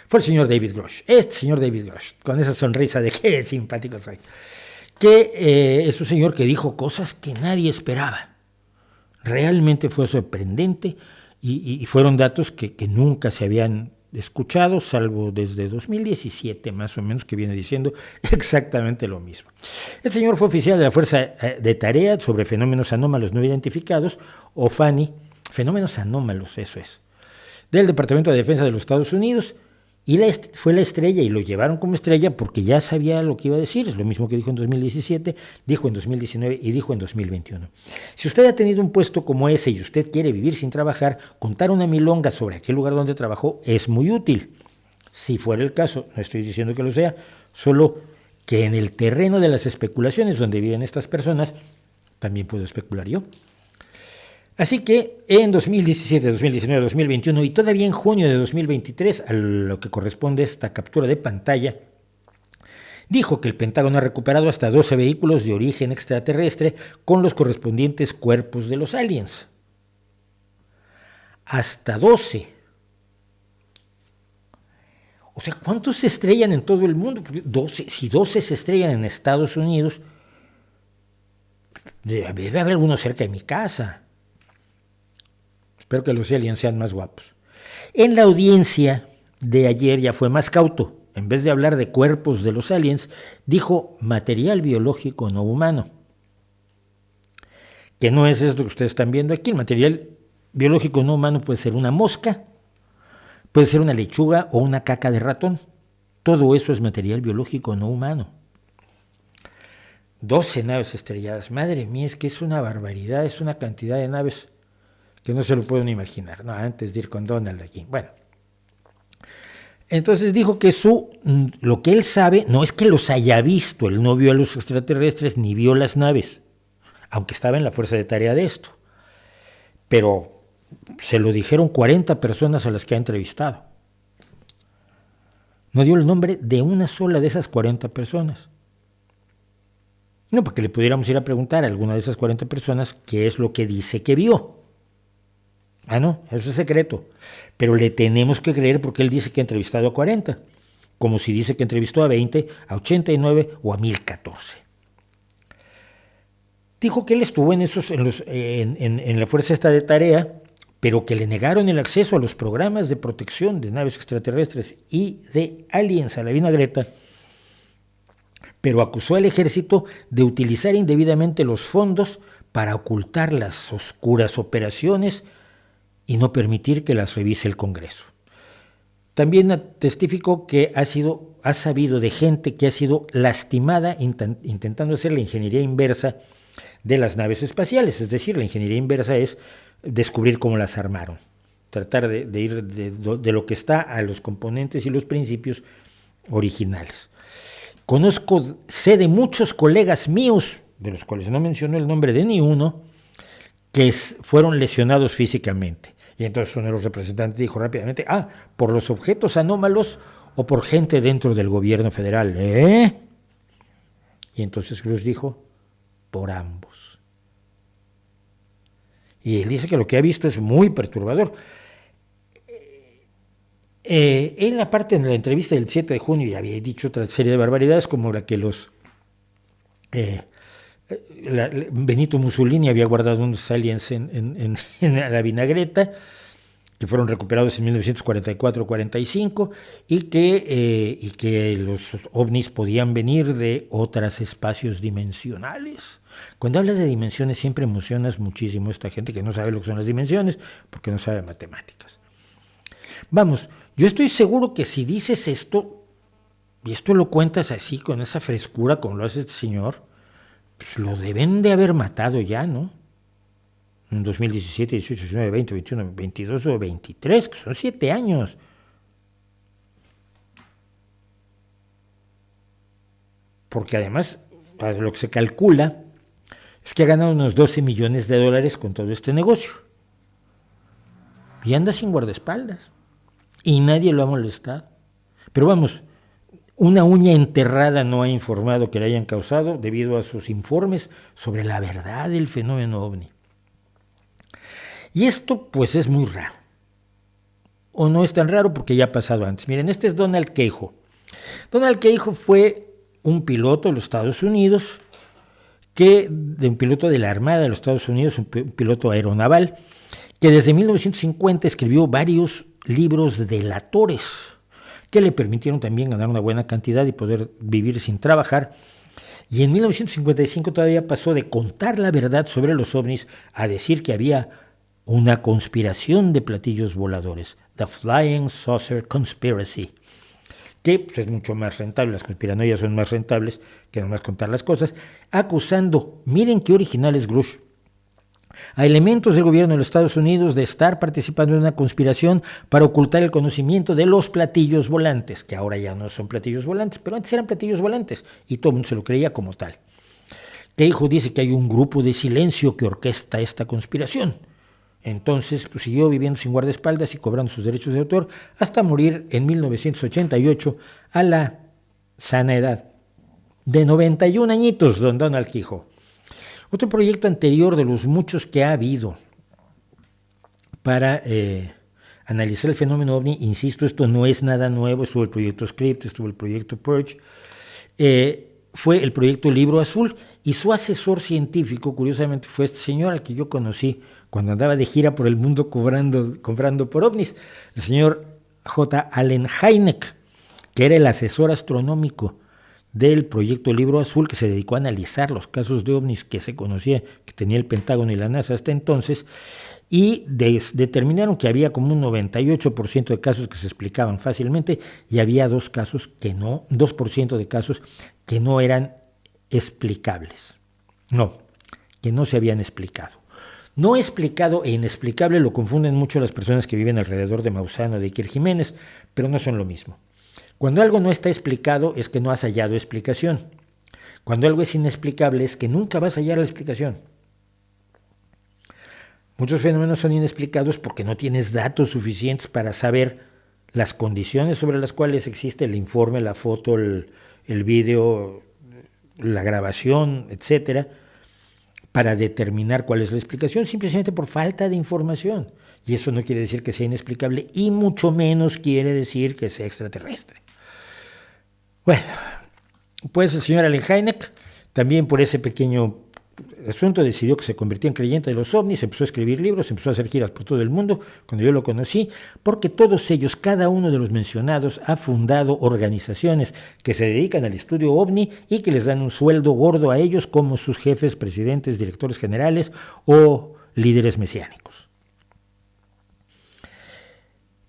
fue el señor David Grush. Este señor David Grush, con esa sonrisa de qué simpático soy, que es un señor que dijo cosas que nadie esperaba. Realmente fue sorprendente y fueron datos que nunca se habían escuchado, salvo desde 2017 más o menos, que viene diciendo exactamente lo mismo. El señor fue oficial de la Fuerza de Tarea sobre Fenómenos Anómalos No Identificados, o FANI, Fenómenos Anómalos, eso es, del Departamento de Defensa de los Estados Unidos, y fue la estrella, y lo llevaron como estrella porque ya sabía lo que iba a decir. Es lo mismo que dijo en 2017, dijo en 2019 y dijo en 2021. Si usted ha tenido un puesto como ese y usted quiere vivir sin trabajar, contar una milonga sobre aquel lugar donde trabajó es muy útil. Si fuera el caso, no estoy diciendo que lo sea, solo que en el terreno de las especulaciones donde viven estas personas, también puedo especular yo. Así que en 2017, 2019, 2021 y todavía en junio de 2023, a lo que corresponde esta captura de pantalla, dijo que el Pentágono ha recuperado hasta 12 vehículos de origen extraterrestre con los correspondientes cuerpos de los aliens. Hasta 12. O sea, ¿cuántos se estrellan en todo el mundo? 12, si 12 se estrellan en Estados Unidos, debe haber algunos cerca de mi casa. Espero que los aliens sean más guapos. En la audiencia de ayer ya fue más cauto. En vez de hablar de cuerpos de los aliens, dijo material biológico no humano. Que no es esto que ustedes están viendo aquí. El material biológico no humano puede ser una mosca, puede ser una lechuga o una caca de ratón. Todo eso es material biológico no humano. 12 naves estrelladas. Madre mía, es que es una barbaridad, es una cantidad de naves que no se lo pueden imaginar. No, antes de ir con Donald aquí. Bueno, entonces dijo que lo que él sabe no es que los haya visto, él no vio a los extraterrestres ni vio las naves, aunque estaba en la fuerza de tarea de esto. Pero se lo dijeron 40 personas a las que ha entrevistado. No dio el nombre de una sola de esas 40 personas. No, porque le pudiéramos ir a preguntar a alguna de esas 40 personas qué es lo que dice que vio. Ah, no, eso es secreto. Pero le tenemos que creer porque él dice que ha entrevistado a 40, como si dice que entrevistó a 20, a 89 o a 1014. Dijo que él estuvo en la fuerza esta de tarea, pero que le negaron el acceso a los programas de protección de naves extraterrestres y de aliens a la vinagreta, pero acusó al ejército de utilizar indebidamente los fondos para ocultar las oscuras operaciones y no permitir que las revise el Congreso. También testificó que ha sabido de gente que ha sido lastimada intentando hacer la ingeniería inversa de las naves espaciales, es decir, la ingeniería inversa es descubrir cómo las armaron, tratar de ir de lo que está a los componentes y los principios originales. Sé de muchos colegas míos, de los cuales no menciono el nombre de ni uno, que fueron lesionados físicamente. Y entonces uno de los representantes dijo rápidamente, por los objetos anómalos o por gente dentro del gobierno federal. Y entonces Cruz dijo, por ambos. Y él dice que lo que ha visto es muy perturbador. Él, aparte, en la entrevista del 7 de junio ya había dicho otra serie de barbaridades, como la que Benito Mussolini había guardado unos aliens en la vinagreta, que fueron recuperados en 1944-45, y que los ovnis podían venir de otros espacios dimensionales. Cuando hablas de dimensiones siempre emocionas muchísimo a esta gente que no sabe lo que son las dimensiones, porque no sabe matemáticas. Vamos, yo estoy seguro que si dices esto, y esto lo cuentas así, con esa frescura como lo hace este señor, pues lo deben de haber matado ya, ¿no? En 2017, 18, 19, 20, 21, 22 o 23, que son 7 años. Porque además, lo que se calcula es que ha ganado unos $12 millones con todo este negocio. Y anda sin guardaespaldas. Y nadie lo ha molestado. Pero vamos, una uña enterrada no ha informado que le hayan causado debido a sus informes sobre la verdad del fenómeno ovni. Y esto pues es muy raro. O no es tan raro porque ya ha pasado antes. Miren, este es Donald Keyhoe. Donald Keyhoe fue un piloto de los Estados Unidos, un piloto de la Armada de los Estados Unidos, un piloto aeronaval, que desde 1950 escribió varios libros delatores que le permitieron también ganar una buena cantidad y poder vivir sin trabajar. Y en 1955 todavía pasó de contar la verdad sobre los ovnis a decir que había una conspiración de platillos voladores, The Flying Saucer Conspiracy, que pues, es mucho más rentable, las conspiranoias son más rentables que nomás contar las cosas, acusando, miren qué original es Grush, a elementos del gobierno de los Estados Unidos de estar participando en una conspiración para ocultar el conocimiento de los platillos volantes, que ahora ya no son platillos volantes, pero antes eran platillos volantes, y todo el mundo se lo creía como tal. Keyhoe dice que hay un grupo de silencio que orquesta esta conspiración. Entonces pues, siguió viviendo sin guardaespaldas y cobrando sus derechos de autor hasta morir en 1988 a la sana edad de 91 añitos, don Donald Keyhoe. Otro proyecto anterior de los muchos que ha habido para analizar el fenómeno ovni, insisto, esto no es nada nuevo, estuvo el proyecto Script, estuvo el proyecto Purge, fue el proyecto Libro Azul, y su asesor científico, curiosamente, fue este señor al que yo conocí cuando andaba de gira por el mundo comprando por ovnis, el señor J. Allen Hynek, que era el asesor astronómico del proyecto Libro Azul, que se dedicó a analizar los casos de ovnis que se conocía, que tenía el Pentágono y la NASA hasta entonces, y determinaron que había como un 98% de casos que se explicaban fácilmente y había 2% de casos que no eran explicables. No, que no se habían explicado. No explicado e inexplicable lo confunden mucho las personas que viven alrededor de Maussan o de Iker Jiménez, pero no son lo mismo. Cuando algo no está explicado es que no has hallado explicación. Cuando algo es inexplicable es que nunca vas a hallar la explicación. Muchos fenómenos son inexplicados porque no tienes datos suficientes para saber las condiciones sobre las cuales existe el informe, la foto, el vídeo, la grabación, etcétera, para determinar cuál es la explicación, simplemente por falta de información. Y eso no quiere decir que sea inexplicable y mucho menos quiere decir que sea extraterrestre. Bueno, pues el señor Allen Hynek, también por ese pequeño asunto, decidió que se convertía en creyente de los ovnis, empezó a escribir libros, empezó a hacer giras por todo el mundo, cuando yo lo conocí, porque todos ellos, cada uno de los mencionados, ha fundado organizaciones que se dedican al estudio ovni y que les dan un sueldo gordo a ellos como sus jefes, presidentes, directores generales o líderes mesiánicos.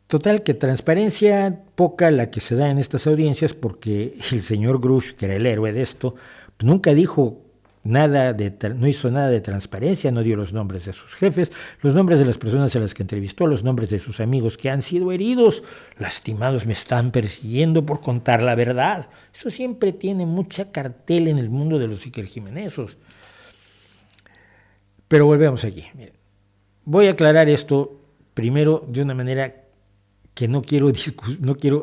Total, que transparencia poca la que se da en estas audiencias, porque el señor Grush, que era el héroe de esto, nunca dijo nada, no hizo nada de transparencia, no dio los nombres de sus jefes, los nombres de las personas a las que entrevistó, los nombres de sus amigos que han sido heridos, lastimados, me están persiguiendo por contar la verdad. Eso siempre tiene mucha cartel en el mundo de los Iker Jiménezos. Pero volvemos aquí. Miren, voy a aclarar esto primero de una manera que no quiero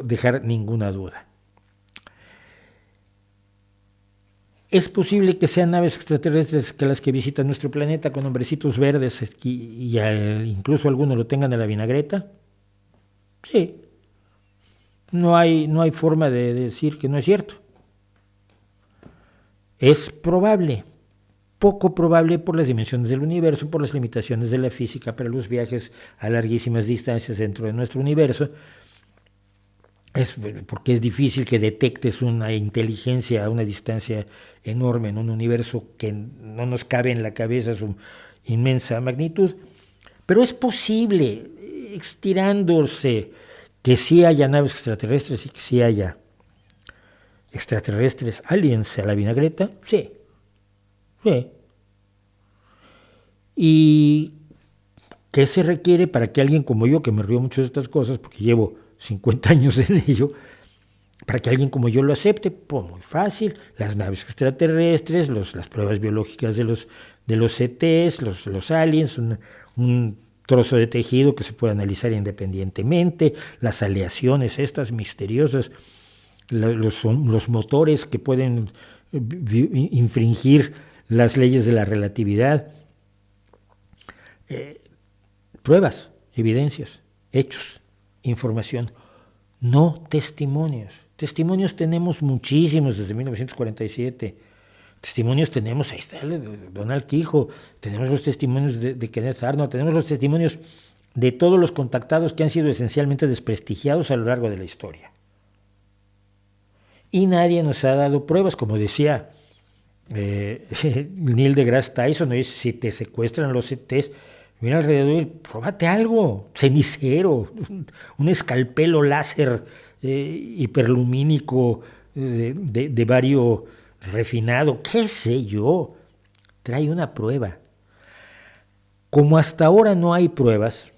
dejar ninguna duda. Es posible que sean naves extraterrestres que las que visitan nuestro planeta con hombrecitos verdes y incluso algunos lo tengan a la vinagreta. Sí. No hay forma de decir que no es cierto. Es probable, poco probable por las dimensiones del universo, por las limitaciones de la física para los viajes a larguísimas distancias dentro de nuestro universo. Porque es difícil que detectes una inteligencia a una distancia enorme en un universo que no nos cabe en la cabeza su inmensa magnitud. Pero es posible, estirándose, que sí haya naves extraterrestres y que sí haya extraterrestres, aliens a la vinagreta. Sí. ¿Y qué se requiere para que alguien como yo, que me río mucho de estas cosas porque llevo 50 años en ello, para que alguien como yo lo acepte? Pues muy fácil, las naves extraterrestres, las pruebas biológicas de los ETs, los aliens, un trozo de tejido que se puede analizar independientemente, las aleaciones estas misteriosas, los motores que pueden infringir las leyes de la relatividad, pruebas, evidencias, hechos, información, no testimonios. Testimonios tenemos muchísimos desde 1947. Testimonios tenemos, ahí está el de Donald Quijo, tenemos los testimonios de Kenneth Arnold, tenemos los testimonios de todos los contactados que han sido esencialmente desprestigiados a lo largo de la historia. Y nadie nos ha dado pruebas, como decía Neil deGrasse Tyson, dice, si te secuestran los ETs, mira alrededor y pruébate algo, cenicero, un escalpelo láser hiperlumínico de bario refinado, qué sé yo, trae una prueba. Como hasta ahora no hay pruebas,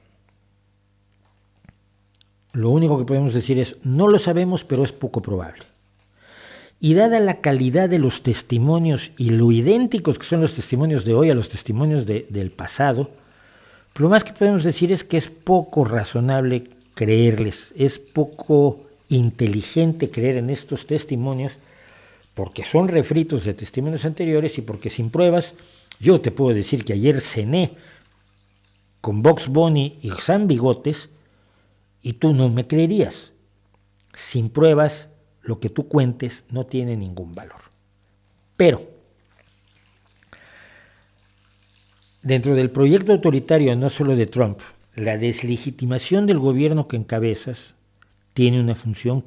lo único que podemos decir es, no lo sabemos, pero es poco probable. Y dada la calidad de los testimonios y lo idénticos que son los testimonios de hoy a los testimonios del pasado, lo más que podemos decir es que es poco razonable creerles, es poco inteligente creer en estos testimonios, porque son refritos de testimonios anteriores y porque sin pruebas, yo te puedo decir que ayer cené con Bugs Bunny y San Bigotes y tú no me creerías. Sin pruebas, lo que tú cuentes no tiene ningún valor. Pero dentro del proyecto autoritario, no solo de Trump, la deslegitimación del gobierno que encabezas tiene una función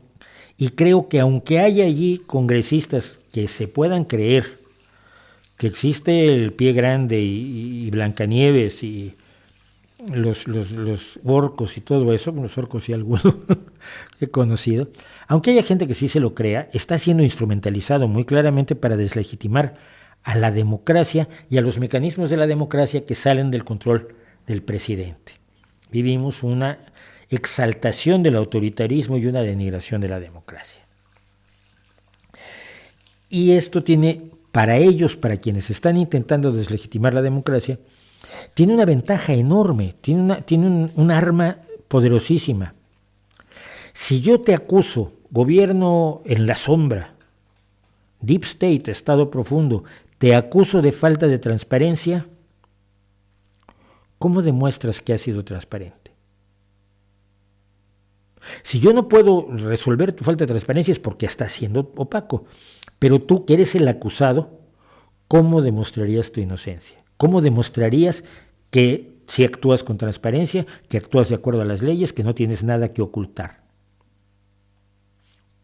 Y creo que aunque haya allí congresistas que se puedan creer que existe el Pie Grande y Blancanieves y los orcos y todo eso, los orcos y algunos he conocido, aunque haya gente que sí se lo crea, está siendo instrumentalizado muy claramente para deslegitimar a la democracia y a los mecanismos de la democracia que salen del control del presidente. Vivimos una exaltación del autoritarismo y una denigración de la democracia. Y esto tiene, para ellos, para quienes están intentando deslegitimar la democracia, tiene una ventaja enorme, tiene un arma poderosísima. Si yo te acuso, gobierno en la sombra, Deep State, Estado profundo, te acuso de falta de transparencia, ¿cómo demuestras que has sido transparente? Si yo no puedo resolver tu falta de transparencia es porque estás siendo opaco, pero tú que eres el acusado, ¿cómo demostrarías tu inocencia? ¿Cómo demostrarías que si actúas con transparencia, que actúas de acuerdo a las leyes, que no tienes nada que ocultar?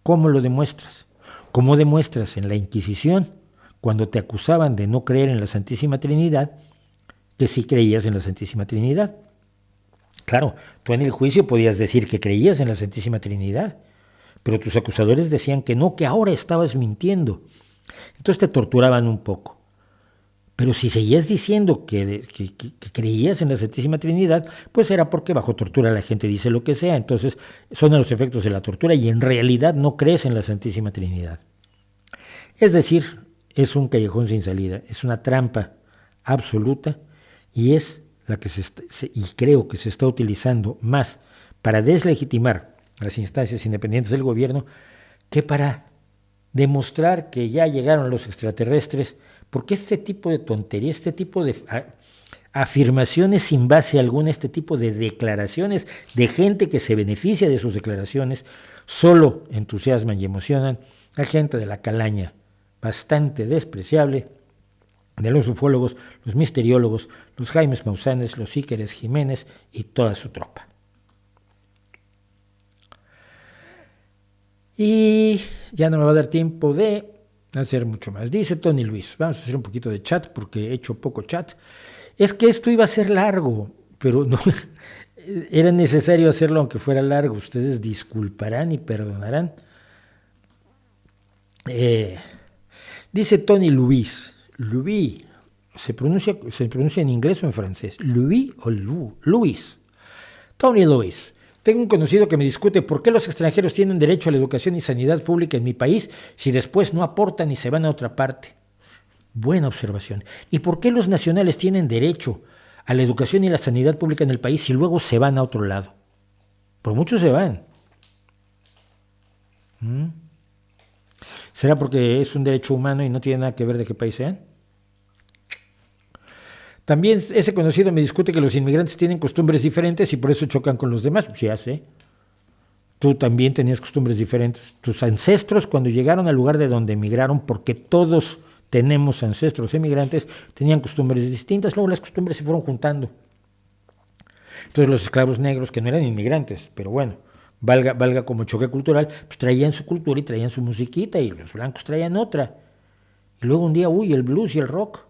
¿Cómo lo demuestras? ¿Cómo demuestras en la Inquisición, cuando te acusaban de no creer en la Santísima Trinidad, que sí creías en la Santísima Trinidad? Claro, tú en el juicio podías decir que creías en la Santísima Trinidad, pero tus acusadores decían que no, que ahora estabas mintiendo. Entonces te torturaban un poco. Pero si seguías diciendo que creías en la Santísima Trinidad, pues era porque bajo tortura la gente dice lo que sea. Entonces son los efectos de la tortura y en realidad no crees en la Santísima Trinidad. Es decir, es un callejón sin salida, es una trampa absoluta y es la que y creo que se está utilizando más para deslegitimar las instancias independientes del gobierno que para demostrar que ya llegaron los extraterrestres, porque este tipo de tontería, este tipo de afirmaciones sin base alguna, este tipo de declaraciones de gente que se beneficia de sus declaraciones, solo entusiasman y emocionan a gente de la calaña bastante despreciable de los ufólogos, los misteriólogos, los Jaimes Maussanes, los Íqueres Jiménez y toda su tropa. Y ya no me va a dar tiempo de hacer mucho más. Dice Tony Luis, vamos a hacer un poquito de chat porque he hecho poco chat. Es que esto iba a ser largo, pero no era necesario hacerlo aunque fuera largo. Ustedes disculparán y perdonarán. Dice Tony Luis, Louis, ¿se pronuncia en inglés o en francés? Louis o Luis. Tony Luis. Tengo un conocido que me discute por qué los extranjeros tienen derecho a la educación y sanidad pública en mi país si después no aportan y se van a otra parte. Buena observación. ¿Y por qué los nacionales tienen derecho a la educación y la sanidad pública en el país si luego se van a otro lado? Por muchos se van. ¿Será porque es un derecho humano y no tiene nada que ver de qué país sean? También ese conocido me discute que los inmigrantes tienen costumbres diferentes y por eso chocan con los demás. Pues ya sé. Tú también tenías costumbres diferentes. Tus ancestros, cuando llegaron al lugar de donde emigraron, porque todos tenemos ancestros emigrantes, tenían costumbres distintas, luego las costumbres se fueron juntando. Entonces los esclavos negros, que no eran inmigrantes, pero bueno, valga como choque cultural, pues traían su cultura y traían su musiquita y los blancos traían otra. Y luego un día, el blues y el rock.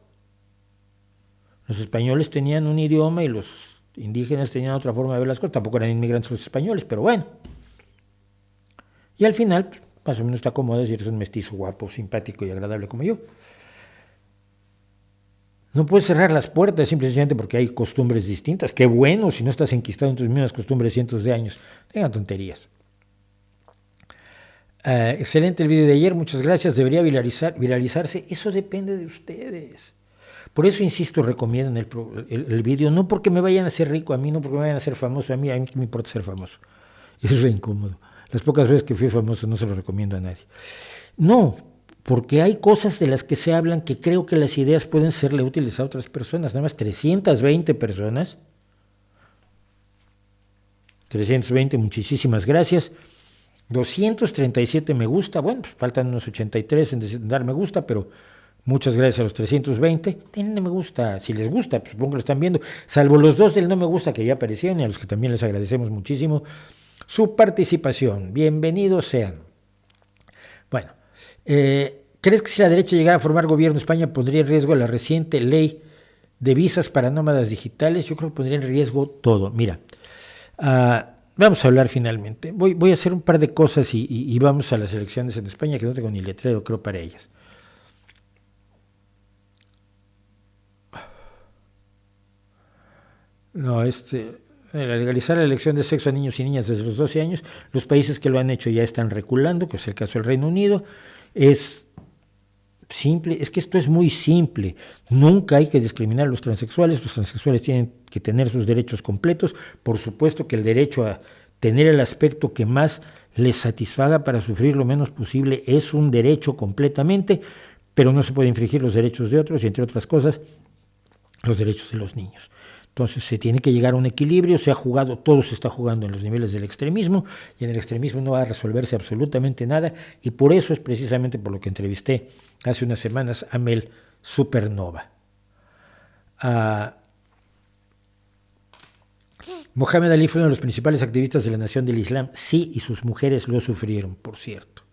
Los españoles tenían un idioma y los indígenas tenían otra forma de ver las cosas. Tampoco eran inmigrantes los españoles, pero bueno. Y al final, pues, más o menos te acomodas y eres un mestizo guapo, simpático y agradable como yo. No puedes cerrar las puertas simplemente porque hay costumbres distintas. Qué bueno si no estás enquistado en tus mismas costumbres cientos de años. Tengan tonterías. Excelente el video de ayer, muchas gracias. Debería viralizarse. Eso depende de ustedes. Por eso insisto, recomiendan el video, no porque me vayan a hacer rico a mí, no porque me vayan a hacer famoso a mí que me importa ser famoso. Eso es incómodo. Las pocas veces que fui famoso no se lo recomiendo a nadie. No, porque hay cosas de las que se hablan que creo que las ideas pueden serle útiles a otras personas. Nada más 320 personas. 320, muchísimas gracias. 237 me gusta. Bueno, pues faltan unos 83 en dar me gusta, pero muchas gracias a los 320. Denle me gusta, si les gusta, pues supongo que lo están viendo. Salvo los 2 del no me gusta que ya aparecieron y a los que también les agradecemos muchísimo su participación. Bienvenidos sean. ¿Crees que si la derecha llegara a formar gobierno, España pondría en riesgo la reciente ley de visas para nómadas digitales? Yo creo que pondría en riesgo todo. Mira, vamos a hablar finalmente. Voy a hacer un par de cosas y vamos a las elecciones en España, que no tengo ni letrero, creo, para ellas. No, legalizar la elección de sexo a niños y niñas desde los 12 años, los países que lo han hecho ya están reculando, que es el caso del Reino Unido. Es simple, es que esto es muy simple. Nunca hay que discriminar a los transexuales tienen que tener sus derechos completos. Por supuesto que el derecho a tener el aspecto que más les satisfaga para sufrir lo menos posible es un derecho completamente, pero no se puede infringir los derechos de otros y, entre otras cosas, los derechos de los niños. Entonces se tiene que llegar a un equilibrio, todo se está jugando en los niveles del extremismo, y en el extremismo no va a resolverse absolutamente nada, y por eso es precisamente por lo que entrevisté hace unas semanas a Mel Supernova. Mohamed Ali fue uno de los principales activistas de la Nación del Islam, sí, y sus mujeres lo sufrieron, por cierto.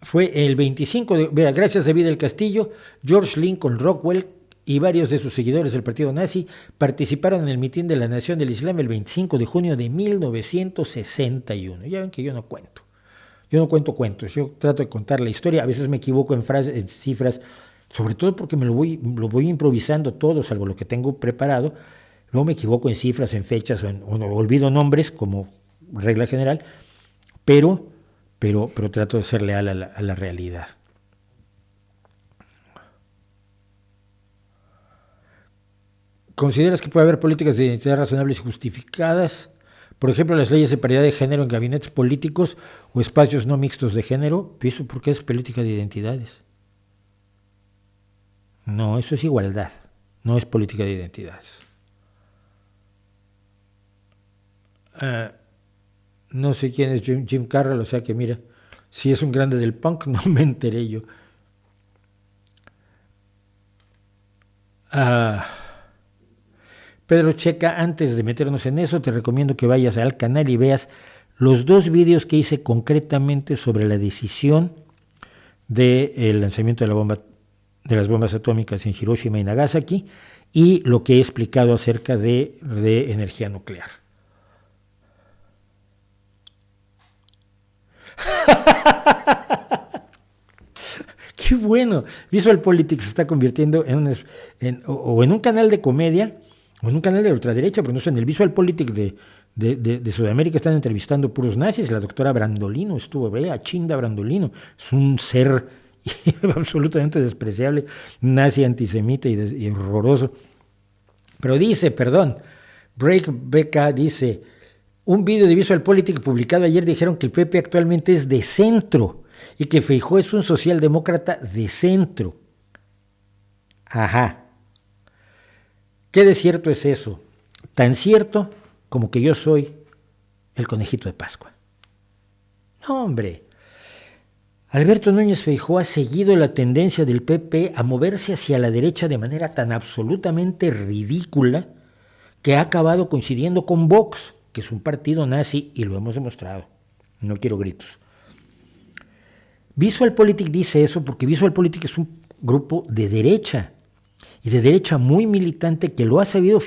Fue el 25 de... gracias a David del Castillo, George Lincoln Rockwell y varios de sus seguidores del partido nazi participaron en el mitin de la Nación del Islam el 25 de junio de 1961. Ya ven que yo no cuento cuentos, yo trato de contar la historia, a veces me equivoco en frases, en cifras, sobre todo porque lo voy improvisando todo, salvo lo que tengo preparado. Luego me equivoco en cifras, en fechas, o olvido nombres como regla general, pero trato de ser leal a la realidad. ¿Consideras que puede haber políticas de identidad razonables y justificadas? Por ejemplo, las leyes de paridad de género en gabinetes políticos o espacios no mixtos de género. ¿Eso por qué es política de identidades? No, eso es igualdad, no es política de identidades. No sé quién es Jim Carroll, o sea que mira, si es un grande del punk, no me enteré yo. Pedro Checa, antes de meternos en eso, te recomiendo que vayas al canal y veas los 2 vídeos que hice concretamente sobre la decisión del lanzamiento de las bombas atómicas en Hiroshima y Nagasaki, y lo que he explicado acerca de energía nuclear. ¡Qué bueno! Visual Politics se está convirtiendo en un canal de comedia o en un canal de ultraderecha, pero no sé, en el Visual Politics de Sudamérica están entrevistando puros nazis. La doctora Brandolino estuvo, Chinda Brandolino, es un ser absolutamente despreciable, nazi, antisemita y horroroso. Pero dice, Break BK dice, un video de Visual Politics publicado ayer dijeron que el PP actualmente es de centro y que Feijóo es un socialdemócrata de centro. Ajá. ¿Qué de cierto es eso? Tan cierto como que yo soy el conejito de Pascua. No, hombre. Alberto Núñez Feijóo ha seguido la tendencia del PP a moverse hacia la derecha de manera tan absolutamente ridícula que ha acabado coincidiendo con Vox, que es un partido nazi, y lo hemos demostrado. No quiero gritos. Visual Politics dice eso porque Visual Politics es un grupo de derecha, y de derecha muy militante, que lo ha sabido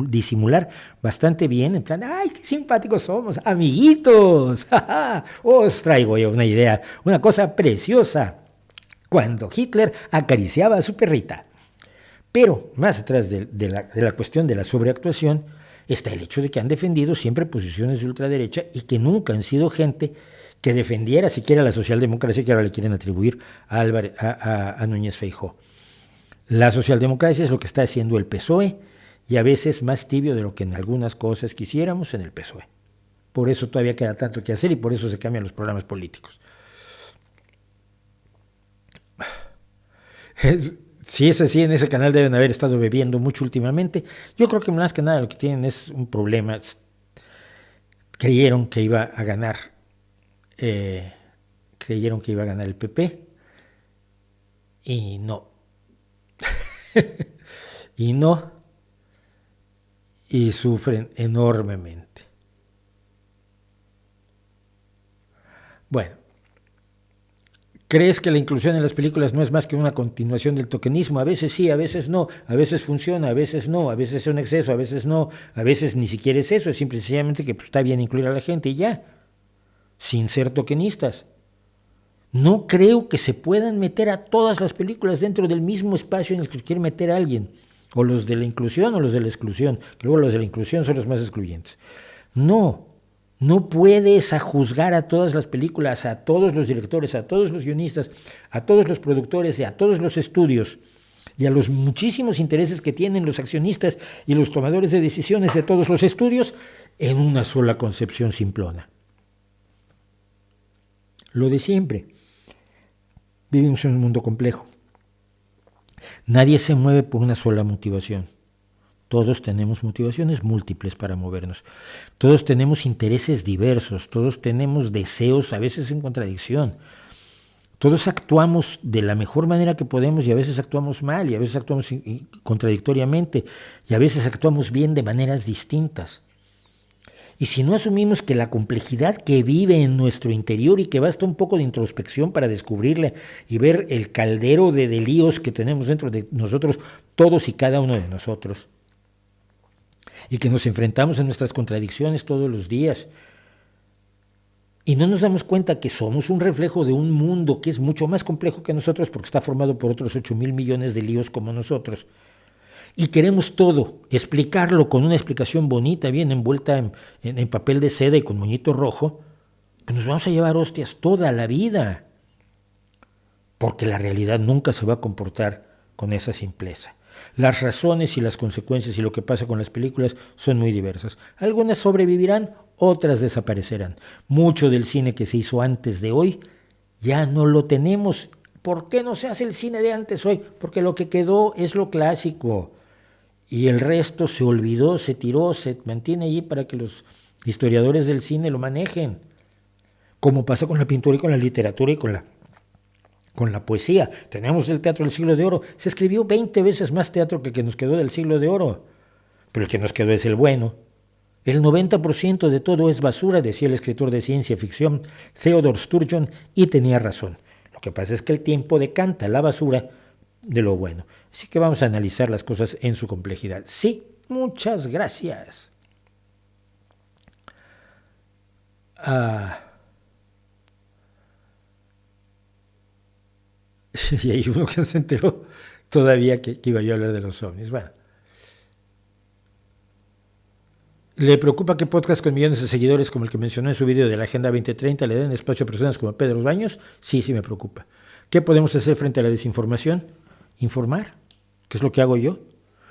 disimular bastante bien, en plan, ¡ay, qué simpáticos somos, amiguitos! Os traigo yo una idea, una cosa preciosa, cuando Hitler acariciaba a su perrita. Pero más atrás de la cuestión de la sobreactuación está el hecho de que han defendido siempre posiciones de ultraderecha y que nunca han sido gente que defendiera siquiera la socialdemocracia que ahora le quieren atribuir a Núñez Feijóo. La socialdemocracia es lo que está haciendo el PSOE, y a veces más tibio de lo que en algunas cosas quisiéramos en el PSOE. Por eso todavía queda tanto que hacer y por eso se cambian los programas políticos. Si es así, en ese canal deben haber estado bebiendo mucho últimamente. Yo creo que más que nada lo que tienen es un problema. Creyeron que iba a ganar el PP y no. Y sufren enormemente. Bueno, ¿crees que la inclusión en las películas no es más que una continuación del tokenismo? A veces sí, a veces no, a veces funciona, a veces no, a veces es un exceso, a veces no, a veces ni siquiera es eso, es simple y sencillamente que pues, está bien incluir a la gente y ya, sin ser tokenistas. No creo que se puedan meter a todas las películas dentro del mismo espacio en el que quiere meter a alguien, o los de la inclusión o los de la exclusión, que luego los de la inclusión son los más excluyentes. No puedes juzgar a todas las películas, a todos los directores, a todos los guionistas, a todos los productores y a todos los estudios y a los muchísimos intereses que tienen los accionistas y los tomadores de decisiones de todos los estudios en una sola concepción simplona. Lo de siempre. Vivimos en un mundo complejo. Nadie se mueve por una sola motivación. Todos tenemos motivaciones múltiples para movernos. Todos tenemos intereses diversos. Todos tenemos deseos, a veces en contradicción. Todos actuamos de la mejor manera que podemos y a veces actuamos mal y a veces actuamos contradictoriamente y a veces actuamos bien de maneras distintas. Y si no asumimos que la complejidad que vive en nuestro interior y que basta un poco de introspección para descubrirla y ver el caldero de líos que tenemos dentro de nosotros, todos y cada uno de nosotros, y que nos enfrentamos a nuestras contradicciones todos los días, y no nos damos cuenta que somos un reflejo de un mundo que es mucho más complejo que nosotros porque está formado por otros 8,000 millones de líos como nosotros, y queremos todo, explicarlo con una explicación bonita, bien envuelta en papel de seda y con moñito rojo, pues nos vamos a llevar hostias toda la vida, porque la realidad nunca se va a comportar con esa simpleza. Las razones y las consecuencias y lo que pasa con las películas son muy diversas. Algunas sobrevivirán, otras desaparecerán. Mucho del cine que se hizo antes de hoy ya no lo tenemos. ¿Por qué no se hace el cine de antes hoy? Porque lo que quedó es lo clásico. Y el resto se olvidó, se tiró, se mantiene allí para que los historiadores del cine lo manejen. Como pasa con la pintura y con la literatura y con la poesía. Tenemos el teatro del siglo de oro. Se escribió 20 veces más teatro que el que nos quedó del siglo de oro. Pero el que nos quedó es el bueno. El 90% de todo es basura, decía el escritor de ciencia ficción Theodore Sturgeon, y tenía razón. Lo que pasa es que el tiempo decanta la basura de lo bueno. Así que vamos a analizar las cosas en su complejidad. Sí, muchas gracias. Y hay uno que no se enteró todavía que iba yo a hablar de los ovnis. Bueno. ¿Le preocupa que podcast con millones de seguidores como el que mencionó en su video de la Agenda 2030 le den espacio a personas como Pedro Baños? Sí, sí me preocupa. ¿Qué podemos hacer frente a la desinformación? Informar, que es lo que hago yo.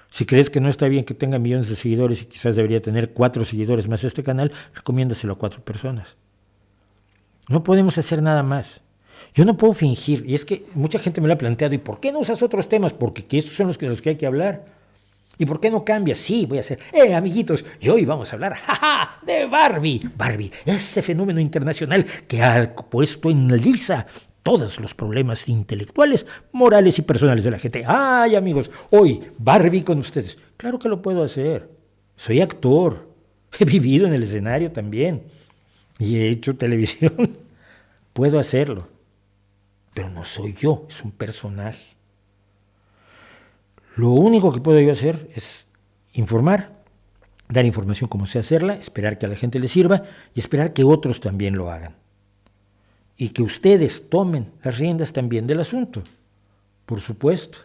Si crees que no está bien que tenga millones de seguidores y quizás debería tener 4 seguidores más este canal, recomiéndaselo a 4 personas. No podemos hacer nada más. Yo no puedo fingir, y es que mucha gente me lo ha planteado, ¿y por qué no usas otros temas? Porque estos son los que hay que hablar. ¿Y por qué no cambias? Sí, voy a hacer, amiguitos, y hoy vamos a hablar, de Barbie. Barbie, ese fenómeno internacional que ha puesto en lisa todos los problemas intelectuales, morales y personales de la gente. ¡Ay, amigos! Hoy, Barbie con ustedes. Claro que lo puedo hacer. Soy actor. He vivido en el escenario también. Y he hecho televisión. Puedo hacerlo. Pero no soy yo, es un personaje. Lo único que puedo yo hacer es informar, dar información como sé hacerla, esperar que a la gente le sirva y esperar que otros también lo hagan. Y que ustedes tomen las riendas también del asunto, por supuesto.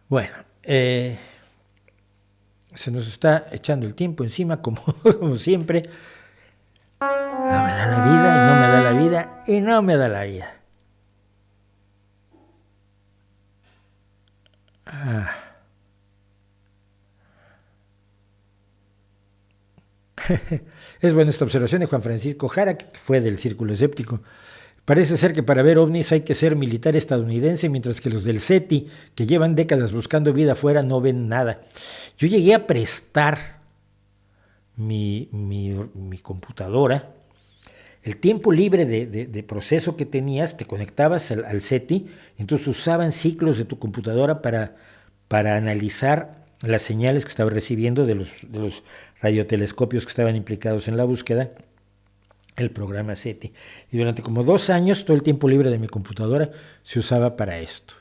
Bueno, se nos está echando el tiempo encima como siempre. No me da la vida, y no me da la vida, y no me da la vida. Es buena esta observación de Juan Francisco Jara, que fue del Círculo Escéptico. Parece ser que para ver ovnis hay que ser militar estadounidense, mientras que los del SETI, que llevan décadas buscando vida afuera, no ven nada. Yo llegué a prestar mi computadora. El tiempo libre de proceso que tenías, te conectabas al SETI, entonces usaban ciclos de tu computadora para analizar las señales que estabas recibiendo de los radiotelescopios que estaban implicados en la búsqueda, el programa SETI. Y durante como 2 años, todo el tiempo libre de mi computadora se usaba para esto.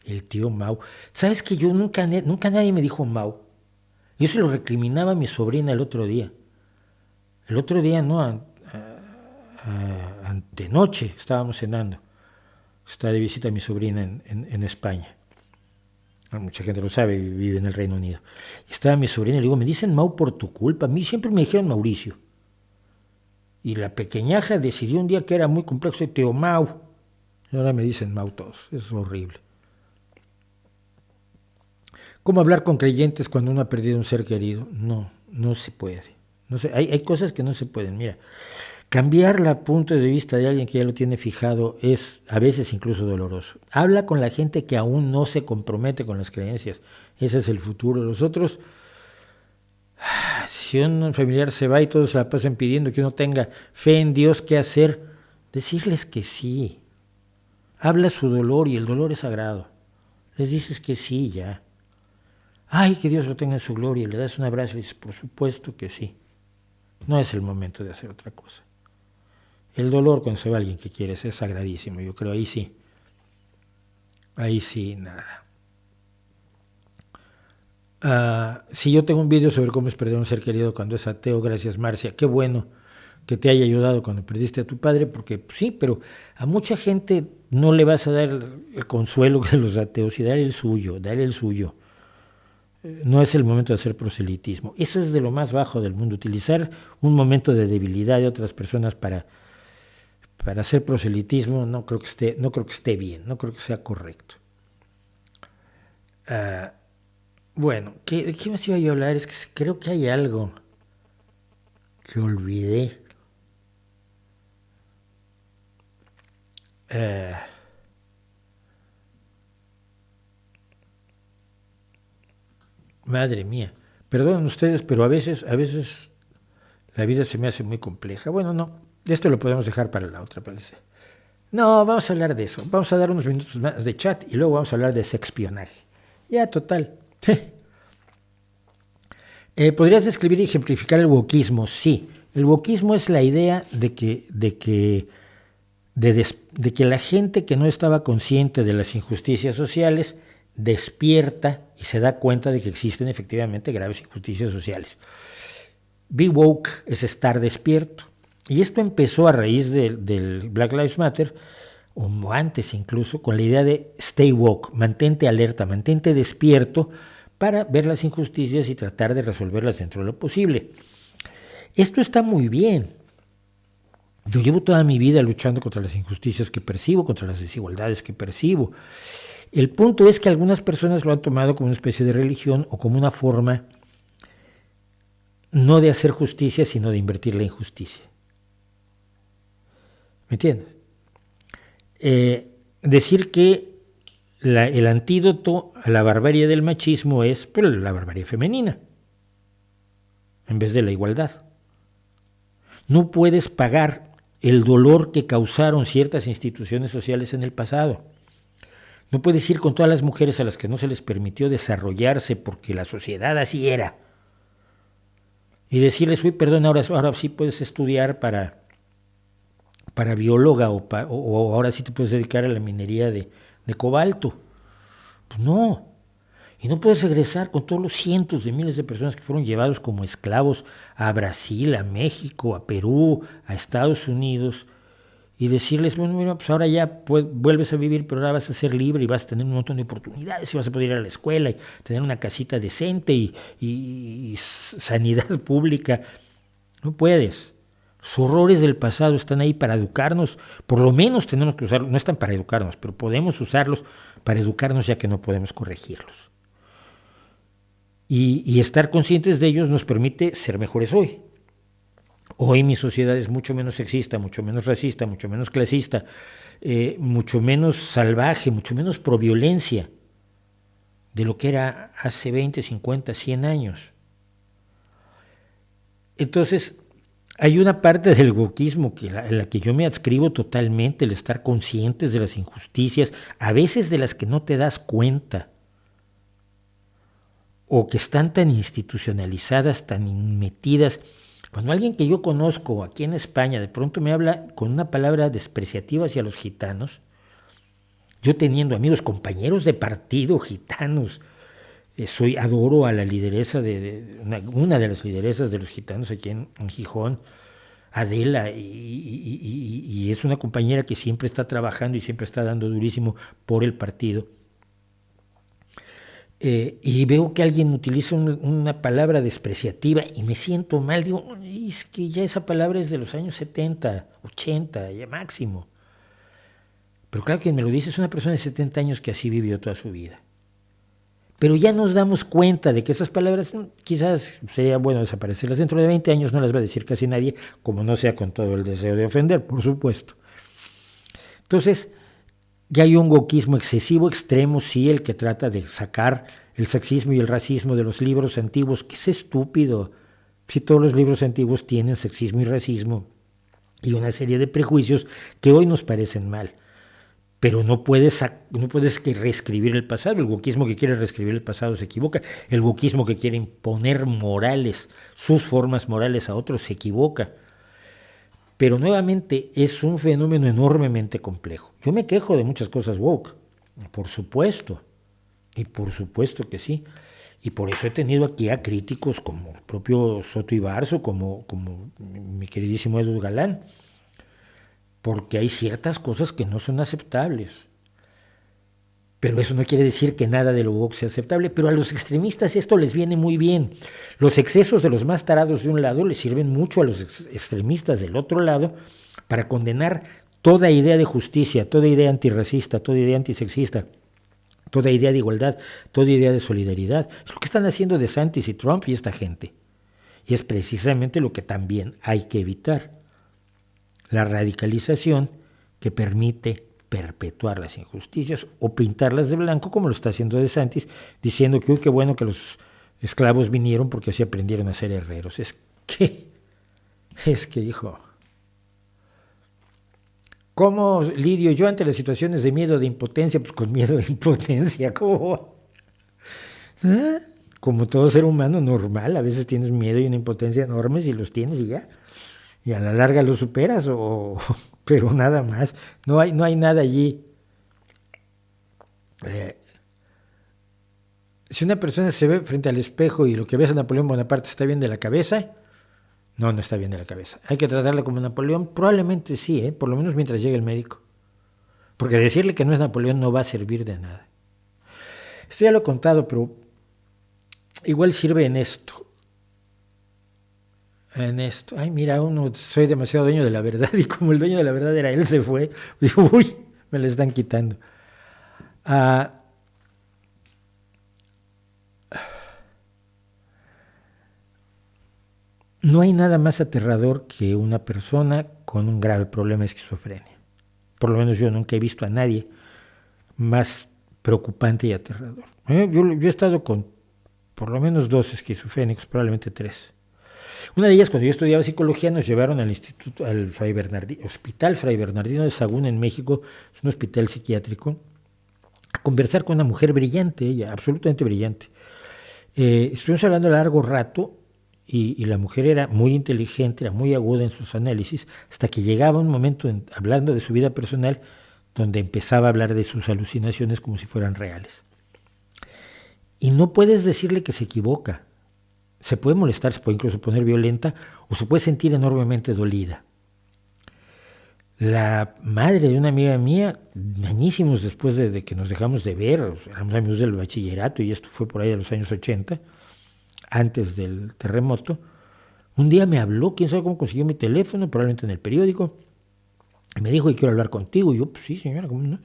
El tío Mau. ¿Sabes que yo nunca nadie me dijo Mau? Yo se lo recriminaba a mi sobrina el otro día. El otro día, no, antenoche estábamos cenando. Está de visita mi sobrina en España. Mucha gente lo sabe, vive en el Reino Unido. Y estaba mi sobrina y le digo, me dicen Mau por tu culpa. A mí siempre me dijeron Mauricio. Y la pequeñaja decidió un día que era muy complejo y tío Mau. Y ahora me dicen Mau todos. Es horrible. ¿Cómo hablar con creyentes cuando uno ha perdido un ser querido? No se puede. No se, hay cosas que no se pueden. Mira, cambiar el punto de vista de alguien que ya lo tiene fijado es a veces incluso doloroso. Habla con la gente que aún no se compromete con las creencias. Ese es el futuro. Los otros, si un familiar se va y todos se la pasan pidiendo que uno tenga fe en Dios, ¿qué hacer? Decirles que sí. Habla su dolor y el dolor es sagrado. Les dices que sí ya. Ay, que Dios lo tenga en su gloria. Y le das un abrazo y dices, por supuesto que sí. No es el momento de hacer otra cosa. El dolor cuando se va alguien que quieres es sagradísimo. Yo creo ahí sí. Ahí sí, nada. Si yo tengo un vídeo sobre cómo es perder un ser querido cuando es ateo, gracias Marcia. Qué bueno que te haya ayudado cuando perdiste a tu padre, porque sí, pero a mucha gente no le vas a dar el consuelo de los ateos y dale el suyo. No es el momento de hacer proselitismo. Eso es de lo más bajo del mundo. Utilizar un momento de debilidad de otras personas para hacer proselitismo no creo que esté bien, no creo que sea correcto. Bueno, ¿de qué más iba yo a hablar? Es que creo que hay algo que olvidé. Madre mía, perdonen ustedes, pero a veces la vida se me hace muy compleja. Bueno, no, esto lo podemos dejar para la otra, parece. No, vamos a hablar de eso. Vamos a dar unos minutos más de chat y luego vamos a hablar de sexpionaje. Ya, total. ¿Podrías describir y ejemplificar el wokismo? Sí. El wokismo es la idea de que la gente que no estaba consciente de las injusticias sociales despierta y se da cuenta de que existen efectivamente graves injusticias sociales. Be woke es estar despierto. Y esto empezó a raíz del Black Lives Matter, o antes incluso, con la idea de stay woke, mantente alerta, mantente despierto para ver las injusticias y tratar de resolverlas dentro de lo posible. Esto está muy bien. Yo llevo toda mi vida luchando contra las injusticias que percibo, contra las desigualdades que percibo. El punto es que algunas personas lo han tomado como una especie de religión o como una forma no de hacer justicia, sino de invertir la injusticia. ¿Me entiendes? Decir que el antídoto a la barbarie del machismo es la barbarie femenina, en vez de la igualdad. No puedes pagar el dolor que causaron ciertas instituciones sociales en el pasado. No puedes ir con todas las mujeres a las que no se les permitió desarrollarse porque la sociedad así era. Y decirles, uy, perdón, ahora sí puedes estudiar para bióloga o ahora sí te puedes dedicar a la minería de cobalto. Pues no. Y no puedes regresar con todos los cientos de miles de personas que fueron llevados como esclavos a Brasil, a México, a Perú, a Estados Unidos, y decirles, bueno, mira, pues ahora ya vuelves a vivir, pero ahora vas a ser libre y vas a tener un montón de oportunidades y vas a poder ir a la escuela y tener una casita decente y sanidad pública. No puedes. Los horrores del pasado están ahí para educarnos, por lo menos tenemos que usarlos, no están para educarnos, pero podemos usarlos para educarnos ya que no podemos corregirlos. Y estar conscientes de ellos nos permite ser mejores hoy. Hoy mi sociedad es mucho menos sexista, mucho menos racista, mucho menos clasista, mucho menos salvaje, mucho menos proviolencia de lo que era hace 20, 50, 100 años. Entonces, Hay una parte del wokismo en la que yo me adscribo totalmente, el estar conscientes de las injusticias, a veces de las que no te das cuenta, o que están tan institucionalizadas, tan metidas. Cuando alguien que yo conozco aquí en España de pronto me habla con una palabra despreciativa hacia los gitanos, yo teniendo amigos, compañeros de partido gitanos, adoro a la lideresa una de las lideresas de los gitanos aquí en Gijón, Adela, y es una compañera que siempre está trabajando y siempre está dando durísimo por el partido. Y veo que alguien utiliza una palabra despreciativa y me siento mal, digo, es que ya esa palabra es de los años 70, 80, ya máximo. Pero claro, quien me lo dice es una persona de 70 años que así vivió toda su vida. Pero ya nos damos cuenta de que esas palabras quizás sería bueno desaparecerlas. Dentro de 20 años no las va a decir casi nadie, como no sea con todo el deseo de ofender, por supuesto. Entonces, ya hay un wokismo excesivo, extremo, sí, el que trata de sacar el sexismo y el racismo de los libros antiguos, que es estúpido. Si todos los libros antiguos tienen sexismo y racismo y una serie de prejuicios que hoy nos parecen mal. Pero no puedes reescribir el pasado. El wokismo que quiere reescribir el pasado se equivoca. El wokismo que quiere imponer morales, sus formas morales a otros, se equivoca. Pero nuevamente es un fenómeno enormemente complejo. Yo me quejo de muchas cosas woke, por supuesto, y por supuesto que sí. Y por eso he tenido aquí a críticos como el propio Soto Ibarzo, como mi queridísimo Edu Galán, porque hay ciertas cosas que no son aceptables. Pero eso no quiere decir que nada de lo woke sea aceptable, pero a los extremistas esto les viene muy bien. Los excesos de los más tarados de un lado les sirven mucho a los extremistas del otro lado para condenar toda idea de justicia, toda idea antirracista, toda idea antisexista, toda idea de igualdad, toda idea de solidaridad. Es lo que están haciendo DeSantis y Trump y esta gente. Y es precisamente lo que también hay que evitar. La radicalización que permite perpetuar las injusticias o pintarlas de blanco, como lo está haciendo DeSantis, diciendo que uy, qué bueno que los esclavos vinieron porque así aprendieron a ser herreros. Es que, hijo, ¿cómo lidio yo ante las situaciones de miedo, de impotencia? Pues con miedo de impotencia, ¿cómo? ¿Ah? Como todo ser humano normal, a veces tienes miedo y una impotencia enormes y los tienes y ya. Y a la larga lo superas, pero nada más. No hay nada allí. Si una persona se ve frente al espejo y lo que ves a Napoleón Bonaparte está bien de la cabeza, no está bien de la cabeza. Hay que tratarla como Napoleón, probablemente sí, por lo menos mientras llegue el médico. Porque decirle que no es Napoleón no va a servir de nada. Esto ya lo he contado, pero igual sirve en esto. Ay, mira, soy demasiado dueño de la verdad, y como el dueño de la verdad era él, se fue, digo, uy, me la están quitando. No hay nada más aterrador que una persona con un grave problema de esquizofrenia. Por lo menos yo nunca he visto a nadie más preocupante y aterrador. Yo he estado con por lo menos 2 esquizofrénicos, probablemente 3. Una de ellas, cuando yo estudiaba psicología, nos llevaron al Hospital Fray Bernardino de Sahagún en México, es un hospital psiquiátrico, a conversar con una mujer brillante, ella, absolutamente brillante. Estuvimos hablando a largo rato y la mujer era muy inteligente, era muy aguda en sus análisis, hasta que llegaba un momento, hablando de su vida personal, donde empezaba a hablar de sus alucinaciones como si fueran reales. Y no puedes decirle que se equivoca. Se puede molestar, se puede incluso poner violenta o se puede sentir enormemente dolida. La madre de una amiga mía, añísimos después de que nos dejamos de ver, éramos amigos del bachillerato y esto fue por ahí de los años 80, antes del terremoto, un día me habló, quién sabe cómo consiguió mi teléfono, probablemente en el periódico, y me dijo, quiero hablar contigo. Y yo, pues sí, señora, ¿cómo no?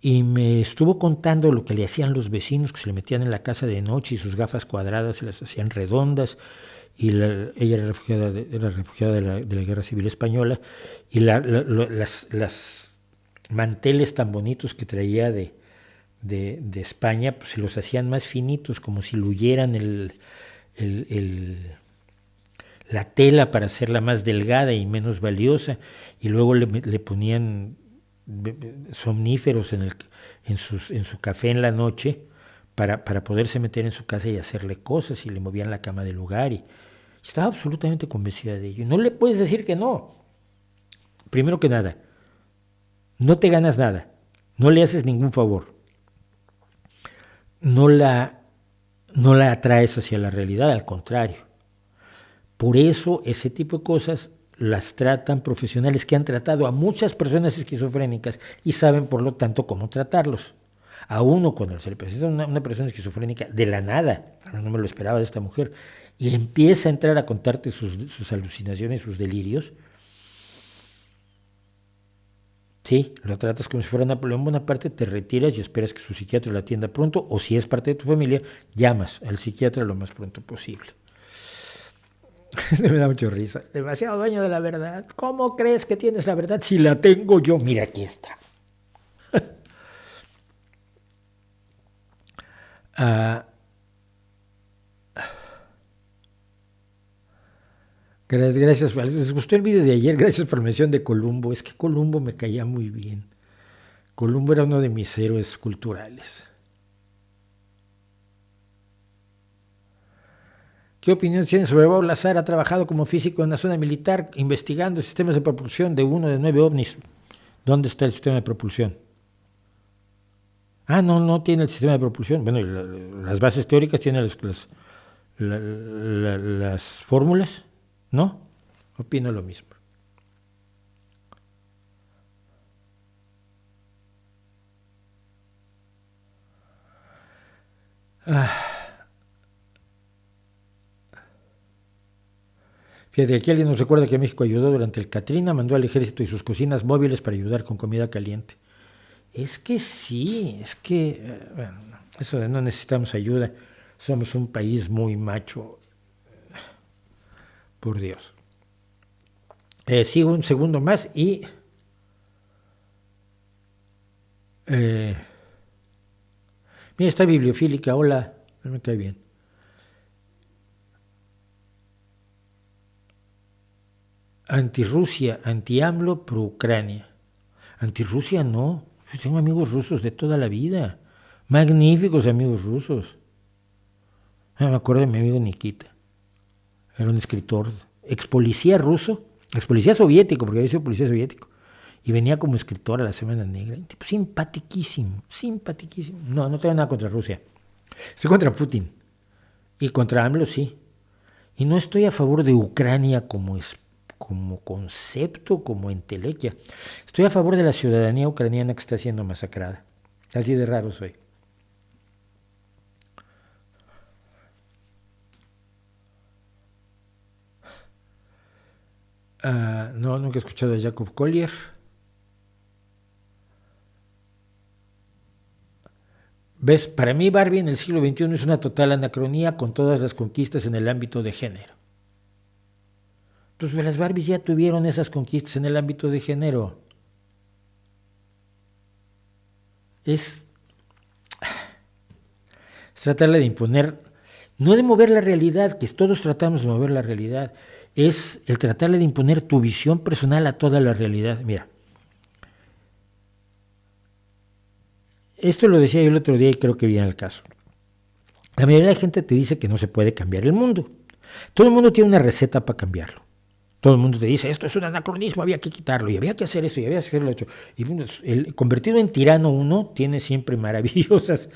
Y me estuvo contando lo que le hacían los vecinos, que se le metían en la casa de noche y sus gafas cuadradas se las hacían redondas. Y ella era refugiada de la Guerra Civil Española. Y las manteles tan bonitos que traía de España, pues se los hacían más finitos, como si le huyeran la tela para hacerla más delgada y menos valiosa, y luego le ponían somníferos en su café en la noche para poderse meter en su casa y hacerle cosas, y le movían la cama del lugar, y estaba absolutamente convencida de ello. No le puedes decir que no. Primero que nada, no te ganas nada, no le haces ningún favor, no la atraes hacia la realidad, al contrario. Por eso ese tipo de cosas las tratan profesionales que han tratado a muchas personas esquizofrénicas y saben, por lo tanto, cómo tratarlos. A uno, cuando se le presenta una persona esquizofrénica de la nada, no me lo esperaba de esta mujer, y empieza a entrar a contarte sus alucinaciones, sus delirios, sí, lo tratas como si fuera Napoleón Bonaparte, te retiras y esperas que su psiquiatra la atienda pronto, o si es parte de tu familia, llamas al psiquiatra lo más pronto posible. Me da mucha risa. Demasiado dueño de la verdad. ¿Cómo crees que tienes la verdad si la tengo yo? Mira, aquí está. Gracias. Les gustó el video de ayer. Gracias por la mención de Columbo. Es que Columbo me caía muy bien. Columbo era uno de mis héroes culturales. ¿Qué opinión tienes sobre Bob Lazar? Ha trabajado como físico en la zona militar, investigando sistemas de propulsión de uno de 9 ovnis. ¿Dónde está el sistema de propulsión? No tiene el sistema de propulsión. Bueno, las bases teóricas tienen las fórmulas, ¿no? Opino lo mismo. Fíjate, aquí alguien nos recuerda que México ayudó durante el Katrina, mandó al ejército y sus cocinas móviles para ayudar con comida caliente. Es que sí, bueno, eso de no necesitamos ayuda, somos un país muy macho, por Dios. Sigo un segundo más y mira, está bibliofílica, hola, no me cae bien. Antirrusia, anti-AMLO, pro-Ucrania. Antirrusia no, yo tengo amigos rusos de toda la vida, magníficos amigos rusos. Me acuerdo de mi amigo Nikita, era un escritor, ex policía ruso, ex policía soviético, porque había sido policía soviético, y venía como escritor a la Semana Negra, un tipo simpaticísimo. No tengo nada contra Rusia, estoy contra Putin, y contra AMLO sí, y no estoy a favor de Ucrania como concepto, como entelequia. Estoy a favor de la ciudadanía ucraniana que está siendo masacrada. Así de raro soy. No, nunca he escuchado a Jacob Collier. ¿Ves? Para mí Barbie en el siglo XXI es una total anacronía con todas las conquistas en el ámbito de género. Pues las Barbies ya tuvieron esas conquistas en el ámbito de género. Es tratarle de imponer, no de mover la realidad, que todos tratamos de mover la realidad, es el tratarle de imponer tu visión personal a toda la realidad. Mira, esto lo decía yo el otro día y creo que viene al caso. La mayoría de la gente te dice que no se puede cambiar el mundo. Todo el mundo tiene una receta para cambiarlo. Todo el mundo te dice, esto es un anacronismo, había que quitarlo, y había que hacer eso, y había que hacerlo otro. Y el convertido en tirano uno tiene siempre maravillosas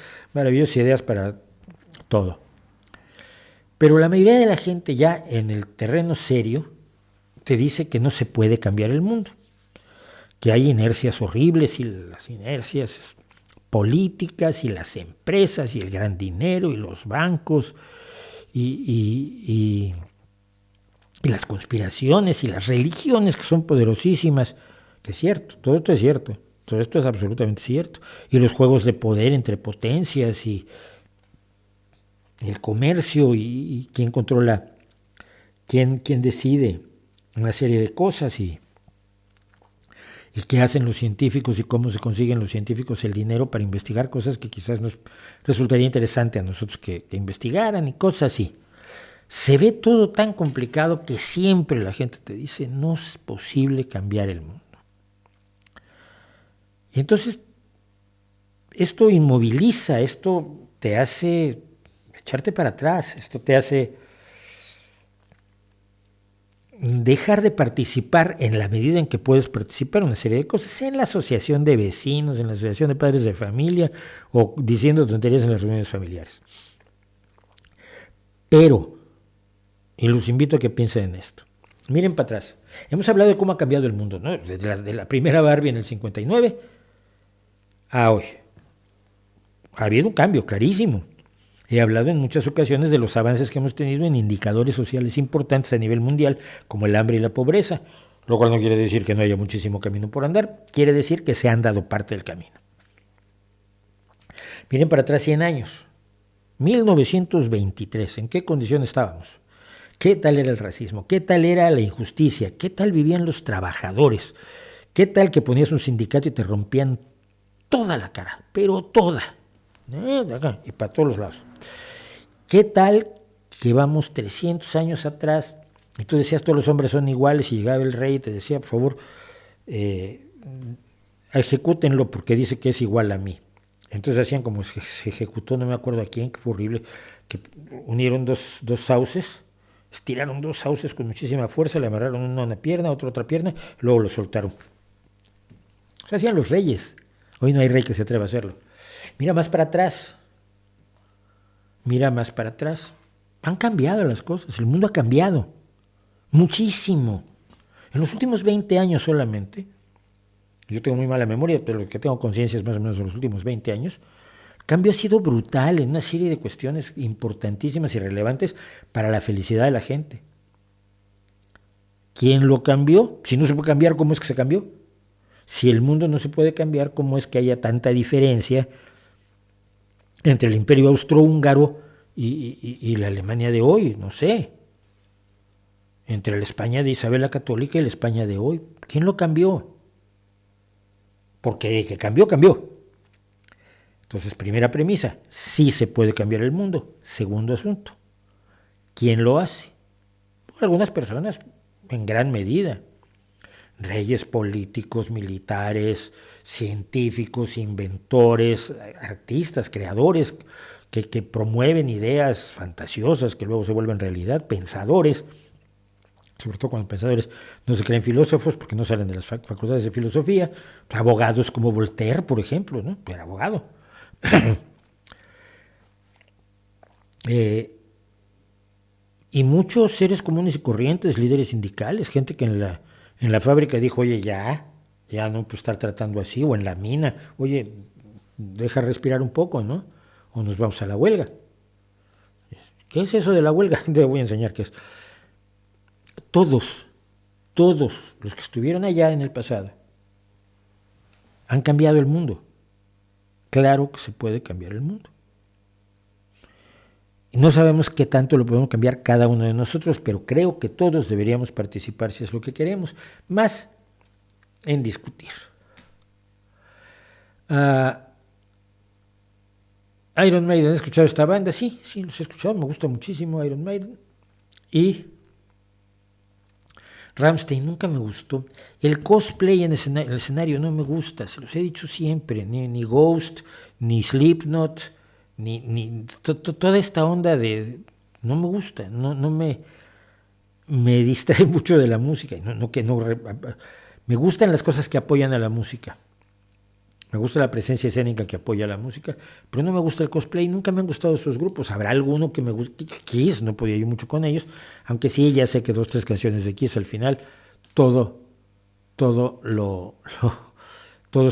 ideas para todo. Pero la mayoría de la gente ya en el terreno serio te dice que no se puede cambiar el mundo, que hay inercias horribles, y las inercias políticas, y las empresas, y el gran dinero, y los bancos, y las conspiraciones y las religiones que son poderosísimas, que es cierto, todo esto es cierto, todo esto es absolutamente cierto, y los juegos de poder entre potencias y el comercio y quién controla, quién decide una serie de cosas y qué hacen los científicos y cómo se consiguen los científicos el dinero para investigar cosas que quizás nos resultaría interesante a nosotros que investigaran y cosas así. Se ve todo tan complicado que siempre la gente te dice, no es posible cambiar el mundo. Y entonces, esto inmoviliza, esto te hace echarte para atrás, esto te hace dejar de participar en la medida en que puedes participar en una serie de cosas, en la asociación de vecinos, en la asociación de padres de familia o diciendo tonterías en las reuniones familiares. Pero, y los invito a que piensen en esto, miren para atrás, hemos hablado de cómo ha cambiado el mundo, ¿no? Desde la primera Barbie en el 59 a hoy. Ha habido un cambio clarísimo. He hablado en muchas ocasiones de los avances que hemos tenido en indicadores sociales importantes a nivel mundial, como el hambre y la pobreza, lo cual no quiere decir que no haya muchísimo camino por andar, quiere decir que se han dado parte del camino. Miren para atrás 100 años, 1923, ¿en qué condición estábamos? ¿Qué tal era el racismo? ¿Qué tal era la injusticia? ¿Qué tal vivían los trabajadores? ¿Qué tal que ponías un sindicato y te rompían toda la cara, pero toda? De acá y para todos los lados. ¿Qué tal que vamos 300 años atrás y tú decías todos los hombres son iguales y llegaba el rey y te decía, por favor, ejecútenlo porque dice que es igual a mí? Entonces hacían como se ejecutó, no me acuerdo a quién, que fue horrible, que unieron dos sauces, estiraron dos sauces con muchísima fuerza, le amarraron uno a una pierna, otro a otra pierna, luego lo soltaron. O sea, hacían los reyes. Hoy no hay rey que se atreva a hacerlo. Mira más para atrás. Mira más para atrás. Han cambiado las cosas, el mundo ha cambiado. Muchísimo. En los últimos 20 años solamente, yo tengo muy mala memoria, pero lo que tengo conciencia es más o menos de los últimos 20 años, el cambio ha sido brutal en una serie de cuestiones importantísimas y relevantes para la felicidad de la gente. ¿Quién lo cambió? Si no se puede cambiar, ¿cómo es que se cambió? Si el mundo no se puede cambiar, ¿cómo es que haya tanta diferencia entre el imperio austrohúngaro y la Alemania de hoy? No sé. Entre la España de Isabel la Católica y la España de hoy. ¿Quién lo cambió? Porque que cambió, cambió. Entonces, primera premisa, sí se puede cambiar el mundo. Segundo asunto, ¿quién lo hace? Pues algunas personas, en gran medida. Reyes políticos, militares, científicos, inventores, artistas, creadores que promueven ideas fantasiosas que luego se vuelven realidad, pensadores, sobre todo cuando pensadores no se creen filósofos porque no salen de las facultades de filosofía, abogados como Voltaire, por ejemplo, ¿no? Era abogado. Y muchos seres comunes y corrientes, líderes sindicales, gente que en la fábrica dijo, oye, ya no puedo estar tratando así, o en la mina, oye, deja respirar un poco, ¿no? O nos vamos a la huelga. ¿Qué es eso de la huelga? Te voy a enseñar qué es. Todos los que estuvieron allá en el pasado han cambiado el mundo. Claro que se puede cambiar el mundo. No sabemos qué tanto lo podemos cambiar cada uno de nosotros, pero creo que todos deberíamos participar si es lo que queremos, más en discutir. Iron Maiden, ¿has escuchado esta banda? Sí, los he escuchado, me gusta muchísimo Iron Maiden. Y Rammstein nunca me gustó. El cosplay en el escenario no me gusta, se los he dicho siempre, ni Ghost, ni Slipknot, ni toda esta onda de... No me gusta, no me distrae mucho de la música. Me gustan las cosas que apoyan a la música. Me gusta la presencia escénica que apoya a la música, pero no me gusta el cosplay, nunca me han gustado esos grupos. Habrá alguno que me guste, Kiss, no podía yo mucho con ellos, aunque sí, ya sé que 2 o 3 canciones de Kiss al final, todos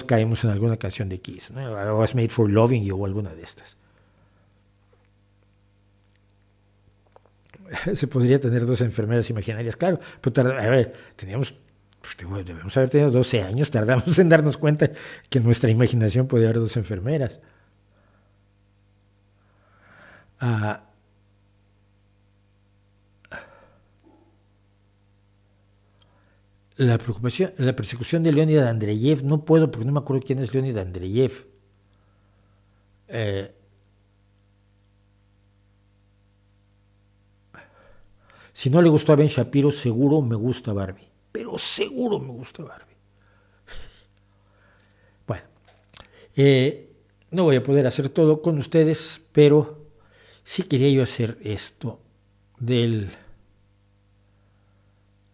caemos en alguna canción de Kiss, ¿no? I Was Made for Loving You o alguna de estas. Se podría tener 2 enfermeras imaginarias, claro, pero a ver, debemos haber tenido 12 años, tardamos en darnos cuenta que en nuestra imaginación podía haber 2 enfermeras. La persecución de Leonid Andreyev, no puedo porque no me acuerdo quién es Leonid Andreyev. Si no le gustó a Ben Shapiro, seguro me gusta Barbie. Pero seguro me gusta Barbie. Bueno, no voy a poder hacer todo con ustedes, pero sí quería yo hacer esto de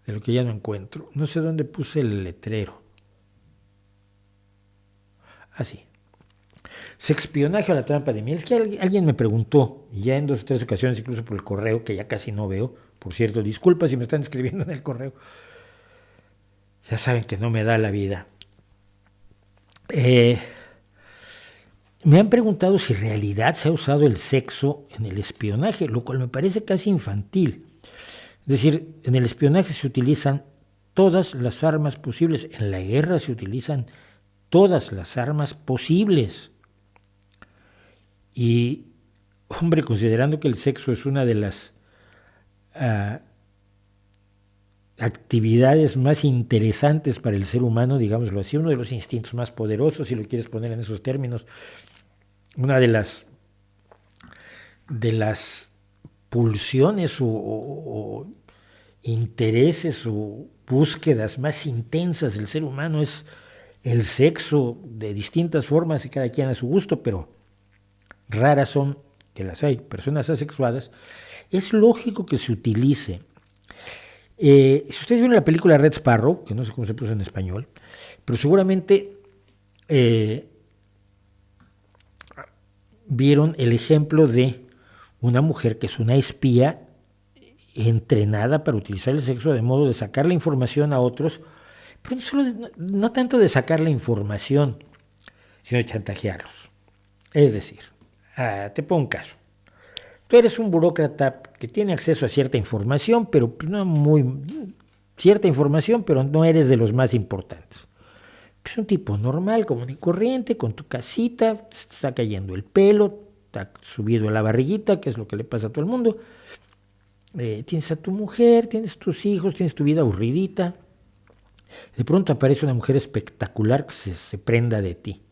lo que ya no encuentro. No sé dónde puse el letrero. Así. Sexpionaje a la trampa de miel. Es que alguien me preguntó, y ya en 2 o 3 ocasiones, incluso por el correo, que ya casi no veo. Por cierto, disculpas si me están escribiendo en el correo. Ya saben que no me da la vida. Me han preguntado si en realidad se ha usado el sexo en el espionaje, lo cual me parece casi infantil. Es decir, en el espionaje se utilizan todas las armas posibles. En la guerra se utilizan todas las armas posibles. Y, hombre, considerando que el sexo es una de las actividades más interesantes para el ser humano, digámoslo así, uno de los instintos más poderosos, si lo quieres poner en esos términos, una de las pulsiones o intereses o búsquedas más intensas del ser humano es el sexo de distintas formas y cada quien a su gusto, pero raras son, que las hay, personas asexuadas. Es lógico que se utilice. Si ustedes vieron la película Red Sparrow, que no sé cómo se puso en español, pero seguramente vieron el ejemplo de una mujer que es una espía entrenada para utilizar el sexo de modo de sacar la información a otros, pero no tanto de sacar la información, sino de chantajearlos. Es decir, te pongo un caso. Tú eres un burócrata que tiene acceso a cierta información, pero cierta información, pero no eres de los más importantes. Es un tipo normal, común y corriente, con tu casita, te está cayendo el pelo, te ha subido la barriguita, que es lo que le pasa a todo el mundo. Tienes a tu mujer, tienes tus hijos, tienes tu vida aburridita. De pronto aparece una mujer espectacular que se prenda de ti.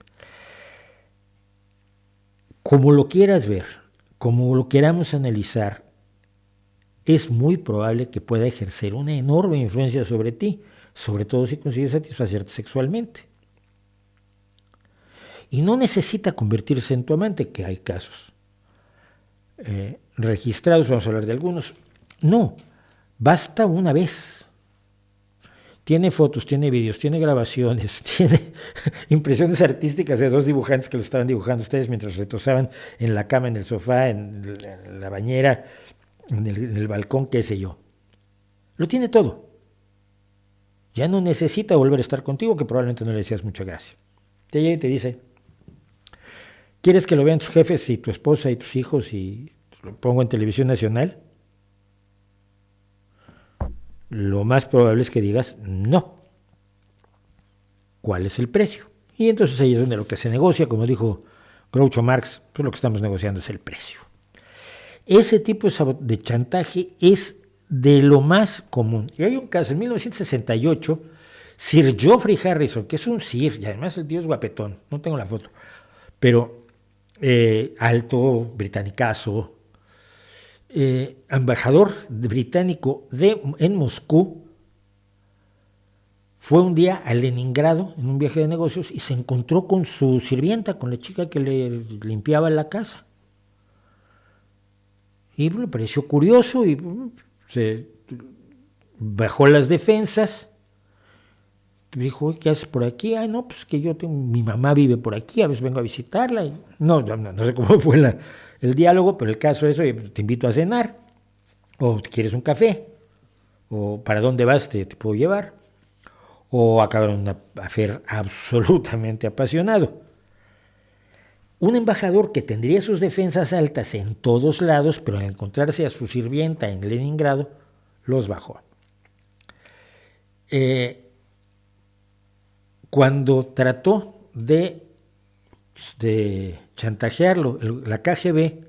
Como lo quieras ver, como lo queramos analizar, es muy probable que pueda ejercer una enorme influencia sobre ti, sobre todo si consigues satisfacerte sexualmente. Y no necesita convertirse en tu amante, que hay casos registrados, vamos a hablar de algunos. No, basta una vez. Tiene fotos, tiene vídeos, tiene grabaciones, tiene impresiones artísticas de 2 dibujantes que lo estaban dibujando ustedes mientras retozaban en la cama, en el sofá, en la bañera, en el balcón, qué sé yo. Lo tiene todo. Ya no necesita volver a estar contigo, que probablemente no le decías mucha gracia. Te llega y te dice, ¿quieres que lo vean tus jefes y tu esposa y tus hijos y lo pongo en televisión nacional? Lo más probable es que digas no. ¿Cuál es el precio? Y entonces ahí es donde lo que se negocia, como dijo Groucho Marx, pues lo que estamos negociando es el precio. Ese tipo de chantaje es de lo más común. Y hay un caso, en 1968, Sir Geoffrey Harrison, que es un sir, y además el tío es guapetón, no tengo la foto, pero alto, britanicazo, embajador británico en Moscú, fue un día a Leningrado en un viaje de negocios y se encontró con su sirvienta, con la chica que le limpiaba la casa. Y le pareció curioso y se bajó las defensas. Dijo, ¿qué haces por aquí? Ah, no, pues que mi mamá vive por aquí, a veces vengo a visitarla. Y no sé cómo fue el diálogo, pero el caso es, oye, te invito a cenar, o quieres un café, o para dónde vas, te puedo llevar, o acabar un affair absolutamente apasionado. Un embajador que tendría sus defensas altas en todos lados, pero al encontrarse a su sirvienta en Leningrado, los bajó. Cuando trató de chantajearlo, la KGB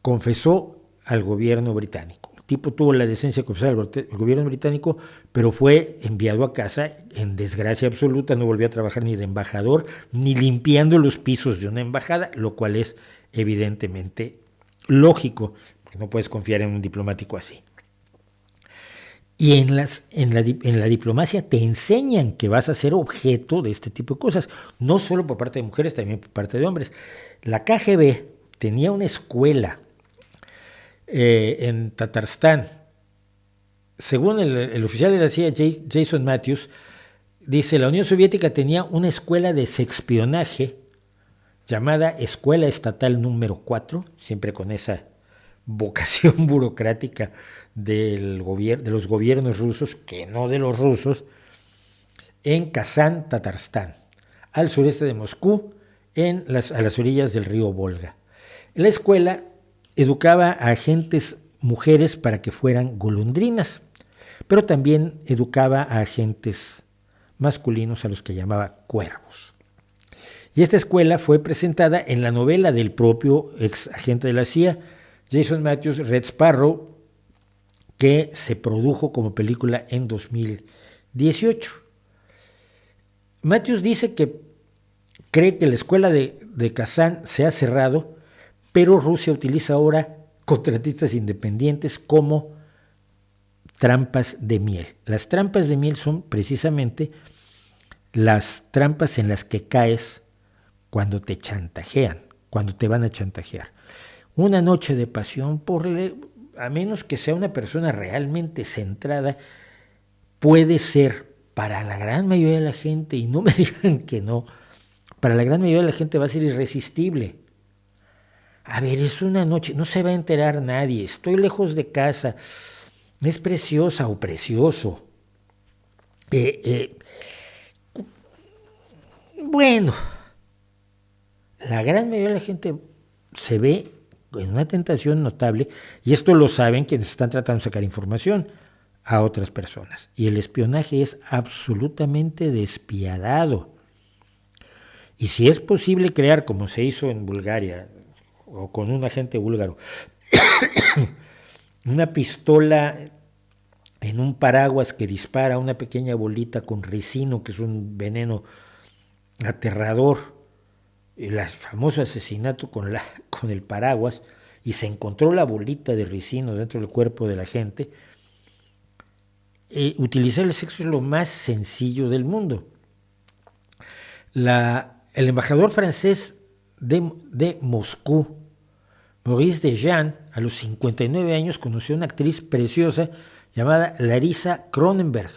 confesó al gobierno británico. El tipo tuvo la decencia de confesar al gobierno británico, pero fue enviado a casa en desgracia absoluta, no volvió a trabajar ni de embajador, ni limpiando los pisos de una embajada, lo cual es evidentemente lógico, porque no puedes confiar en un diplomático así. Y en la diplomacia te enseñan que vas a ser objeto de este tipo de cosas, no solo por parte de mujeres, también por parte de hombres. La KGB tenía una escuela en Tatarstán. Según el oficial de la CIA, Jason Matthews, dice, la Unión Soviética tenía una escuela de sexpionaje llamada Escuela Estatal número 4, siempre con esa vocación burocrática de los gobiernos rusos, que no de los rusos, en Kazán, Tatarstán, al sureste de Moscú, a las orillas del río Volga. La escuela educaba a agentes mujeres para que fueran golondrinas, pero también educaba a agentes masculinos a los que llamaba cuervos. Y esta escuela fue presentada en la novela del propio ex agente de la CIA, Jason Matthews, Red Sparrow, que se produjo como película en 2018. Matthews dice que cree que la escuela de Kazán se ha cerrado, pero Rusia utiliza ahora contratistas independientes como trampas de miel. Las trampas de miel son precisamente las trampas en las que caes cuando te chantajean, cuando te van a chantajear. Una noche de pasión, a menos que sea una persona realmente centrada, puede ser para la gran mayoría de la gente, y no me digan que no, para la gran mayoría de la gente va a ser irresistible. A ver, es una noche, no se va a enterar nadie, estoy lejos de casa, es preciosa o precioso. Bueno, la gran mayoría de la gente se ve en una tentación notable, y esto lo saben quienes están tratando de sacar información a otras personas. Y el espionaje es absolutamente despiadado. Y si es posible crear, como se hizo en Bulgaria, o con un agente búlgaro, una pistola en un paraguas que dispara una pequeña bolita con ricino, que es un veneno aterrador, el famoso asesinato con el paraguas, y se encontró la bolita de ricino dentro del cuerpo de la gente, utilizar el sexo es lo más sencillo del mundo. El embajador francés de Moscú, Maurice Dejean, a los 59 años conoció a una actriz preciosa llamada Larisa Kronberg,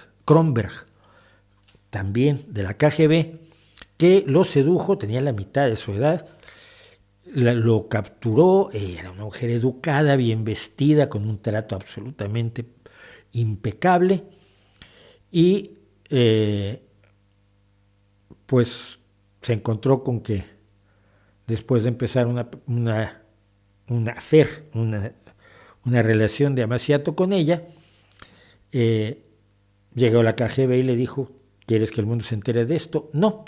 también de la KGB, que lo sedujo, tenía la mitad de su edad, lo capturó, era una mujer educada, bien vestida, con un trato absolutamente impecable, y pues se encontró con que después de empezar una relación de amaciato con ella, llegó la KGB y le dijo, ¿quieres que el mundo se entere de esto? No.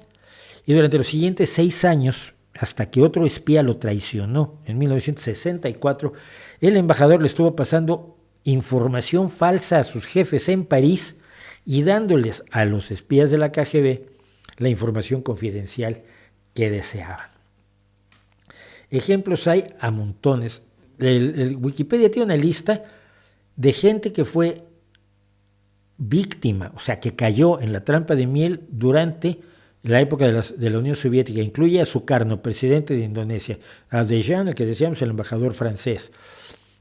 Y durante los siguientes 6 años, hasta que otro espía lo traicionó en 1964, el embajador le estuvo pasando información falsa a sus jefes en París y dándoles a los espías de la KGB la información confidencial que deseaban. Ejemplos hay a montones. El Wikipedia tiene una lista de gente que fue víctima, o sea, que cayó en la trampa de miel durante la época de la Unión Soviética. Incluye a Sukarno, presidente de Indonesia, a Dejean, el que decíamos, el embajador francés,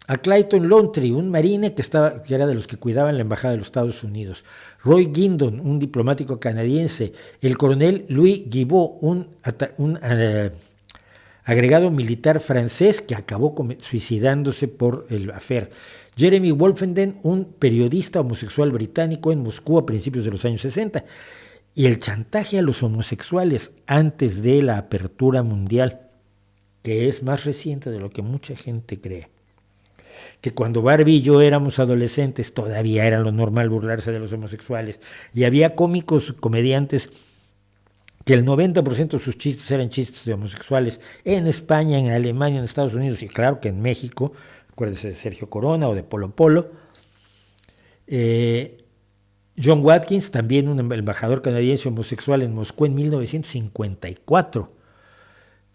a Clayton Lontry, un marine que era de los que cuidaban la embajada de los Estados Unidos, Roy Guindon, un diplomático canadiense, el coronel Louis Guibault, un agregado militar francés que acabó suicidándose por el affair, Jeremy Wolfenden, un periodista homosexual británico en Moscú a principios de los años 60, y el chantaje a los homosexuales antes de la apertura mundial, que es más reciente de lo que mucha gente cree. Que cuando Barbie y yo éramos adolescentes todavía era lo normal burlarse de los homosexuales, y había comediantes que el 90% de sus chistes eran chistes de homosexuales en España, en Alemania, en Estados Unidos, y claro que en México, acuérdense de Sergio Corona o de Polo Polo. John Watkins, también un embajador canadiense homosexual en Moscú en 1954.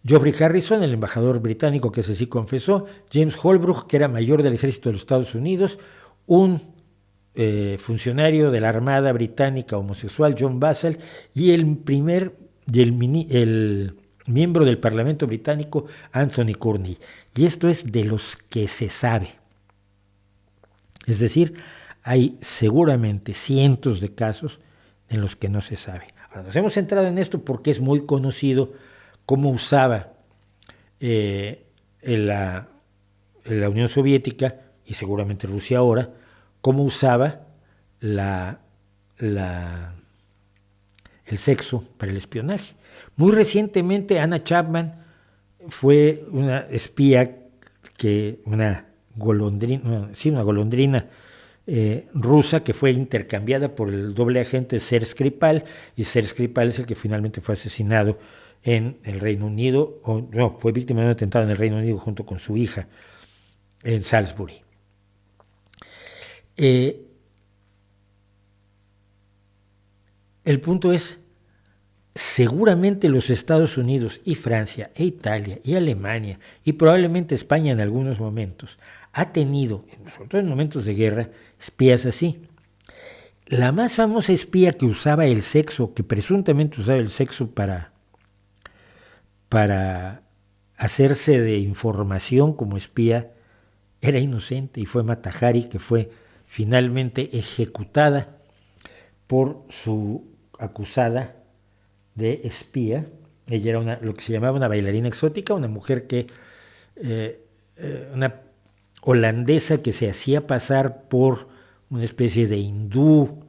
Geoffrey Harrison, el embajador británico que así confesó. James Holbrook, que era mayor del ejército de los Estados Unidos, un funcionario de la Armada Británica homosexual John Bassell y el miembro del Parlamento Británico Anthony Courney. Y esto es de los que se sabe. Es decir, hay seguramente cientos de casos en los que no se sabe. Ahora, nos hemos centrado en esto porque es muy conocido cómo usaba la Unión Soviética y seguramente Rusia ahora, cómo usaba el sexo para el espionaje. Muy recientemente Anna Chapman fue una espía, una golondrina rusa que fue intercambiada por el doble agente Serge Skripal, y Serge Skripal es el que finalmente fue asesinado en el Reino Unido, fue víctima de un atentado en el Reino Unido junto con su hija en Salisbury. El punto es, seguramente los Estados Unidos y Francia e Italia y Alemania y probablemente España en algunos momentos ha tenido, sobre todo en momentos de guerra, espías así. La más famosa espía que usaba el sexo, que presuntamente usaba el sexo para hacerse de información como espía, era inocente y fue Mata Hari, que fue finalmente ejecutada por su acusada de espía. Ella era lo que se llamaba una bailarina exótica, una mujer una holandesa que se hacía pasar por una especie de hindú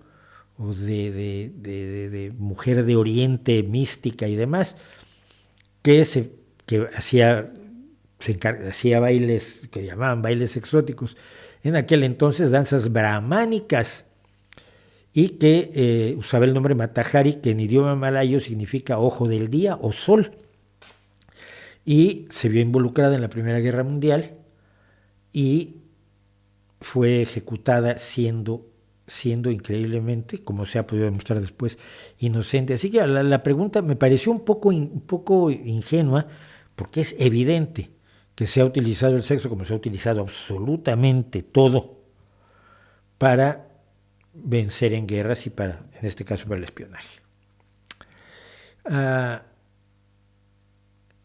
o de mujer de Oriente mística y demás, que hacía bailes que llamaban bailes exóticos, en aquel entonces danzas brahmánicas, y que usaba el nombre Mata Hari, que en idioma malayo significa ojo del día o sol, y se vio involucrada en la Primera Guerra Mundial y fue ejecutada siendo increíblemente, como se ha podido demostrar después, inocente. Así que la pregunta me pareció un poco ingenua, porque es evidente que se ha utilizado el sexo, como se ha utilizado absolutamente todo, para vencer en guerras y en este caso, para el espionaje.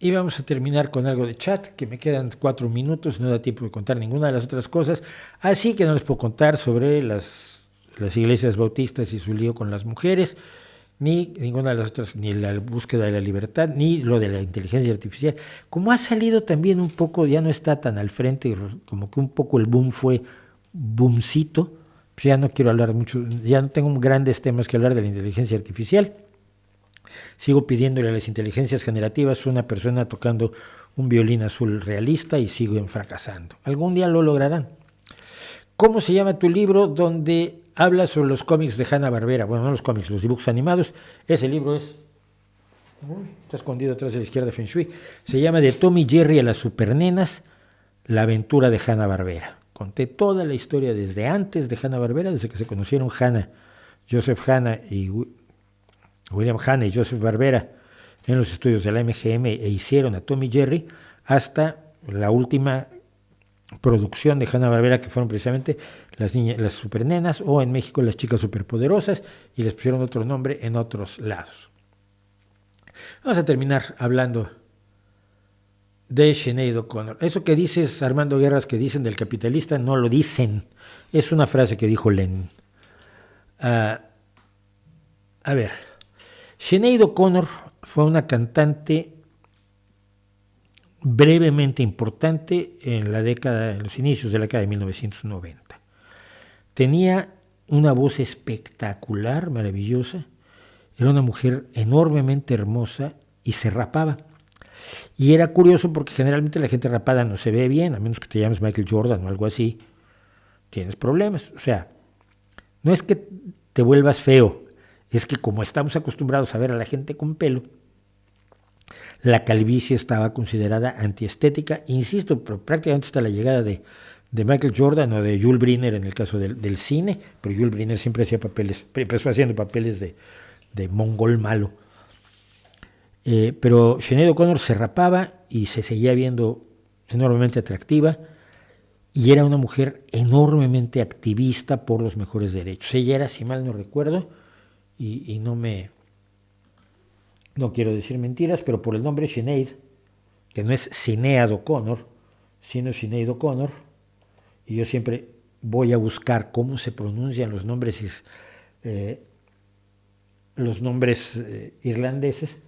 Y vamos a terminar con algo de chat, que me quedan 4 minutos, no da tiempo de contar ninguna de las otras cosas, así que no les puedo contar sobre las iglesias bautistas y su lío con las mujeres, ni ninguna de las otras, ni la búsqueda de la libertad, ni lo de la inteligencia artificial. Como ha salido también un poco, ya no está tan al frente, como que un poco el boom fue boomcito, pues ya no quiero hablar mucho, ya no tengo grandes temas que hablar de la inteligencia artificial. Sigo pidiéndole a las inteligencias generativas una persona tocando un violín azul realista y siguen fracasando. Algún día lo lograrán. ¿Cómo se llama tu libro donde habla sobre los cómics de Hanna-Barbera? Bueno, no los cómics, los dibujos animados. Ese libro está escondido atrás de la izquierda de Feng Shui. Se llama De Tom y Jerry a las supernenas, la aventura de Hanna-Barbera. Conté toda la historia desde antes de Hanna-Barbera, desde que se conocieron Joseph Hanna y William Hanna y Joseph Barbera en los estudios de la MGM e hicieron a Tom y Jerry, hasta la última producción de Hanna-Barbera, que fueron precisamente las supernenas, o en México las chicas superpoderosas, y les pusieron otro nombre en otros lados. Vamos a terminar hablando de Sinéad O'Connor. Eso que dices, Armando Guerras, que dicen del capitalista, no lo dicen. Es una frase que dijo Lenin. A ver, Sinéad O'Connor fue una cantante brevemente importante en los inicios de la década de 1990. Tenía una voz espectacular, maravillosa. Era una mujer enormemente hermosa y se rapaba. Y era curioso porque generalmente la gente rapada no se ve bien, a menos que te llames Michael Jordan o algo así. Tienes problemas. O sea, no es que te vuelvas feo, es que como estamos acostumbrados a ver a la gente con pelo, la calvicie estaba considerada antiestética, insisto, pero prácticamente hasta la llegada de Michael Jordan o de Yul Brynner en el caso del cine, pero Yul Brynner siempre hacía empezó haciendo papeles de mongol malo. Pero Sinéad O'Connor se rapaba y se seguía viendo enormemente atractiva, y era una mujer enormemente activista por los mejores derechos. Ella era, si mal no recuerdo, y no quiero decir mentiras, pero por el nombre Sinead, que no es Sinead O'Connor, sino Sinead O'Connor, y yo siempre voy a buscar cómo se pronuncian los nombres irlandeses,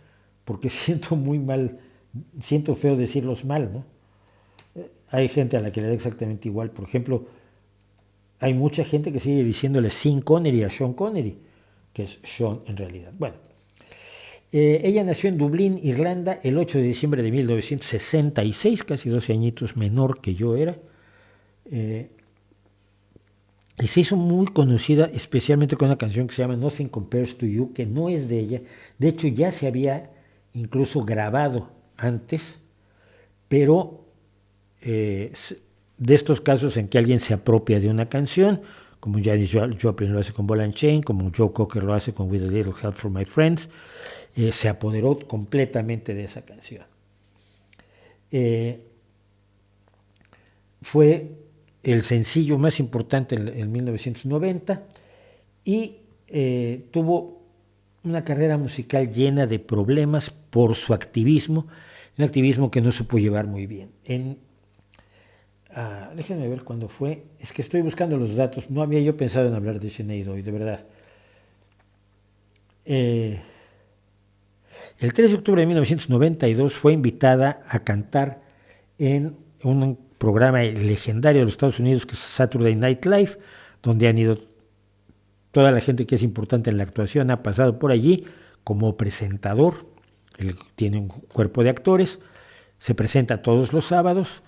porque siento feo decirlos mal, ¿no? Hay gente a la que le da exactamente igual. Por ejemplo, hay mucha gente que sigue diciéndole Sean Connery a Sean Connery, que es Sean en realidad. Bueno, ella nació en Dublín, Irlanda, el 8 de diciembre de 1966, casi 12 añitos menor que yo era. Y se hizo muy conocida especialmente con una canción que se llama Nothing Compares to You, que no es de ella. De hecho, ya se había incluso grabado antes, pero de estos casos en que alguien se apropia de una canción, como Janis Joplin lo hace con Ball and Chain, como Joe Cocker lo hace con With a Little Help from My Friends, se apoderó completamente de esa canción. Fue el sencillo más importante en 1990 y tuvo una carrera musical llena de problemas por su activismo, un activismo que no supo llevar muy bien. Déjenme ver cuándo fue, es que estoy buscando los datos, no había yo pensado en hablar de Sinead hoy, de verdad. El 3 de octubre de 1992 fue invitada a cantar en un programa legendario de los Estados Unidos que es Saturday Night Live, donde han ido toda la gente que es importante en la actuación, ha pasado por allí como presentador. Él tiene un cuerpo de actores, se presenta todos los sábados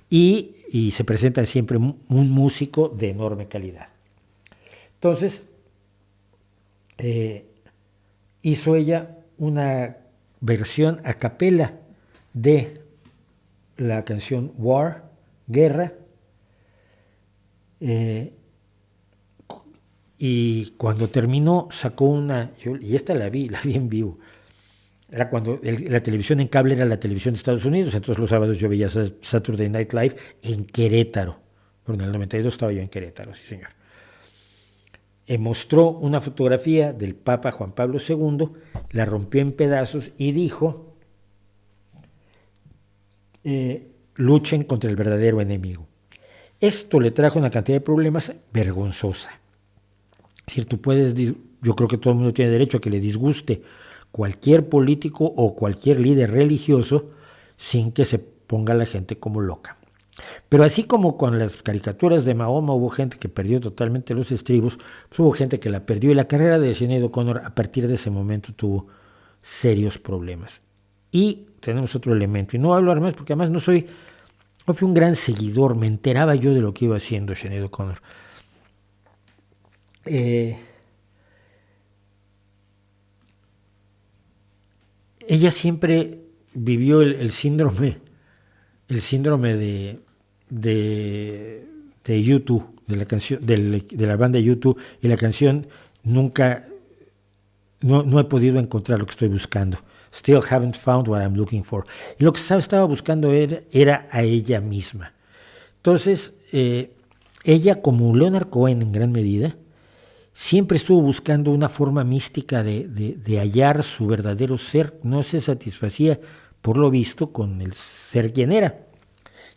y se presenta siempre un músico de enorme calidad. Entonces, hizo ella una versión a capela de la canción War, Guerra, y cuando terminó sacó y esta la vi en vivo. Era cuando la televisión en cable era la televisión de Estados Unidos, entonces los sábados yo veía Saturday Night Live en Querétaro. Bueno, en el 92 estaba yo en Querétaro, sí señor. Mostró una fotografía del Papa Juan Pablo II, la rompió en pedazos y dijo, luchen contra el verdadero enemigo. Esto le trajo una cantidad de problemas vergonzosa. Es decir, yo creo que todo el mundo tiene derecho a que le disguste cualquier político o cualquier líder religioso sin que se ponga la gente como loca. Pero así como con las caricaturas de Mahoma hubo gente que perdió totalmente los estribos, pues hubo gente que la perdió, y la carrera de Sinead O'Connor a partir de ese momento tuvo serios problemas. Y tenemos otro elemento, y no voy a hablar más porque además no fui un gran seguidor, me enteraba yo de lo que iba haciendo Sinead O'Connor. Ella siempre vivió el síndrome de U2, de la canción, de la banda U2, y la canción nunca, no he podido encontrar lo que estoy buscando. Still haven't found what I'm looking for. Y lo que estaba buscando era a ella misma. Entonces, ella, como Leonard Cohen en gran medida, siempre estuvo buscando una forma mística de hallar su verdadero ser. No se satisfacía, por lo visto, con el ser quien era.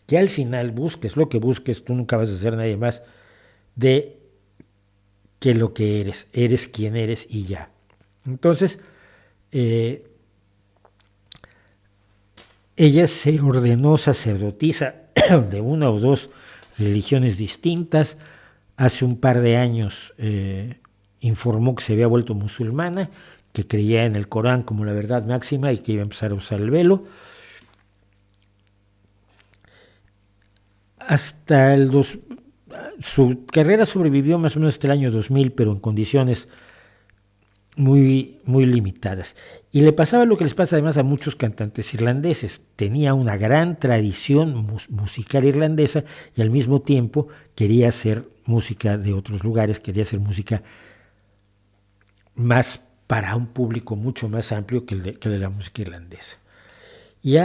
Que al final busques lo que busques, tú nunca vas a ser nadie más de que lo que eres quien eres y ya. Entonces, ella se ordenó sacerdotisa de una o dos religiones distintas. Hace un par de años informó que se había vuelto musulmana, que creía en el Corán como la verdad máxima y que iba a empezar a usar el velo. Su carrera sobrevivió más o menos hasta el año 2000, pero en condiciones muy, muy limitadas. Y le pasaba lo que les pasa además a muchos cantantes irlandeses. Tenía una gran tradición musical irlandesa y al mismo tiempo quería hacer música de otros lugares, quería hacer música más para un público mucho más amplio que el de la música irlandesa. Y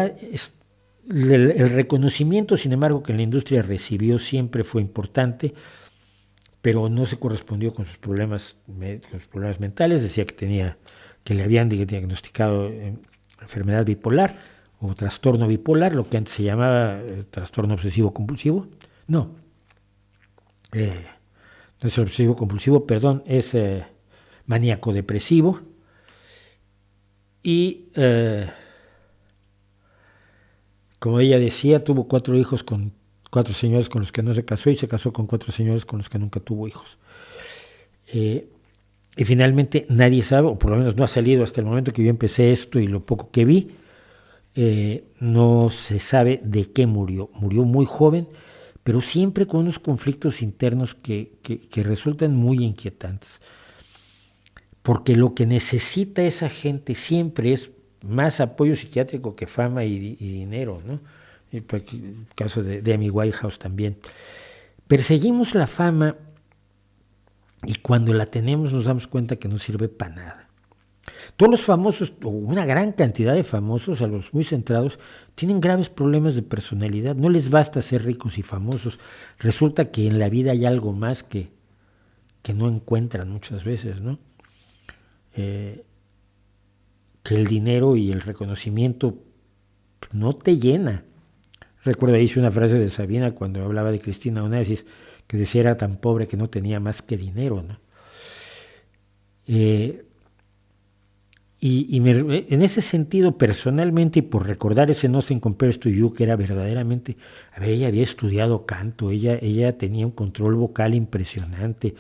El reconocimiento, sin embargo, que la industria recibió siempre fue importante, pero no se correspondió con sus problemas mentales. Decía que le habían diagnosticado enfermedad bipolar o trastorno bipolar, lo que antes se llamaba trastorno obsesivo compulsivo. No es obsesivo compulsivo, perdón, es maníaco depresivo. Y como ella decía, tuvo 4 hijos con 4 señores con los que no se casó, y se casó con 4 señores con los que nunca tuvo hijos. Y finalmente nadie sabe, o por lo menos no ha salido hasta el momento que yo empecé esto y lo poco que vi, no se sabe de qué murió. Murió muy joven, pero siempre con unos conflictos internos que resultan muy inquietantes. Porque lo que necesita esa gente siempre es más apoyo psiquiátrico que fama y dinero, ¿no? El caso de Amy Winehouse también. Perseguimos la fama y cuando la tenemos nos damos cuenta que no sirve para nada. Todos los famosos, o una gran cantidad de famosos, a los muy centrados, tienen graves problemas de personalidad. No les basta ser ricos y famosos. Resulta que en la vida hay algo más que no encuentran muchas veces, ¿no? Que el dinero y el reconocimiento no te llena. Recuerdo, hice una frase de Sabina cuando hablaba de Cristina Onassis, que decía era tan pobre que no tenía más que dinero, ¿no? En ese sentido, personalmente, y por recordar ese Nothing Compares to You, que era verdaderamente, ella había estudiado canto, ella tenía un control vocal impresionante,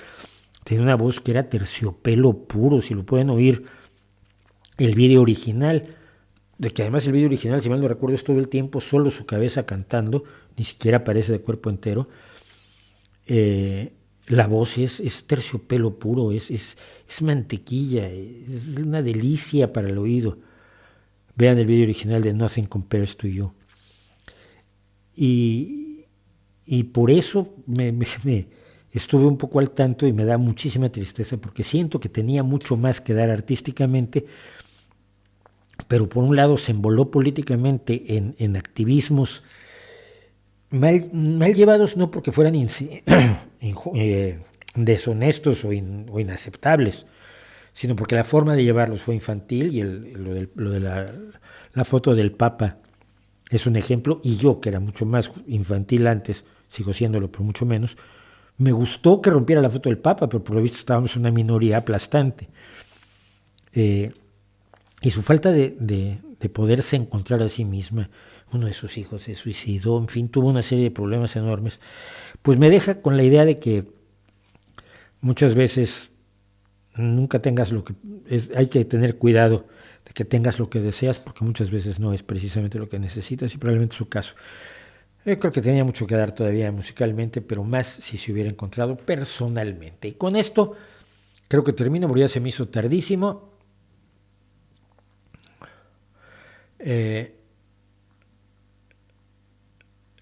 tenía una voz que era terciopelo puro. Si lo pueden oír, el video original, de que además el video original, si mal no recuerdo, es todo el tiempo solo su cabeza cantando, ni siquiera aparece de cuerpo entero. La voz es terciopelo puro, es mantequilla, es una delicia para el oído. Vean el video original de Nothing Compares to You. Y por eso me estuve un poco al tanto y me da muchísima tristeza porque siento que tenía mucho más que dar artísticamente, pero por un lado se emboló políticamente en activismos mal llevados, no porque fueran deshonestos o inaceptables, sino porque la forma de llevarlos fue infantil, y lo de la foto del Papa es un ejemplo, y yo, que era mucho más infantil antes, sigo siéndolo, pero mucho menos, me gustó que rompiera la foto del Papa, pero por lo visto estábamos en una minoría aplastante. Y su falta de poderse encontrar a sí misma, uno de sus hijos se suicidó, en fin, tuvo una serie de problemas enormes, pues me deja con la idea de que muchas veces nunca tengas lo que hay que tener cuidado de que tengas lo que deseas, porque muchas veces no es precisamente lo que necesitas, y probablemente es su caso. Yo creo que tenía mucho que dar todavía musicalmente, pero más si se hubiera encontrado personalmente. Y con esto creo que termino, porque ya se me hizo tardísimo.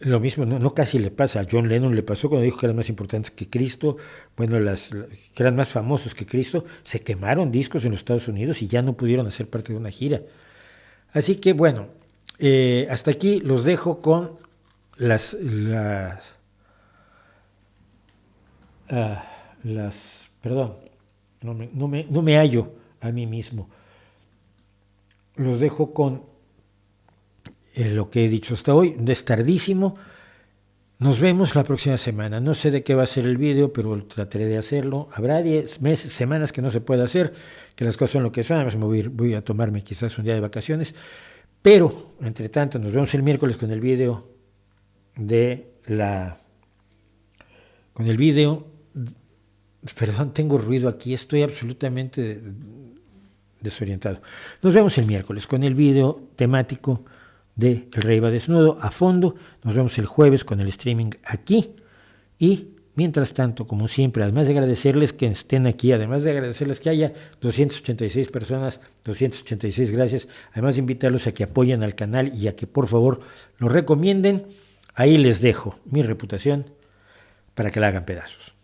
Lo mismo, no casi le pasa a John Lennon, le pasó cuando dijo que eran más importantes que Cristo, bueno, que eran más famosos que Cristo, se quemaron discos en los Estados Unidos y ya no pudieron hacer parte de una gira. Así que bueno, hasta aquí los dejo con perdón, no me hallo a mí mismo. Los dejo con lo que he dicho hasta hoy. Es tardísimo. Nos vemos la próxima semana. No sé de qué va a ser el vídeo, pero trataré de hacerlo. Habrá semanas que no se pueda hacer, que las cosas son lo que son. Además voy a tomarme quizás un día de vacaciones. Pero, entre tanto, nos vemos el miércoles con el vídeo Perdón, tengo ruido aquí. Estoy absolutamente desorientado. Nos vemos el miércoles con el vídeo temático de El Rey va desnudo a fondo. Nos vemos el jueves con el streaming aquí. Y mientras tanto, como siempre, además de agradecerles que estén aquí, además de agradecerles que haya 286 personas, 286 gracias, además de invitarlos a que apoyen al canal y a que por favor lo recomienden, ahí les dejo mi reputación para que la hagan pedazos.